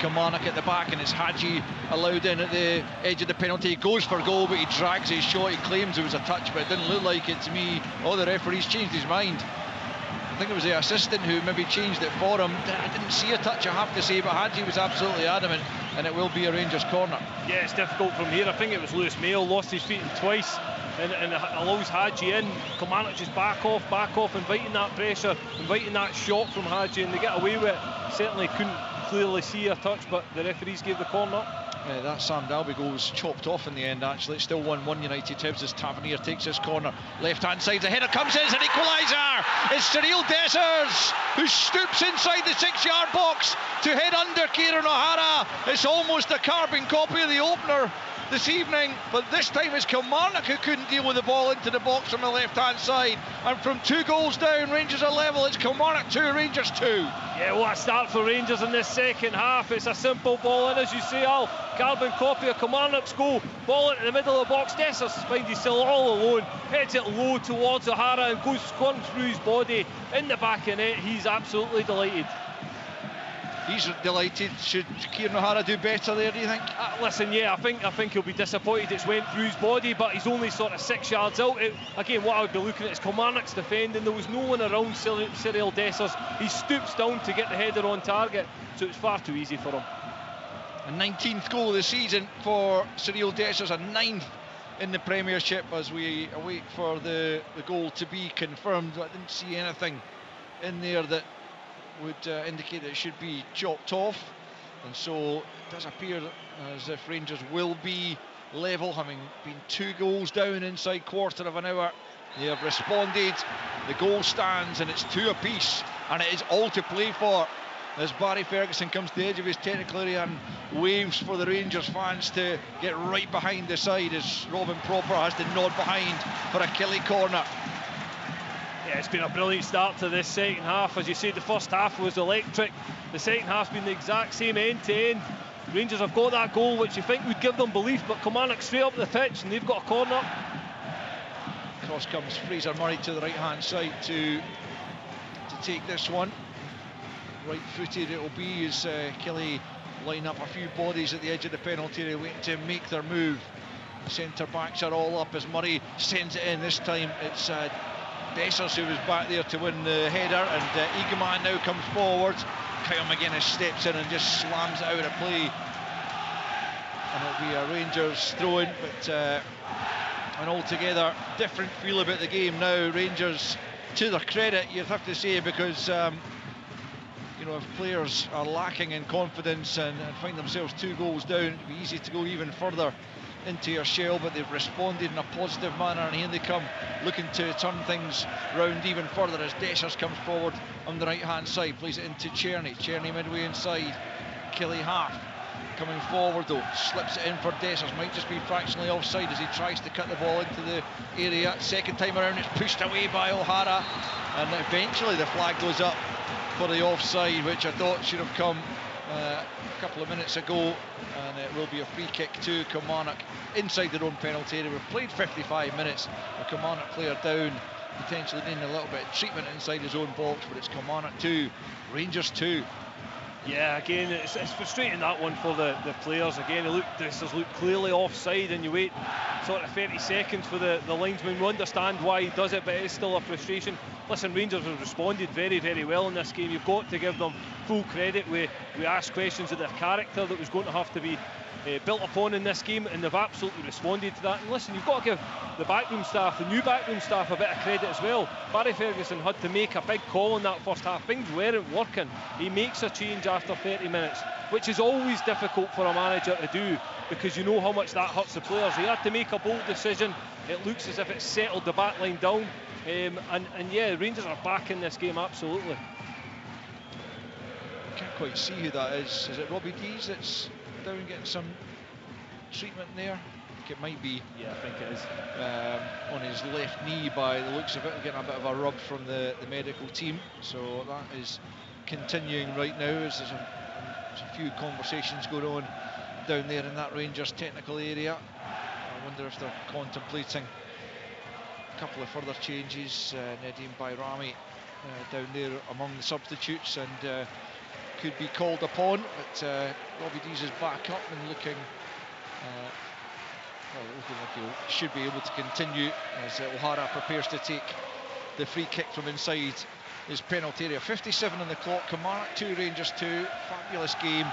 Kilmarnock at the back, and it's Hadji allowed in at the edge of the penalty. He goes for goal, but he drags his shot. He claims it was a touch, but it didn't look like it to me. Oh, the referee's changed his mind. I think it was the assistant who maybe changed it for him. I didn't see a touch, I have to say, but Hadji was absolutely adamant, and it will be a Rangers corner. Yeah, it's difficult from here. I think it was Lewis Mayo lost his feet twice and allows Hadji in. Kilmarnock just back off, inviting that pressure, inviting that shot from Hadji, and they get away with it. Certainly couldn't clearly see a touch, but the referees gave the corner. That Sam Dalby goal was chopped off in the end, actually. It's still 1-1 United Hibs as Tavernier takes his corner. Left-hand side, the header comes in, it's an equaliser! It's Cyril Dessers, who stoops inside the 6-yard box to head under Kieran O'Hara. It's almost a carbon copy of the opener this evening, but this time it's Kilmarnock who couldn't deal with the ball into the box from the left-hand side. And from 2 goals down, Rangers are level. It's Kilmarnock 2, Rangers 2. Yeah, what a start for Rangers in this second half. It's a simple ball in, as you say, Al. Carbon copy of Kilmarnock's goal. Ball into the middle of the box. Dessers finds he's still all alone. Heads it low towards O'Hara and goes squirting through his body in the back of net. He's absolutely delighted. He's delighted. Should Kieran O'Hara do better there, do you think? Listen, yeah, I think he'll be disappointed it's went through his body, but he's only sort of 6 yards out. Again, what I would be looking at is Kilmarnock's defending. There was no one around Cyril Dessers. He stoops down to get the header on target, so it's far too easy for him. A 19th goal of the season for Cyril Dessers, a 9th in the Premiership, as we await for the goal to be confirmed. I didn't see anything in there that would indicate that it should be chopped off, and so it does appear as if Rangers will be level, having been 2 goals down inside quarter of an hour. They have responded, the goal stands, and it's 2 apiece, and it is all to play for as Barry Ferguson comes to the edge of his technical area and waves for the Rangers fans to get right behind the side, as Robin Proper has to nod behind for a Killie corner. Yeah, it's been a brilliant start to this second half. As you said, the first half was electric. The second half's been the exact same end to end. Rangers have got that goal, which you think would give them belief, but Kilmarnock straight up the pitch and they've got a corner. Cross comes Fraser Murray to the right hand side to take this one. Right footed it will be as Killie line up a few bodies at the edge of the penalty area waiting to make their move. The centre backs are all up as Murray sends it in. This time it's Dessers who was back there to win the header, and Igman now comes forward. Kyle McGuinness steps in and just slams it out of play, and it'll be a Rangers throw-in, but an altogether different feel about the game now. Rangers, to their credit, you'd have to say, because you know, if players are lacking in confidence and find themselves 2 goals down, it'd be easy to go even further into your shell, but they've responded in a positive manner, and here they come looking to turn things round even further as Dessers comes forward on the right hand side, plays it into Czerny midway inside. Killie half coming forward though, slips it in for Dessers, might just be fractionally offside as he tries to cut the ball into the area. Second time around it's pushed away by O'Hara, and eventually the flag goes up for the offside, which I thought should have come a couple of minutes ago, and it will be a free kick to Kilmarnock inside their own penalty area. We've played 55 minutes, a Kilmarnock player down, potentially needing a little bit of treatment inside his own box, but it's Kilmarnock 2, Rangers 2. Yeah, again, it's frustrating, that one, for the players. Again, Dessers look clearly offside, and you wait sort of 30 seconds for the linesman. We understand why he does it, but it is still a frustration. Listen, Rangers have responded very, very well in this game. You've got to give them full credit. We asked questions of their character that was going to have to be built upon in this game, and they've absolutely responded to that. And listen, you've got to give the backroom staff, the new backroom staff, a bit of credit as well. Barry Ferguson had to make a big call in that first half. Things weren't working. He makes a change after 30 minutes, which is always difficult for a manager to do, because you know how much that hurts the players. He had to make a bold decision. It looks as if it's settled the back line down, and yeah, Rangers are back in this game, absolutely. Can't quite see who that is. Is it Robbie Dees that's down getting some treatment there? I think it might be. Yeah, I think it is. On his left knee by the looks of it, getting a bit of a rub from the medical team. So that is continuing right now as there's a few conversations going on down there in that Rangers technical area. I wonder if they're contemplating a couple of further changes. Nadeem Bayrami down there among the substitutes, and could be called upon, but Robbie Dees is back up and looking like he should be able to continue as O'Hara prepares to take the free kick from inside his penalty area. 57 on the clock, Kilmarnock 2, Rangers 2. Fabulous game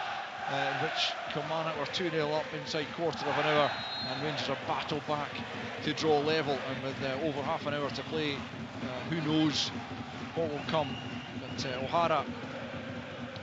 in which Kilmarnock were 2-0 up inside quarter of an hour, and Rangers are battled back to draw level, and with over half an hour to play, who knows what will come. But O'Hara,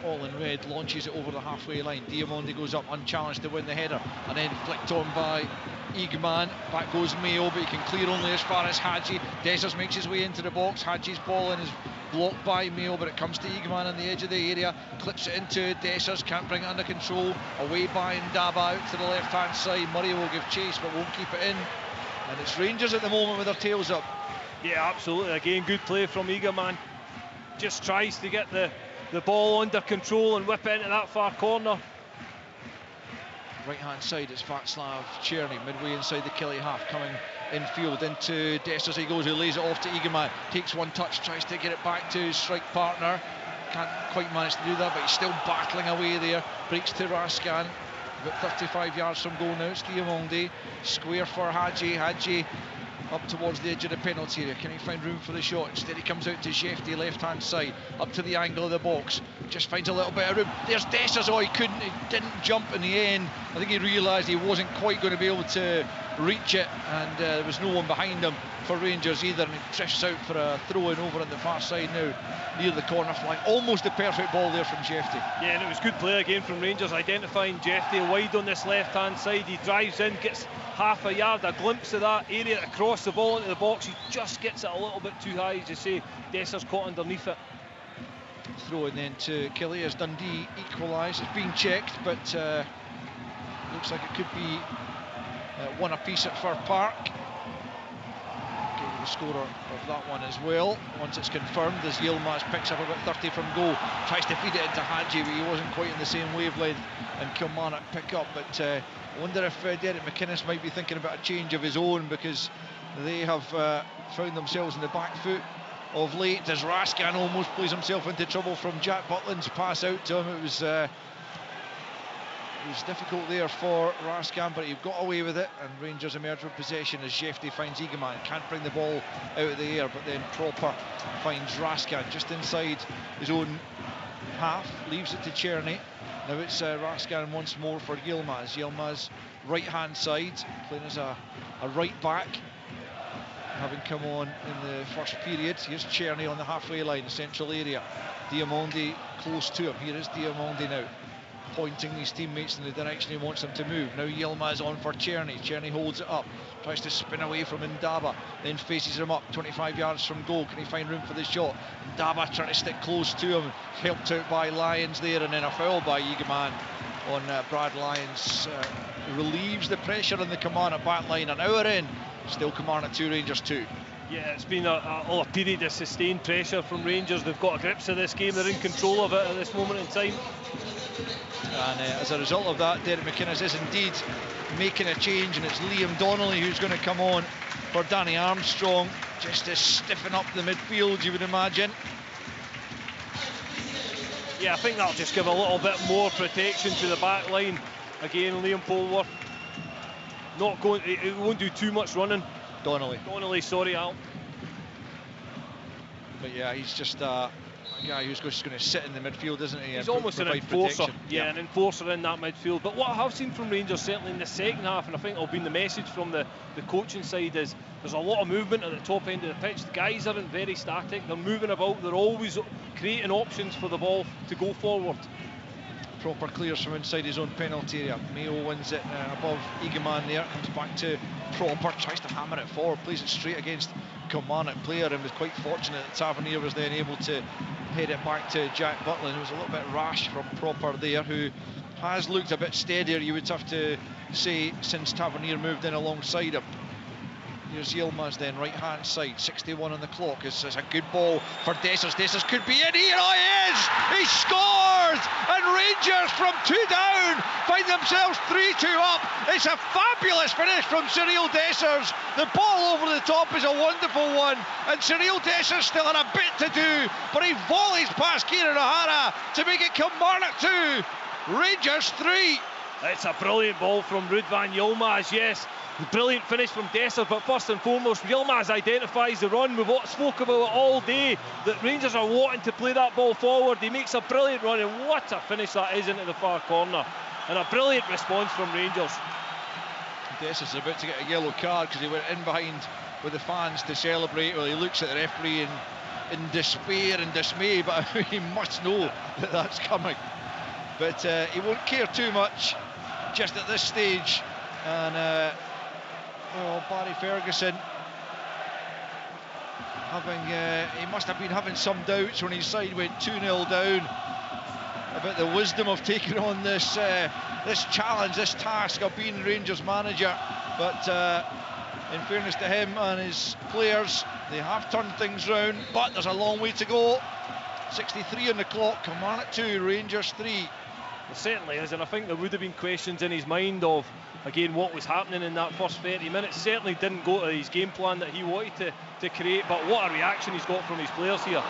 all in red, launches it over the halfway line. Diamondi goes up unchallenged to win the header, and then flicked on by Eagman. Back goes Mayo, but he can clear only as far as Hadji. Dessers makes his way into the box. Hadji's ball in is blocked by Mayo, but it comes to Eagman on the edge of the area, clips it into Dessers, can't bring it under control. Away by Ndaba out to the left hand side. Murray will give chase but won't keep it in, and it's Rangers at the moment with their tails up. Yeah, absolutely. Again, good play from Eagman. Just tries to get the ball under control and whip it into that far corner. Right hand side, it's Václav Czerny, midway inside the Killie half, coming infield into Dessers. He goes, he lays it off to Eagman, takes one touch, tries to get it back to his strike partner, can't quite manage to do that, but he's still battling away there. Breaks to Raskan, about 35 yards from goal now. It's Diamondi, square for Hadji up towards the edge of the penalty area. Can he find room for the shot? Instead he comes out to Jefty, left hand side, up to the angle of the box, just finds a little bit of room. There's Dessers. Oh, he didn't jump in the end. I think he realised he wasn't quite going to be able to reach it, and there was no one behind him for Rangers either, and he drifts out for a throw-in over on the far side now, near the corner flag. Almost a perfect ball there from Jefty. Yeah, and it was good play again from Rangers, identifying Jefty wide on this left hand side. He drives in, gets half a yard, a glimpse of that area to cross the ball into the box. He just gets it a little bit too high, as you say. Dessers caught underneath it. Throw in then to Killie as Dundee equalise. It's been checked, but looks like it could be one apiece at Fir Park. The scorer of that one as well, once it's confirmed, as Yilmaz picks up about 30 from goal, tries to feed it into Hadji, but he wasn't quite in the same wavelength, and Kilmarnock pick up. But I wonder if Derek McInnes might be thinking about a change of his own, because they have found themselves in the back foot of late, as Raskan almost plays himself into trouble from Jack Butland's pass out to him. It was difficult there for Raskan, but he got away with it, and Rangers emerge with possession as Jefty finds Eagman, can't bring the ball out of the air, but then Proper finds Raskan just inside his own half, leaves it to Czerny. Now it's Raskan once more for Yilmaz. Yilmaz right hand side, playing as a right back. having come on in the first period. Here's Czerny on the halfway line, the central area. Diamondi close to him. Here is Diamondi now, pointing his teammates in the direction he wants them to move. Now Yilmaz on for Czerny. Czerny holds it up, tries to spin away from Ndaba, then faces him up 25 yards from goal. Can he find room for the shot? Ndaba trying to stick close to him, helped out by Lyons there, and then a foul by Egeman on Brad Lyons. Relieves the pressure on the Kilmarnock back line. An hour in, still Kilmarnock 2, Rangers 2. Yeah, it's been a period of sustained pressure from Rangers. They've got a grips of this game, they're in control of it at this moment in time. And as a result of that, Derek McInnes is indeed making a change, and it's Liam Donnelly who's going to come on for Danny Armstrong, just to stiffen up the midfield, you would imagine. Yeah, I think that'll just give a little bit more protection to the back line. Again, Liam Polworth not going, it won't do too much running. Donnelly, sorry, Al. But yeah, he's just a guy who's just going to sit in the midfield, isn't he? He's almost an enforcer. Yeah, an enforcer in that midfield. But what I have seen from Rangers, certainly in the second half, and I think it'll be the message from the coaching side, is there's a lot of movement at the top end of the pitch. The guys aren't very static. They're moving about. They're always creating options for the ball to go forward. Proper clears from inside his own penalty area. Mayo wins it above Egeman there. Comes back to Proper, tries to hammer it forward, plays it straight against Kilmarnock player, and was quite fortunate that Tavernier was then able to head it back to Jack Butland. It was a little bit rash from Proper there, who has looked a bit steadier, you would have to say, since Tavernier moved in alongside him. Here's Yilmaz then, right hand side, 61 on the clock. It's a good ball for Dessers. Dessers could be in here. Oh, he is! He scores! And Rangers from 2 down find themselves 3-2 up. It's a fabulous finish from Cyril Dessers. The ball over the top is a wonderful one, and Cyril Dessers still had a bit to do, but he volleys past Kieran O'Hara to make it Kilmarnock 2, Rangers 3. It's a brilliant ball from Rudvan Yilmaz, yes. Brilliant finish from Dessers, but first and foremost, Yilmaz identifies the run. We've spoke about it all day, that Rangers are wanting to play that ball forward. He makes a brilliant run, and what a finish that is into the far corner. And a brilliant response from Rangers. Dessers is about to get a yellow card because he went in behind with the fans to celebrate. Well, he looks at the referee in despair and dismay, but he must know that that's coming. But he won't care too much just at this stage. And Barry Ferguson he must have been having some doubts when his side went 2-0 down about the wisdom of taking on this challenge, this task of being Rangers manager. But in fairness to him and his players, they have turned things round, but there's a long way to go. 63 on the clock, Kilmarnock 2, Rangers 3. There certainly is, and I think there would have been questions in his mind of, again, what was happening in that first 30 minutes. Certainly didn't go to his game plan that he wanted to create, but what a reaction he's got from his players here.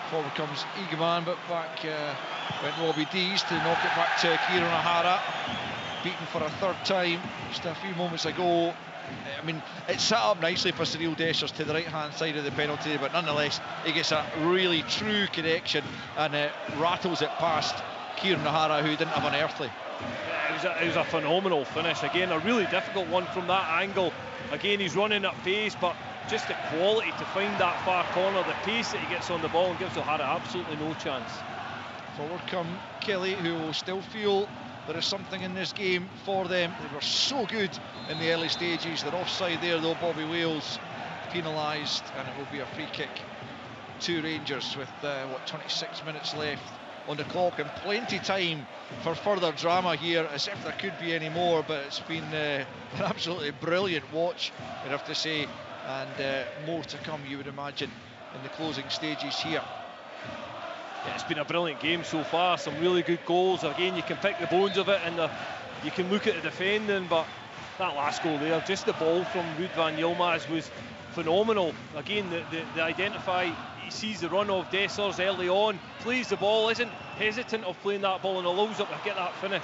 Forward comes Egeman, but back went Robbie Dees to knock it back to Kieran O'Hara. Beaten for a third time just a few moments ago. I mean, it's set up nicely for Cyril Dessers to the right-hand side of the penalty, but nonetheless, he gets a really true connection and rattles it past Kieran O'Hara, who didn't have an earthly. Yeah, it was a phenomenal finish. Again, a really difficult one from that angle. Again, he's running at pace, but just the quality to find that far corner, the pace that he gets on the ball, and gives O'Hara absolutely no chance. Forward come Kelly, who will still feel there is something in this game for them. They were so good in the early stages. They're offside there though. Bobby Wales penalised, and it will be a free kick to Rangers with 26 minutes left on the clock, and plenty time for further drama here, as if there could be any more. But it's been an absolutely brilliant watch, I'd have to say, and more to come, you would imagine, in the closing stages here. Yeah, it's been a brilliant game so far, some really good goals. Again, you can pick the bones of it, and you can look at the defending, but that last goal there, just the ball from Rudvan Yilmaz was phenomenal. Again, the identify, he sees the run of Dessers early on, plays the ball, isn't hesitant of playing that ball, and allows it to get that finish.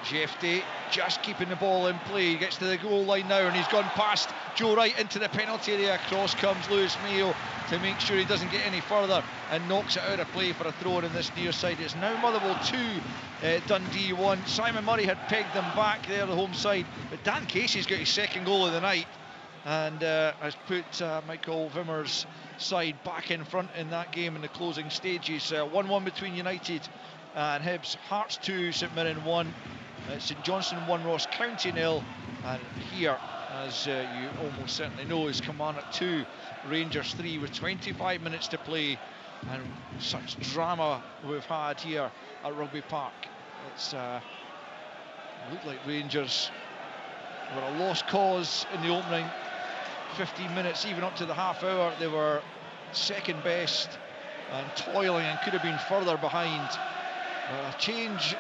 Jeff Day just keeping the ball in play. He gets to the goal line now, and he's gone past Joe Wright into the penalty area. Across comes Lewis Mayo to make sure he doesn't get any further, and knocks it out of play for a throw in this near side. It's now Motherwell 2, Dundee 1. Simon Murray had pegged them back there, the home side, but Dan Casey's got his second goal of the night. and has put Michael Wimmer's side back in front in that game in the closing stages. 1-1 between United and Hibs. Hearts 2, St Mirren 1, St Johnstone 1, Ross County 0, and here, as you almost certainly know, is Kilmarnock 2, Rangers 3, with 25 minutes to play. And such drama we've had here at Rugby Park. It's looked like Rangers were a lost cause in the opening 15 minutes, even up to the half hour. They were second best and toiling and could have been further behind. A change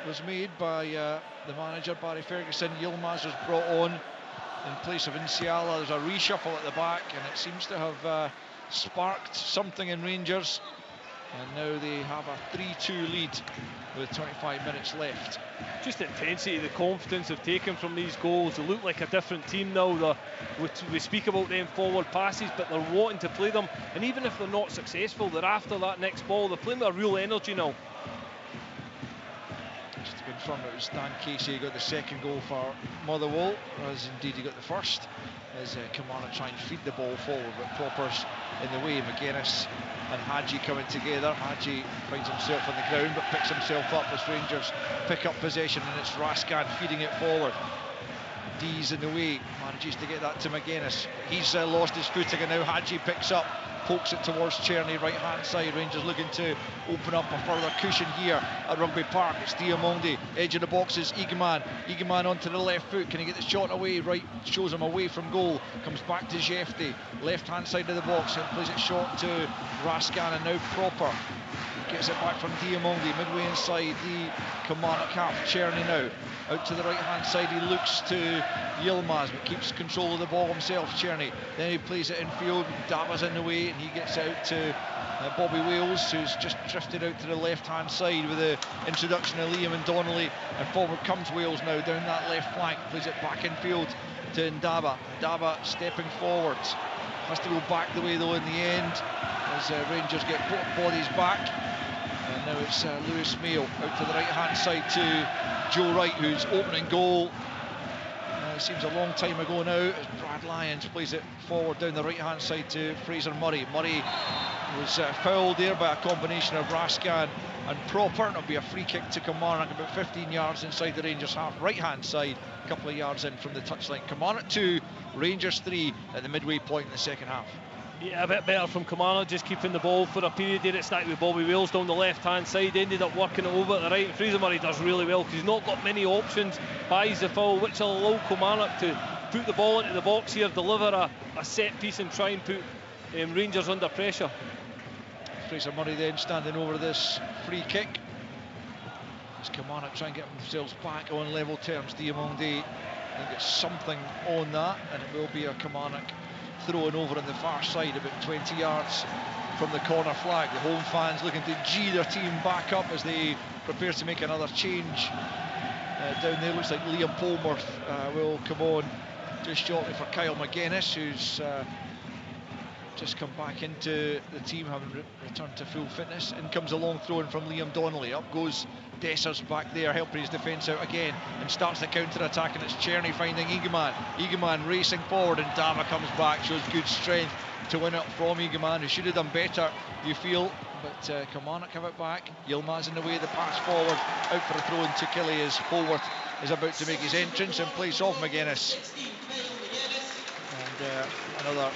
was made by the manager, Barry Ferguson. Yilmaz was brought on in place of Nsiala. There's a reshuffle at the back, and it seems to have sparked something in Rangers, and now they have a 3-2 lead with 25 minutes left. Just the intensity, the confidence they've taken from these goals. They look like a different team now. We speak about them forward passes, but they're wanting to play them, and even if they're not successful, they're after that next ball. They're playing with a real energy now. Just to confirm, it was Dan Casey who got the second goal for Motherwell, as indeed he got the first, as Kilmarnock try and feed the ball forward, but Proper's in the way. McGuinness and Hadji coming together. Hadji finds himself on the ground but picks himself up as Rangers pick up possession, and it's Raskan feeding it forward. D's in the way, manages to get that to McGuinness. He's lost his footing, and now Hadji picks up, pokes it towards Czerny, right hand side. Rangers looking to open up a further cushion here at Rugby Park. It's Diamondi, edge of the boxes, Egeman onto the left foot. Can he get the shot away? Right, shows him away from goal. Comes back to Jefte, left hand side of the box, and plays it short to Raskan, and now Proper gets it back from Diamondi, midway inside the Kilmarnock half. Czerny now out to the right hand side. He looks to Yilmaz but keeps control of the ball himself, Czerny. Then he plays it infield. Daba's in the way, and he gets out to Bobby Wales, who's just drifted out to the left hand side with the introduction of Liam and Donnelly, and forward comes Wales now down that left flank. Plays it back infield to Ndaba. Ndaba stepping forwards, has to go back the way though in the end, as Rangers get both bodies back. And now it's Lewis Mayo out to the right hand side to Joe Wright, whose opening goal seems a long time ago now, as Brad Lyons plays it forward down the right hand side to Fraser Murray. Murray was fouled there by a combination of Raskan and Proper. It'll be a free kick to Kilmarnock about 15 yards inside the Rangers half, right hand side, a couple of yards in from the touchline. Kilmarnock 2, Rangers 3 at the midway point in the second half. Yeah, a bit better from Kilmarnock, just keeping the ball for a period there. It started with Bobby Wales down the left hand side, ended up working it over at the right, and Fraser Murray does really well because he's not got many options, buys the foul, which will allow Kilmarnock to put the ball into the box here, deliver a set piece and try and put Rangers under pressure. Fraser Murray then standing over this free kick as Kilmarnock try and get themselves back on level terms. Diamondi, I think it's something on that, and it will be a Kilmarnock thrown over on the far side, about 20 yards from the corner flag. The home fans looking to G their team back up as they prepare to make another change down there. Looks like Liam Polworth will come on just shortly for Kyle McGuinness, who's just come back into the team, having returned to full fitness. In comes a long throw in from Liam Donnelly. Up goes Dessers back there, helping his defence out again, and starts the counter-attack, and it's Czerny finding Egeman. Egeman racing forward, and Dava comes back, shows good strength to win it from Egeman, who should have done better, you feel, but Kilmarnock have it back. Yilmaz in the way of the pass forward, out for a throw into Killie as Polworth is about to make his entrance in place of McGuinness. And another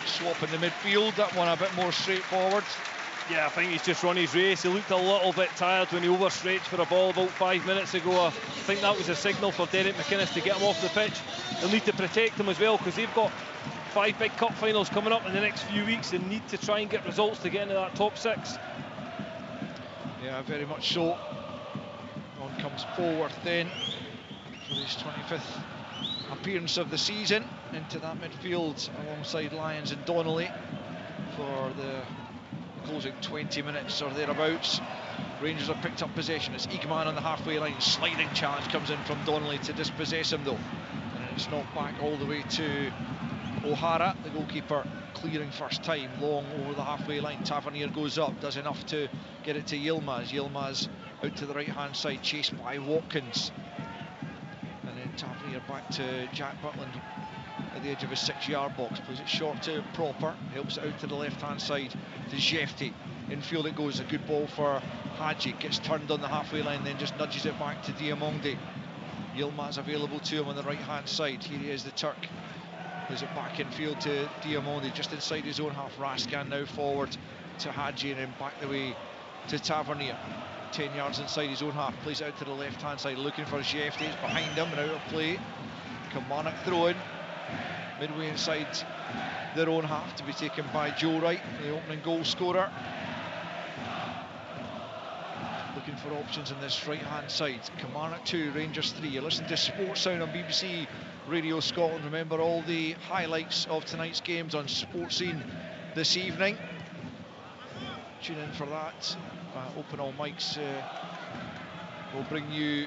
swap in the midfield, that one a bit more straightforward. Yeah, I think he's just run his race. He looked a little bit tired when he overstretched for a ball about 5 minutes ago. I think that was a signal for Derek McInnes to get him off the pitch. They'll need to protect him as well, because they've got 5 big cup finals coming up in the next few weeks. They need to try and get results to get into that top 6. Yeah, very much so. On comes Polworth then for his 25th appearance of the season into that midfield alongside Lyons and Donnelly for the closing 20 minutes or thereabouts. Rangers have picked up possession. It's Egeman on the halfway line. Sliding challenge comes in from Donnelly to dispossess him though, and it's knocked back all the way to O'Hara, the goalkeeper, clearing first time, long over the halfway line. Tavernier goes up, does enough to get it to Yilmaz. Yilmaz out to the right hand side, chased by Watkins, and then Tavernier back to Jack Butland. at the edge of his 6-yard box. Plays it short to Proper, helps it out to the left-hand side to Jefty. Infield it goes, a good ball for Hadji, gets turned on the halfway line, then just nudges it back to Diamonde. Yilmaz available to him on the right-hand side. Here he is, the Turk. Plays it back infield to Diamonde, just inside his own half. Raskan now forward to Hadji and then back the way to Tavernier. 10 yards inside his own half, plays it out to the left-hand side, looking for Jefty. It's behind him and out of play. Kilmarnock throw-in, midway inside their own half, to be taken by Joe Wright, the opening goal scorer. Looking for options on this right-hand side. Kilmarnock 2, Rangers 3. You listen to Sports Sound on BBC Radio Scotland. Remember all the highlights of tonight's games on Sports Scene this evening. Tune in for that. Open all mics. We'll bring you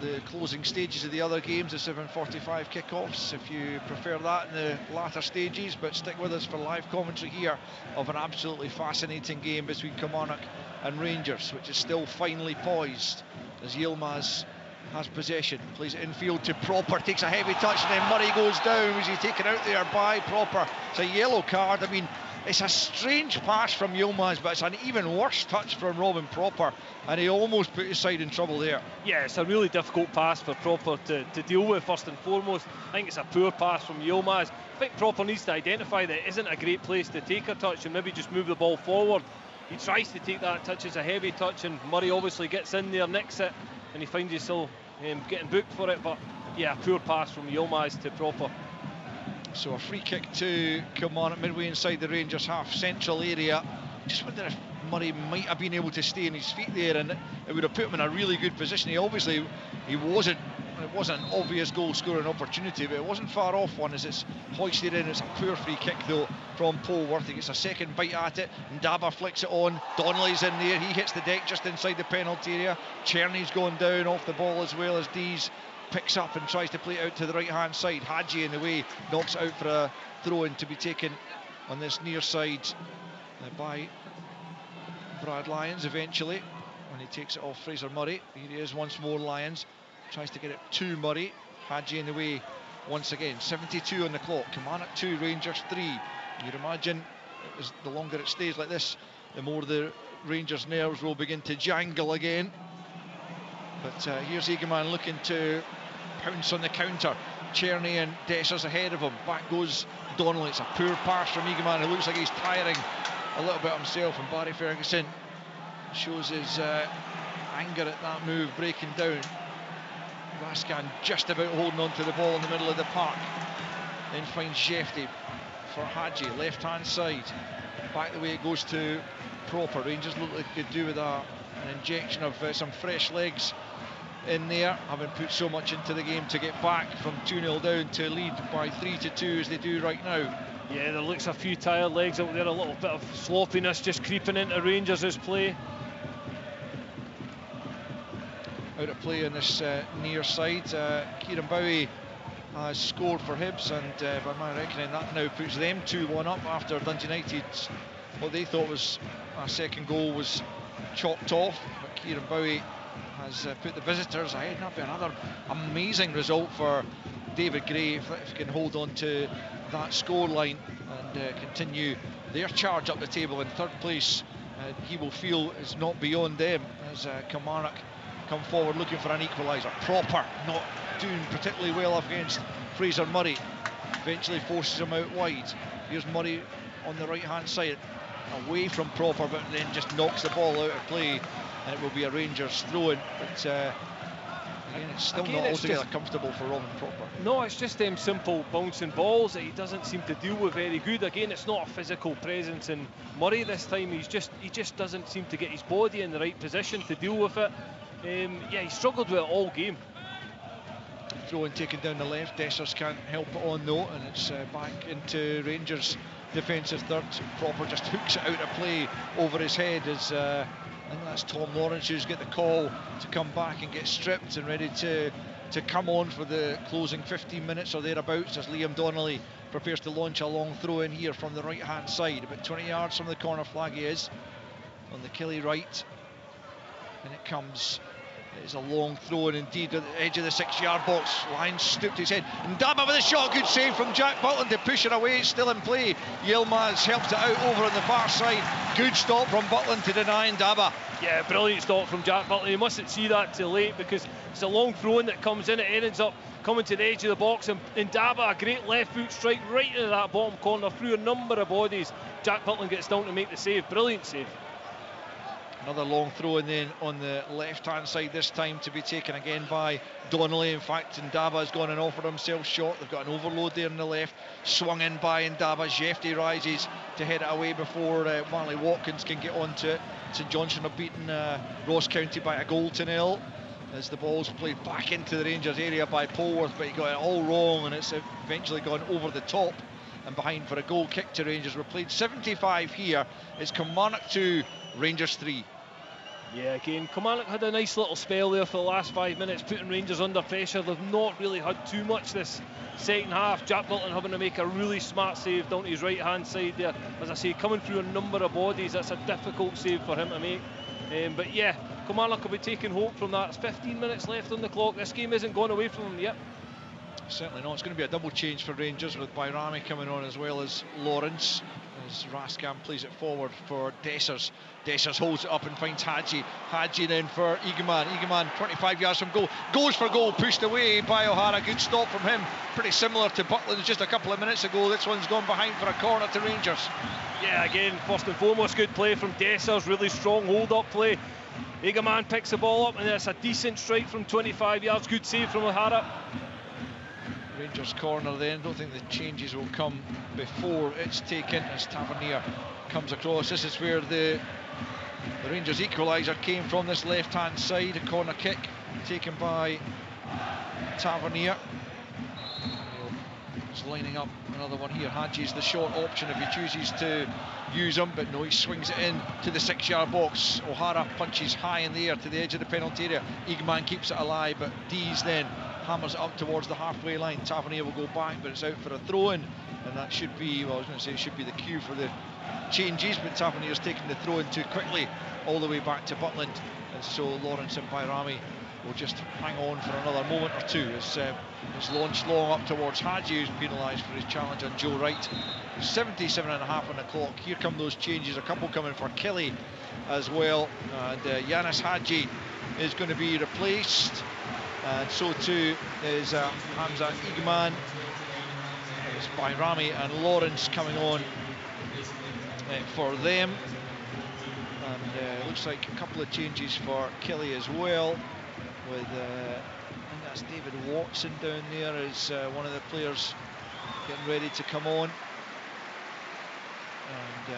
the closing stages of the other games, the 7:45 kickoffs, if you prefer that in the latter stages. But stick with us for live commentary here of an absolutely fascinating game between Kilmarnock and Rangers, which is still finely poised as Yilmaz has possession, plays it infield to Proper, takes a heavy touch, and then Murray goes down. Was he taken out there by Proper? It's a yellow card. I mean, it's a strange pass from Yilmaz, but it's an even worse touch from Robin Proper, and he almost put his side in trouble there. Yeah, it's a really difficult pass for Proper to deal with, first and foremost. I think it's a poor pass from Yilmaz. I think Proper needs to identify that it isn't a great place to take a touch and maybe just move the ball forward. He tries to take that touch, it's a heavy touch, and Murray obviously gets in there, nicks it, and he finds himself getting booked for it. But yeah, poor pass from Yilmaz to Proper. So a free kick to Kilmarnock, midway inside the Rangers half, central area. Just wonder if Murray might have been able to stay on his feet there, and it would have put him in a really good position. It wasn't an obvious goal scoring opportunity, but it wasn't far off one as it's hoisted in. It's a poor free kick though from Polworth. He gets a second bite at it, and Daba flicks it on. Donnelly's in there, he hits the deck just inside the penalty area. Czerny's going down off the ball as well as Dees picks up and tries to play it out to the right hand side. Hadji in the way, knocks it out for a throw-in to be taken on this near side by Brad Lyons eventually, when he takes it off Fraser Murray. Here he is once more, Lyons tries to get it to Murray. Hadji in the way once again. 72 on the clock. Kilmarnock 2, Rangers 3. You'd imagine the longer it stays like this, the more the Rangers' nerves will begin to jangle again. But here's Egeman looking to pounce on the counter. Czerny and Dessers ahead of him. Back goes Donnelly. It's a poor pass from Egeman. It looks like he's tiring a little bit himself, and Barry Ferguson shows his anger at that move, breaking down. Raskan just about holding on to the ball in the middle of the park. Then finds Jefty for Hadji, left hand side. Back the way it goes to Proper. Rangers look like they could do with an injection of some fresh legs in there, having put so much into the game to get back from 2-0 down to lead by 3-2 as they do right now. Yeah, there looks a few tired legs out there, a little bit of sloppiness just creeping into Rangers' play. Out of play on this near side. Kieran Bowie has scored for Hibs, and by my reckoning that now puts them 2-1 up after Dundee United's what they thought was a second goal was chopped off. But Kieran Bowie has put the visitors ahead. That'll be another amazing result for David Gray if he can hold on to that scoreline and continue their charge up the table in third place. He will feel it's not beyond them as Kilmarnock come forward looking for an equaliser. Proper not doing particularly well against Fraser Murray, eventually forces him out wide. Here's Murray on the right hand side, away from Proper, but then just knocks the ball out of play, and it will be a Rangers throw-in. But again, it's still not altogether comfortable for Robin Proper. No, it's just them simple bouncing balls that he doesn't seem to deal with very good. Again, it's not a physical presence in Murray this time. He just doesn't seem to get his body in the right position to deal with it. Yeah, he struggled with it all game. Throw-in taken down the left. Dessers can't help it on though, and it's back into Rangers defensive third. Proper just hooks it out of play over his head as I think that's Tom Lawrence who's got the call to come back and get stripped and ready to come on for the closing 15 minutes or thereabouts as Liam Donnelly prepares to launch a long throw in here from the right hand side. About 20 yards from the corner flag he is on the Killie right, and it comes It's a long throw, and indeed at the edge of the 6-yard box. Lyons stooped his head. And Ndaba with a shot. Good save from Jack Butland to push it away. It's still in play. Yilmaz helps it out over on the far side. Good stop from Butland to deny Ndaba. Yeah, brilliant stop from Jack Butland. He mustn't see that too late, because it's a long throw in that comes in. It ends up coming to the edge of the box, and Ndaba, a great left foot strike right into that bottom corner through a number of bodies. Jack Butland gets down to make the save. Brilliant save. Another long throw, and then on the left-hand side this time to be taken again by Donnelly. In fact, Ndaba has gone and offered himself shot. They've got an overload there on the left. Swung in by Ndaba. Jefty rises to head it away before Marley Watkins can get onto it. St Johnstone have beaten Ross County by a goal to nil as the ball's played back into the Rangers area by Polworth, but he got it all wrong, and it's eventually gone over the top and behind for a goal kick to Rangers. We're played 75 here. It's Kilmarnock 2, Rangers 3. Yeah, again, Kilmarnock had a nice little spell there for the last 5 minutes, putting Rangers under pressure. They've not really had too much this second half. Jack Butland having to make a really smart save down to his right-hand side there. As I say, coming through a number of bodies, that's a difficult save for him to make. But yeah, Kilmarnock will be taking hope from that. It's 15 minutes left on the clock. This game isn't gone away from them yet. Certainly not. It's going to be a double change for Rangers, with Bayrami coming on as well as Lawrence, as Raskam plays it forward for Dessers. Dessers holds it up and finds Hadji. Hadji then for Egeman. Egeman 25 yards from goal. Goes for goal, pushed away by O'Hara. Good stop from him. Pretty similar to Butland's just a couple of minutes ago. This one's gone behind for a corner to Rangers. Yeah, again, first and foremost, good play from Dessers. Really strong hold-up play. Egeman picks the ball up, and it's a decent strike from 25 yards. Good save from O'Hara. Rangers corner then. Don't think the changes will come before it's taken as Tavernier comes across. This is where the Rangers equaliser came from, this left-hand side. A corner kick taken by Tavernier. He's lining up another one here. Hadji's the short option if he chooses to use him, but no, he swings it in to the 6-yard box. O'Hara punches high in the air to the edge of the penalty area. Egeman keeps it alive, but Dees then hammers it up towards the halfway line. Tavernier will go back, but it's out for a throw-in, and that should be, well, I was going to say it should be the cue for the changes, but Tavernier's taking the throw-in too quickly all the way back to Butland, and so Lawrence and Bayrami will just hang on for another moment or two as it's launched long up towards Hadji, who's penalised for his challenge on Joe Wright. 77.5 on the clock. Here come those changes, a couple coming for Kelly as well, and Yanis Hadji is going to be replaced, and so too is Hamza Egeman. It's Bayrami and Lawrence coming on for them, and looks like a couple of changes for Kelly as well, with I think that's David Watson down there as one of the players getting ready to come on, and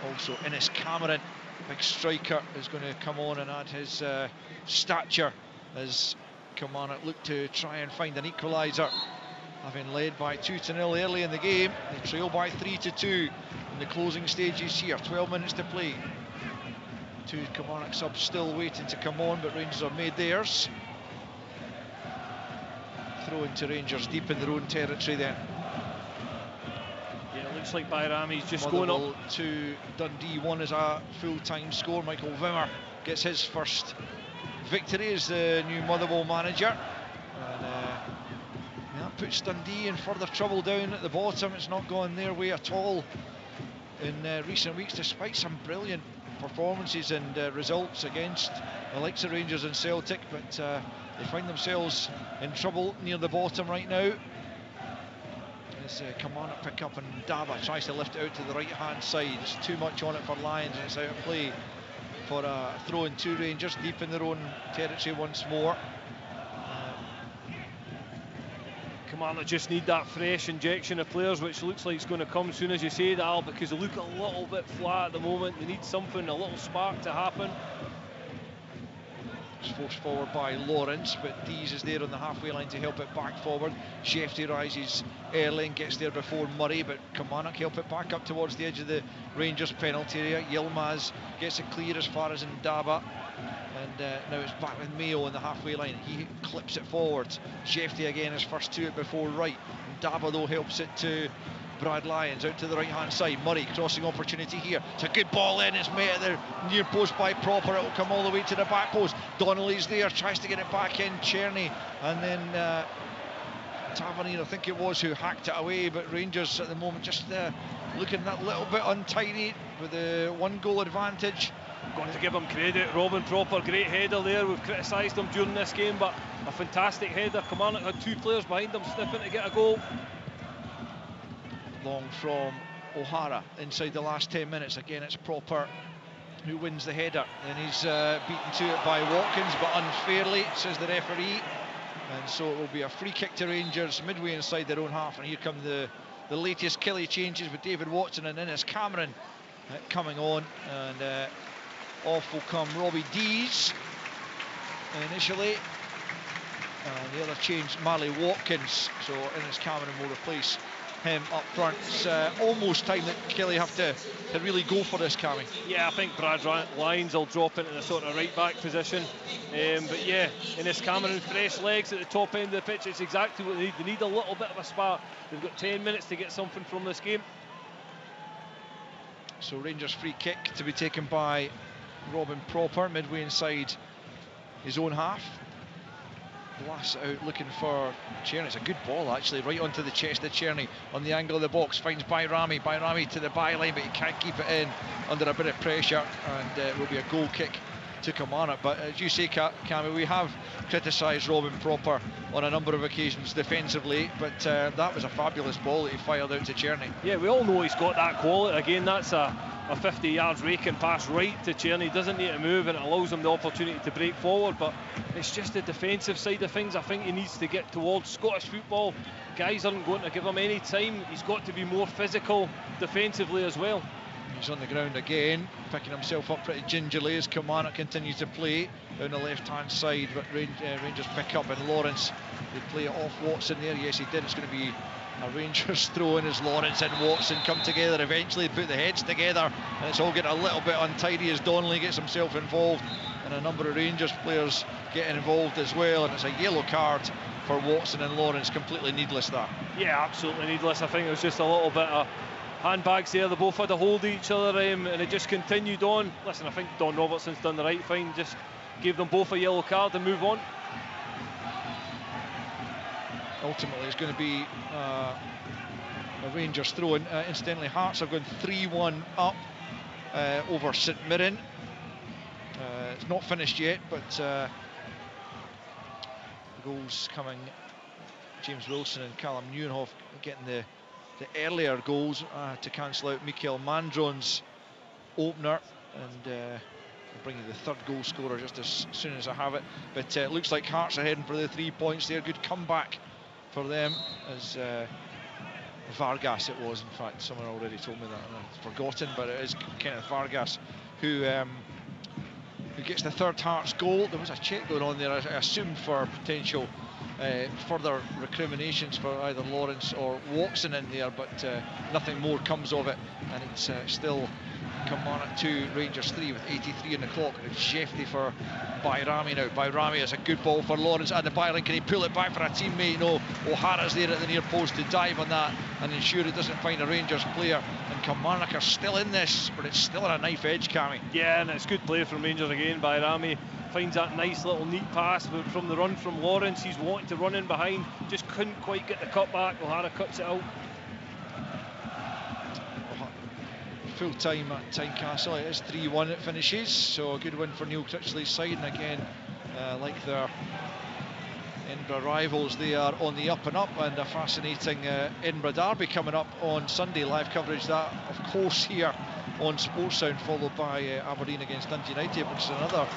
also Innes Cameron, big striker, is going to come on and add his stature as Kilmarnock look to try and find an equaliser, having led by 2-0 early in the game. They trail by 3-2 in the closing stages here. 12 minutes to play. Two Kilmarnock subs still waiting to come on, but Rangers have made theirs. Throw into Rangers deep in their own territory then. Yeah, it looks like Bayrami's just Motherwell going up. To Dundee 1 is a full-time score. Michael Wimmer gets his first victory as the new Motherwell manager, and that puts Dundee in further trouble down at the bottom. It's not gone their way at all in recent weeks, despite some brilliant performances and results against the likes of Rangers and Celtic, but they find themselves in trouble near the bottom right now. As Kilmarnock pick up, and Ndaba tries to lift it out to the right hand side. It's too much on it for Lions, and it's out of play for a throw in to Rangers deep in their own territory once more. Kilmarnock just need that fresh injection of players, which looks like it's going to come as soon as you say that, Al, because they look a little bit flat at the moment. They need something, a little spark to happen. It's forced forward by Lawrence, but Dees is there on the halfway line to help it back forward. Jefty rises early and gets there before Murray, but Kilmarnock help it back up towards the edge of the Rangers penalty area. Yilmaz gets it clear as far as Ndaba, and now it's back with Mayo on the halfway line. He clips it forward. Jefty again is first to it before Wright. Ndaba though helps it to Brad Lyons out to the right hand side. Murray crossing opportunity here. It's a good ball in. It's met at the near post by Proper. It'll come all the way to the back post. Donnelly's there, tries to get it back in. Czerny, and then Tavernier, I think it was, who hacked it away. But Rangers at the moment just looking that little bit untidy with the 1-goal advantage. Got to give him credit. Robin Proper, great header there. We've criticised him during this game, but a fantastic header. Kilmarnock had 2 players behind him sniffing to get a goal. Long from O'Hara inside the last 10 minutes. Again, it's Proper who wins the header. Then he's beaten to it by Watkins, but unfairly, says the referee. And so it will be a free kick to Rangers midway inside their own half. And here come the latest Killie changes with David Watson and Innes Cameron coming on. And off will come Robbie Dees initially. And the other change, Marley Watkins. So Innes Cameron will replace him up front. It's almost time that Killie have to really go for this, Cammy. Yeah, I think Brad Lyons will drop into the sort of right back position. But yeah, Innes Cameron, fresh legs at the top end of the pitch, it's exactly what they need. They need a little bit of a spark. They've got 10 minutes to get something from this game. So Rangers free kick to be taken by Robin Proper midway inside his own half. Blasts out looking for Czerny. It's a good ball actually, right onto the chest of Czerny on the angle of the box. Finds Bayrami to the byline, but he can't keep it in under a bit of pressure, and it will be a goal kick to Kilmarnock. But as you say, Cammy, we have criticised Robin Proper on a number of occasions defensively, but that was a fabulous ball that he fired out to Czerny. Yeah, we all know he's got that quality. Again, that's a 50 yards raking pass right to Czerny. He doesn't need to move, and it allows him the opportunity to break forward, but it's just the defensive side of things I think he needs to get towards. Scottish football, guys aren't going to give him any time. He's got to be more physical defensively as well. He's on the ground again, picking himself up pretty gingerly as Kilmarnock continue to play down the left-hand side, but Rangers pick up, and Lawrence, they play it off Watson there. Yes, he did. It's going to be a Rangers throw in as Lawrence and Watson come together. Eventually put the heads together, and it's all getting a little bit untidy as Donnelly gets himself involved, and a number of Rangers players getting involved as well, and it's a yellow card for Watson and Lawrence. Completely needless, that. Yeah, absolutely needless. I think it was just a little bit of handbags there. They both had a hold of each other, and it just continued on. Listen, I think Don Robertson's done the right thing, just gave them both a yellow card and move on. Ultimately, it's going to be a Rangers throw-in. Incidentally, Hearts have gone 3-1 up over St Mirren. It's not finished yet, but the goals coming. James Wilson and Callum Nieuwenhof getting the earlier goals to cancel out Mikael Mandron's opener, and I'll bring you the third goal scorer just as soon as I have it. But it looks like Hearts are heading for the 3 points there. Good comeback for them, as Vargas it was, in fact. Someone already told me that, and I've forgotten, but it is Kenneth Vargas who gets the third Hearts goal. There was a check going on there, I assumed, for potential further recriminations for either Lawrence or Watson in there, but nothing more comes of it, and it's still Kilmarnock 2, Rangers 3 with 83 on the clock. And it's Shefty for Bayrami now. Bayrami has a good ball for Lawrence at the byline. Can he pull it back for a teammate? No. O'Hara's there at the near post to dive on that and ensure it doesn't find a Rangers player. And Kilmarnock are still in this, but it's still on a knife edge, Cammy. Yeah, and it's good play from Rangers again. Bayrami finds that nice little neat pass from the run from Lawrence. He's wanting to run in behind, just couldn't quite get the cut back. O'Hara cuts it out. Full time at Tynecastle, it is 3-1 it finishes, so a good win for Neil Critchley's side, and again, like their Edinburgh rivals, they are on the up and up, and a fascinating Edinburgh derby coming up on Sunday. Live coverage that, of course, here on Sports Sound, followed by Aberdeen against Dundee United, which is another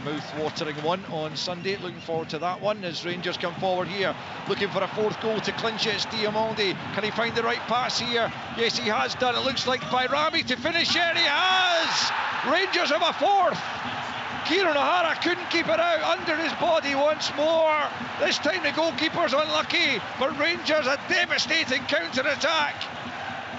mouth-watering one on Sunday. Looking forward to that one as Rangers come forward here, looking for a fourth goal to clinch it. It's Diamondi. Can he find the right pass here? Yes, he has done. It looks like Bayrami to finish it. He has! Rangers have a fourth. Kieran O'Hara couldn't keep it out, under his body once more. This time the goalkeeper's unlucky, but Rangers a devastating counter-attack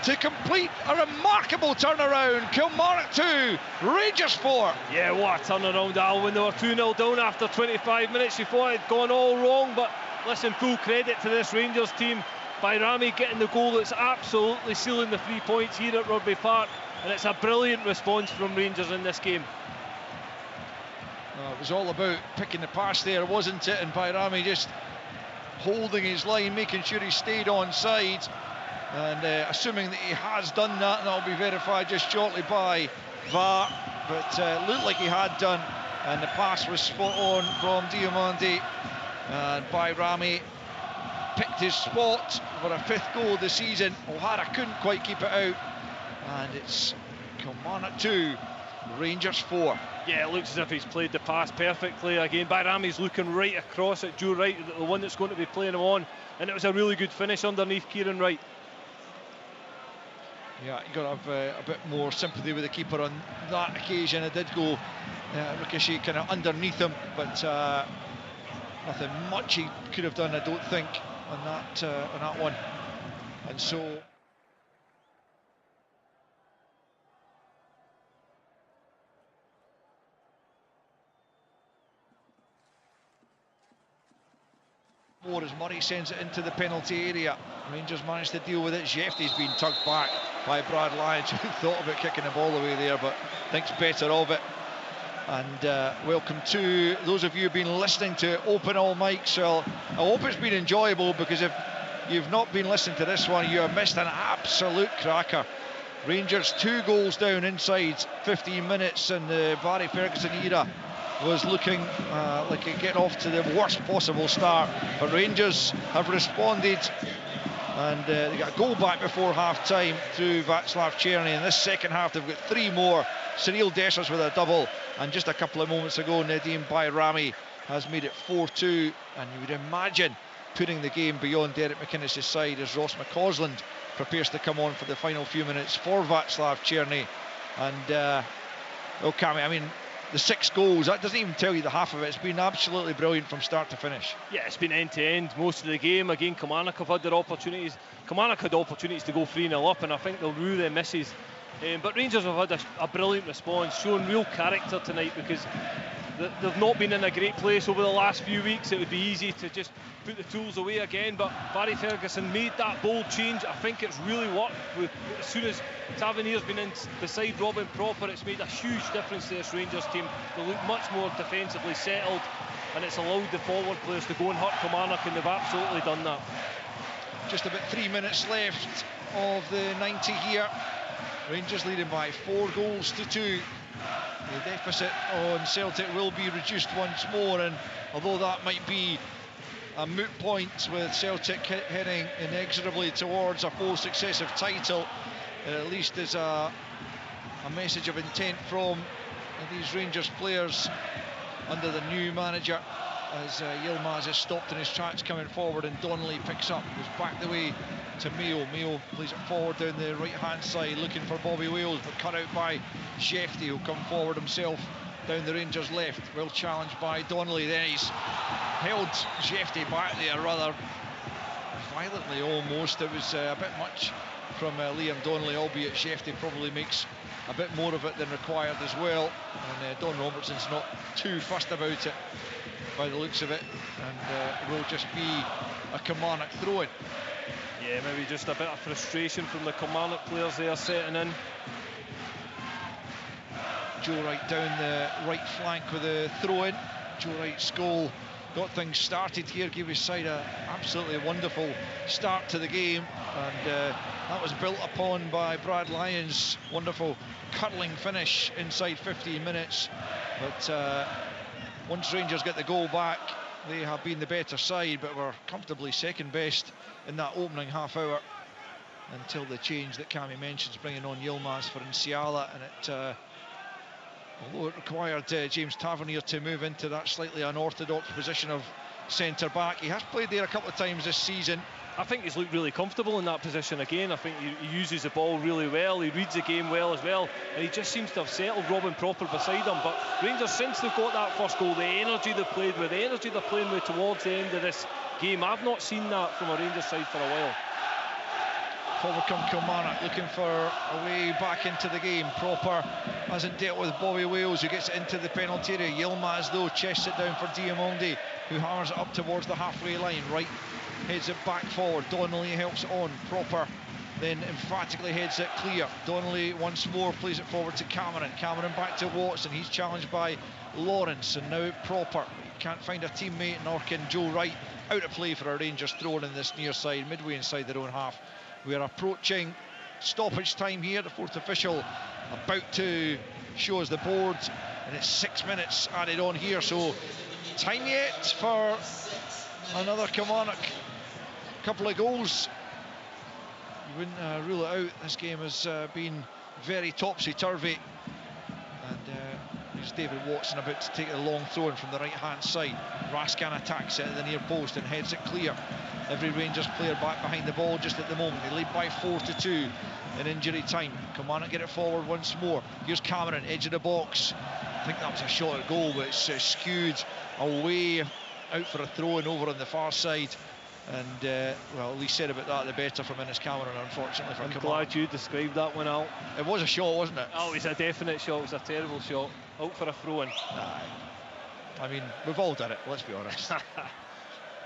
to complete a remarkable turnaround. Kilmarnock 2, Rangers 4. Yeah, what a turnaround, Al, when they were 2-0 down after 25 minutes. You thought it had gone all wrong, but listen, full credit to this Rangers team. Bayrami getting the goal that's absolutely sealing the 3 points here at Rugby Park, and it's a brilliant response from Rangers in this game. It was all about picking the pass there, wasn't it? And Bayrami just holding his line, making sure he stayed on side, and assuming that he has done that, and that'll be verified just shortly by VAR, but looked like he had done, and the pass was spot on from Diamandi, and Bayrami picked his spot for a 5th goal of the season. O'Hara couldn't quite keep it out, and it's Kilmarnock 2, Rangers 4. Yeah, it looks as if he's played the pass perfectly again. Bayrami's looking right across at Joe Wright, the one that's going to be playing him on, and it was a really good finish underneath Kieran Wright. Yeah, you got to have a bit more sympathy with the keeper on that occasion. It did go ricochet kind of underneath him, but nothing much he could have done, I don't think, on that one. And so more as Murray sends it into the penalty area. Rangers managed to deal with it. Jeffrey's been tugged back by Brad Lyons, who thought about kicking the ball away there, but thinks better of it. And welcome to those of you who've been listening to Open All Mics. Well, I hope it's been enjoyable, because if you've not been listening to this one, you have missed an absolute cracker. Rangers 2 goals down inside 15 minutes, and the Barry Ferguson era was looking like it getting off to the worst possible start, but Rangers have responded, and they got a goal back before half-time through Václav Černý. In this second half they've got 3 more. Cyril Dessers with a double, and just a couple of moments ago Nadim Bayrami has made it 4-2, and you would imagine putting the game beyond Derek McInnes' side as Ross McCausland prepares to come on for the final few minutes for Václav Černý. And Cammy, I mean, the 6 goals, that doesn't even tell you the half of it. It's been absolutely brilliant from start to finish. Yeah, it's been end to end most of the game. Again, Kilmarnock have had their opportunities. Kilmarnock had opportunities to go 3-0 up, and I think they'll rue their misses. But Rangers have had a brilliant response, showing real character tonight, because they've not been in a great place over the last few weeks. It would be easy to just put the tools away again, but Barry Ferguson made that bold change. I think it's really worked. As soon as Tavernier's been in beside Robin Proper, it's made a huge difference to this Rangers team. They look much more defensively settled, and it's allowed the forward players to go and hurt Kilmarnock, and they've absolutely done that. Just about 3 minutes left of the 90 here. Rangers leading by 4 goals to 2. The deficit on Celtic will be reduced once more, and although that might be a moot point with Celtic heading inexorably towards a 4th successive title, at least is a message of intent from these Rangers players under the new manager, as Yilmaz is stopped in his tracks coming forward, and Donnelly picks up, goes back the way to Mayo. Mayo plays it forward down the right hand side looking for Bobby Wales, but cut out by Shefty, who'll come forward himself down the Rangers left. Well challenged by Donnelly, then he's held Shefty back there rather violently almost. It was a bit much from Liam Donnelly, albeit Shefty probably makes a bit more of it than required as well, and Don Robertson's not too fussed about it by the looks of it, and it will just be a Kilmarnock throw-in. Yeah, maybe just a bit of frustration from the Kilmarnock players there setting in. Joe Wright down the right flank with a throw-in. Joe Wright's goal got things started here, gave his side an absolutely wonderful start to the game, and that was built upon by Brad Lyons' wonderful curling finish inside 15 minutes. But once Rangers get the goal back, they have been the better side, but were comfortably second best in that opening half hour until the change that Cammy mentions, bringing on Yilmaz for Nsiala, and it although it required James Tavernier to move into that slightly unorthodox position of centre back. He has played there a couple of times this season. I think he's looked really comfortable in that position again. I think he uses the ball really well, he reads the game well as well, and he just seems to have settled Robin Proper beside him. But Rangers, since they've got that first goal, the energy they've played with, the energy they're playing with towards the end of this game, I've not seen that from a Rangers side for a while. Forward come Kilmarnock, looking for a way back into the game. Proper hasn't dealt with Bobby Wales, who gets it into the penalty area. Yilmaz though chests it down for Diamandi, who hammers it up towards the halfway line. Right heads it back forward. Donnelly helps on. Proper then emphatically heads it clear. Donnelly once more plays it forward to Cameron. Cameron back to Watson. He's challenged by Lawrence, and now Proper can't find a teammate, nor can Joe Wright. Out of play for a Rangers throw in this near side, midway inside their own half. We are approaching stoppage time here. The fourth official about to show us the board, and it's 6 minutes added on here, so time yet for another Kilmarnock couple of goals. You wouldn't rule it out. This game has been very topsy-turvy, and here's David Watson about to take a long throw in from the right hand side. Raskin attacks it at the near post and heads it clear. Every Rangers player back behind the ball just at the moment. They lead by 4-2 in injury time. Kilmarnock get it forward once more. Here's Cameron, edge of the box. I think that was a shot at goal, but it's skewed away, out for a throw and over on the far side. And well, at least said about that the better from Innes Cameron, unfortunately for Kilmarnock. I'm glad you described that one out. It was a shot, wasn't it? Oh, it was a definite shot. It was a terrible shot. Out for a throw-in. I mean, we've all done it, let's be honest.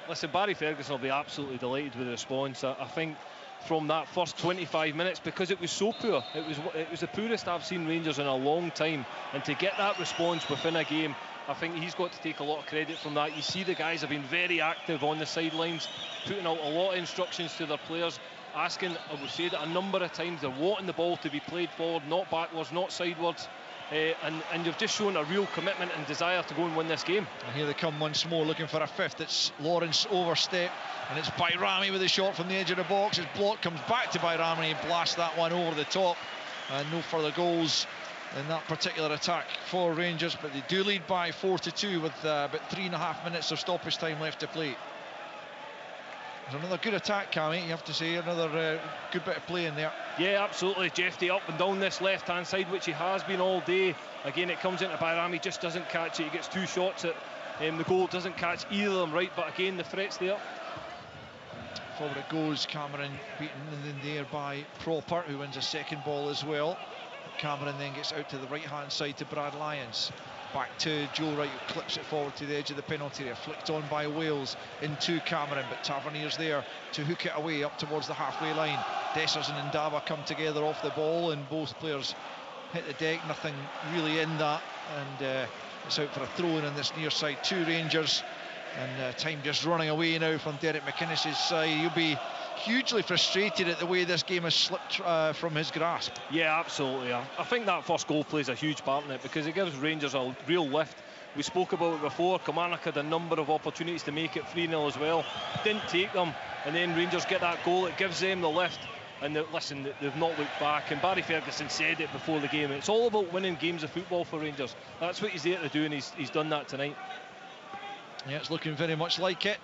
Listen, Barry Ferguson will be absolutely delighted with the response. I think from that first 25 minutes, because it was so poor, it was the poorest I've seen Rangers in a long time, and to get that response within a game, I think he's got to take a lot of credit from that. You see the guys have been very active on the sidelines, putting out a lot of instructions to their players, asking, I will say that a number of times, they're wanting the ball to be played forward, not backwards, not sidewards. And you've just shown a real commitment and desire to go and win this game. And here they come once more, looking for a fifth. It's Lawrence overstep, and it's Bayrami with a shot from the edge of the box. His block comes back to Bayrami and blasts that one over the top. And no further goals in that particular attack for Rangers, but they do lead by 4-2 with about 3.5 minutes of stoppage time left to play. There's another good attack, Cammy, you have to say, another good bit of play in there. Yeah, absolutely. Jeffy up and down this left hand side, which he has been all day. Again, it comes into Bayrami, just doesn't catch it. He gets two shots at the goal, doesn't catch either of them right, but again the threat's there. Forward it goes. Cameron beaten in the air by Proper, who wins a second ball as well. Cameron then gets out to the right hand side to Brad Lyons. Back to Joe Wright, who clips it forward to the edge of the penalty area. Flicked on by Wales into Cameron, but Tavernier's there to hook it away up towards the halfway line. Dessers and Ndaba come together off the ball, and both players hit the deck. Nothing really in that, and it's out for a throw-in on this near side. Two Rangers, and time just running away now from Derek McInnes' side. He'll be hugely frustrated at the way this game has slipped from his grasp. Yeah, absolutely. I think that first goal plays a huge part in it, because it gives Rangers a real lift. We spoke about it before. Kilmarnock had a number of opportunities to make it 3-0 as well, didn't take them, and then Rangers get that goal. It gives them the lift, and listen, they've not looked back. And Barry Ferguson said it before the game, it's all about winning games of football for Rangers. That's what he's there to do, and he's done that tonight. Yeah, it's looking very much like it.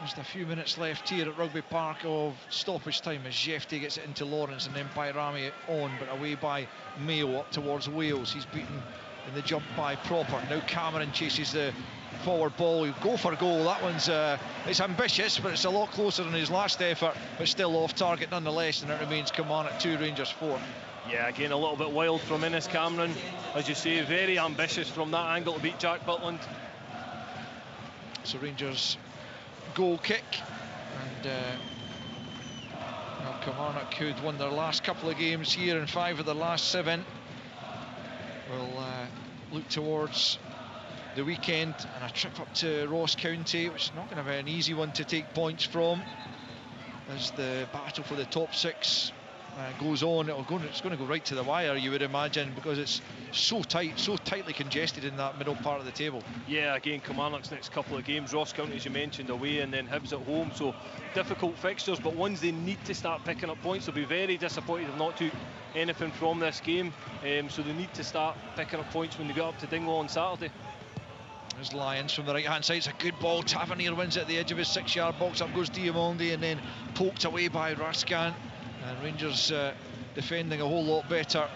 Just a few minutes left here at Rugby Park of stoppage time as Jefty gets it into Lawrence, and then Bayrami on, but away by Mayo up towards Wales. He's beaten in the jump by Proper. Now Cameron chases the forward ball. He'll go for goal. That one's it's ambitious, but it's a lot closer than his last effort, but still off target nonetheless, and it remains Kilmarnock 2, Rangers 4. Yeah, again a little bit wild from Innes Cameron, as you say, very ambitious from that angle to beat Jack Butland. So Rangers goal kick, and Kilmarnock, who'd won their last couple of games here and 5 of their last 7, will look towards the weekend and a trip up to Ross County, which is not going to be an easy one to take points from, as the battle for the top 6 goes on. It's going to go right to the wire, you would imagine, because it's so tight, so tightly congested in that middle part of the table. Yeah, again, Kilmarnock's next couple of games, Ross County, as you mentioned, away, and then Hibs at home, so difficult fixtures, but ones they need to start picking up points. They'll be very disappointed if not took anything from this game, so they need to start picking up points when they get up to Dingwall on Saturday. There's Lyons from the right hand side. It's a good ball. Tavernier wins it at the edge of his 6-yard box. Up goes Diamondi, and then poked away by Raskin. And Rangers defending a whole lot better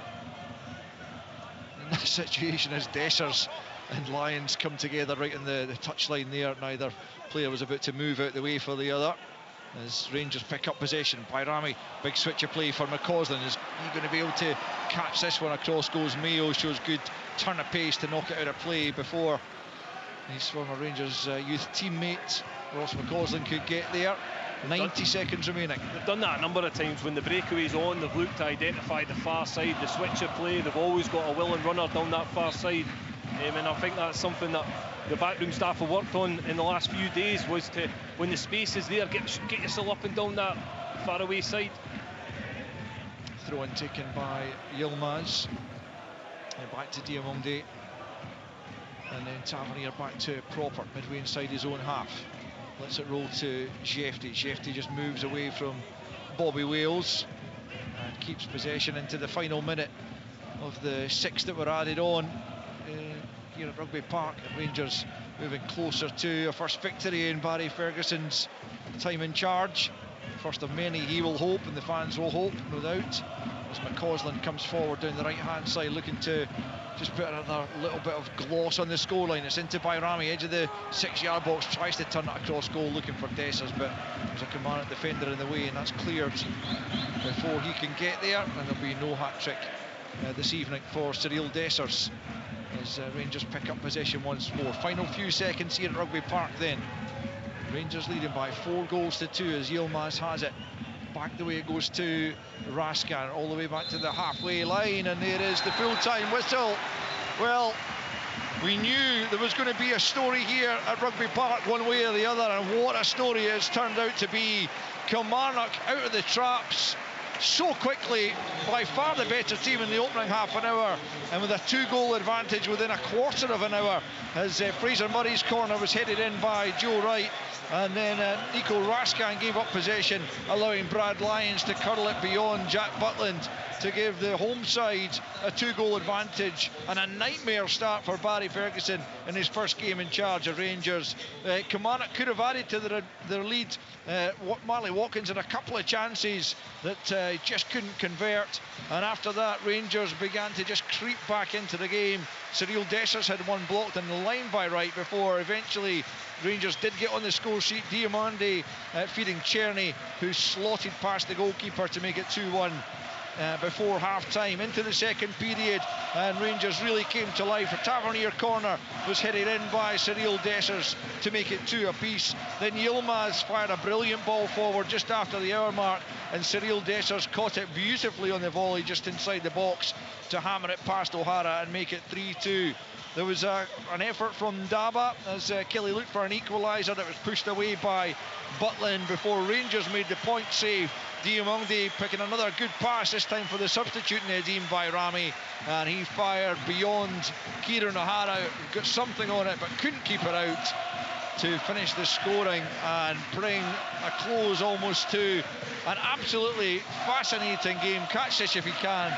in that situation as Dessers and Lyons come together right in the touchline there. Neither player was about to move out the way for the other, as Rangers pick up possession. Bayrami, big switch of play for McCausland. Is he going to be able to catch this one? Across goes Mayo, shows good turn of pace to knock it out of play before his former Rangers youth teammate Ross McCausland could get there. 90 seconds remaining. They've done that a number of times when the breakaway's on. They've looked to identify the far side, the switch of play. They've always got a willing runner down that far side, and I think that's something that the backroom staff have worked on in the last few days, was to, when the space is there, get yourself up and down that far away side. Throw in taken by Yilmaz. And back to Diamonde. And then Tavernier back to Proper, midway inside his own half. Lets it roll to Jefty. Jefty just moves away from Bobby Wales and keeps possession into the final minute of the 6 that were added on here at Rugby Park. Rangers moving closer to a first victory in Barry Ferguson's time in charge. First of many, he will hope, and the fans will hope, no doubt, as McCausland comes forward down the right-hand side, looking to just put another little bit of gloss on the scoreline. It's into Bayrami, edge of the 6-yard box, tries to turn it across goal, looking for Dessers, but there's a Kilmarnock defender in the way, and that's cleared before he can get there, and there'll be no hat-trick this evening for Cyril Dessers, as Rangers pick up possession once more. Final few seconds here at Rugby Park then. Rangers leading by 4-2 as Yilmaz has it. Back the way it goes to Raskan, all the way back to the halfway line, and there is the full-time whistle. Well, we knew there was going to be a story here at Rugby Park one way or the other, and what a story it's turned out to be. Kilmarnock out of the traps so quickly, by far the better team in the opening half an hour, and with a 2-goal advantage within a quarter of an hour, as Fraser Murray's corner was headed in by Joe Wright, and then Nico Raskan gave up possession, allowing Brad Lyons to curl it beyond Jack Butland to give the home side a 2-goal advantage, and a nightmare start for Barry Ferguson in his first game in charge of Rangers. Kilmarnock could have added to their lead. Marley Watkins had a couple of chances that just couldn't convert, and after that Rangers began to just creep back into the game. Cyril Dessers had one blocked on the line by Wright before eventually Rangers did get on the score sheet. Diamande feeding Czerny, who slotted past the goalkeeper to make it 2-1 before half-time. Into the second period, and Rangers really came to life. A Tavernier corner was headed in by Cyril Dessers to make it 2 apiece. Then Yilmaz fired a brilliant ball forward just after the hour mark, and Cyril Dessers caught it beautifully on the volley just inside the box to hammer it past O'Hara and make it 3-2. There was an effort from Daba as Kelly looked for an equaliser that was pushed away by Butland before Rangers made the point save. Diamonde picking another good pass, this time for the substitute Nadeem Bayrami, and he fired beyond Kieran O'Hara, got something on it but couldn't keep it out to finish the scoring and bring a close almost to an absolutely fascinating game. Catch this if you can.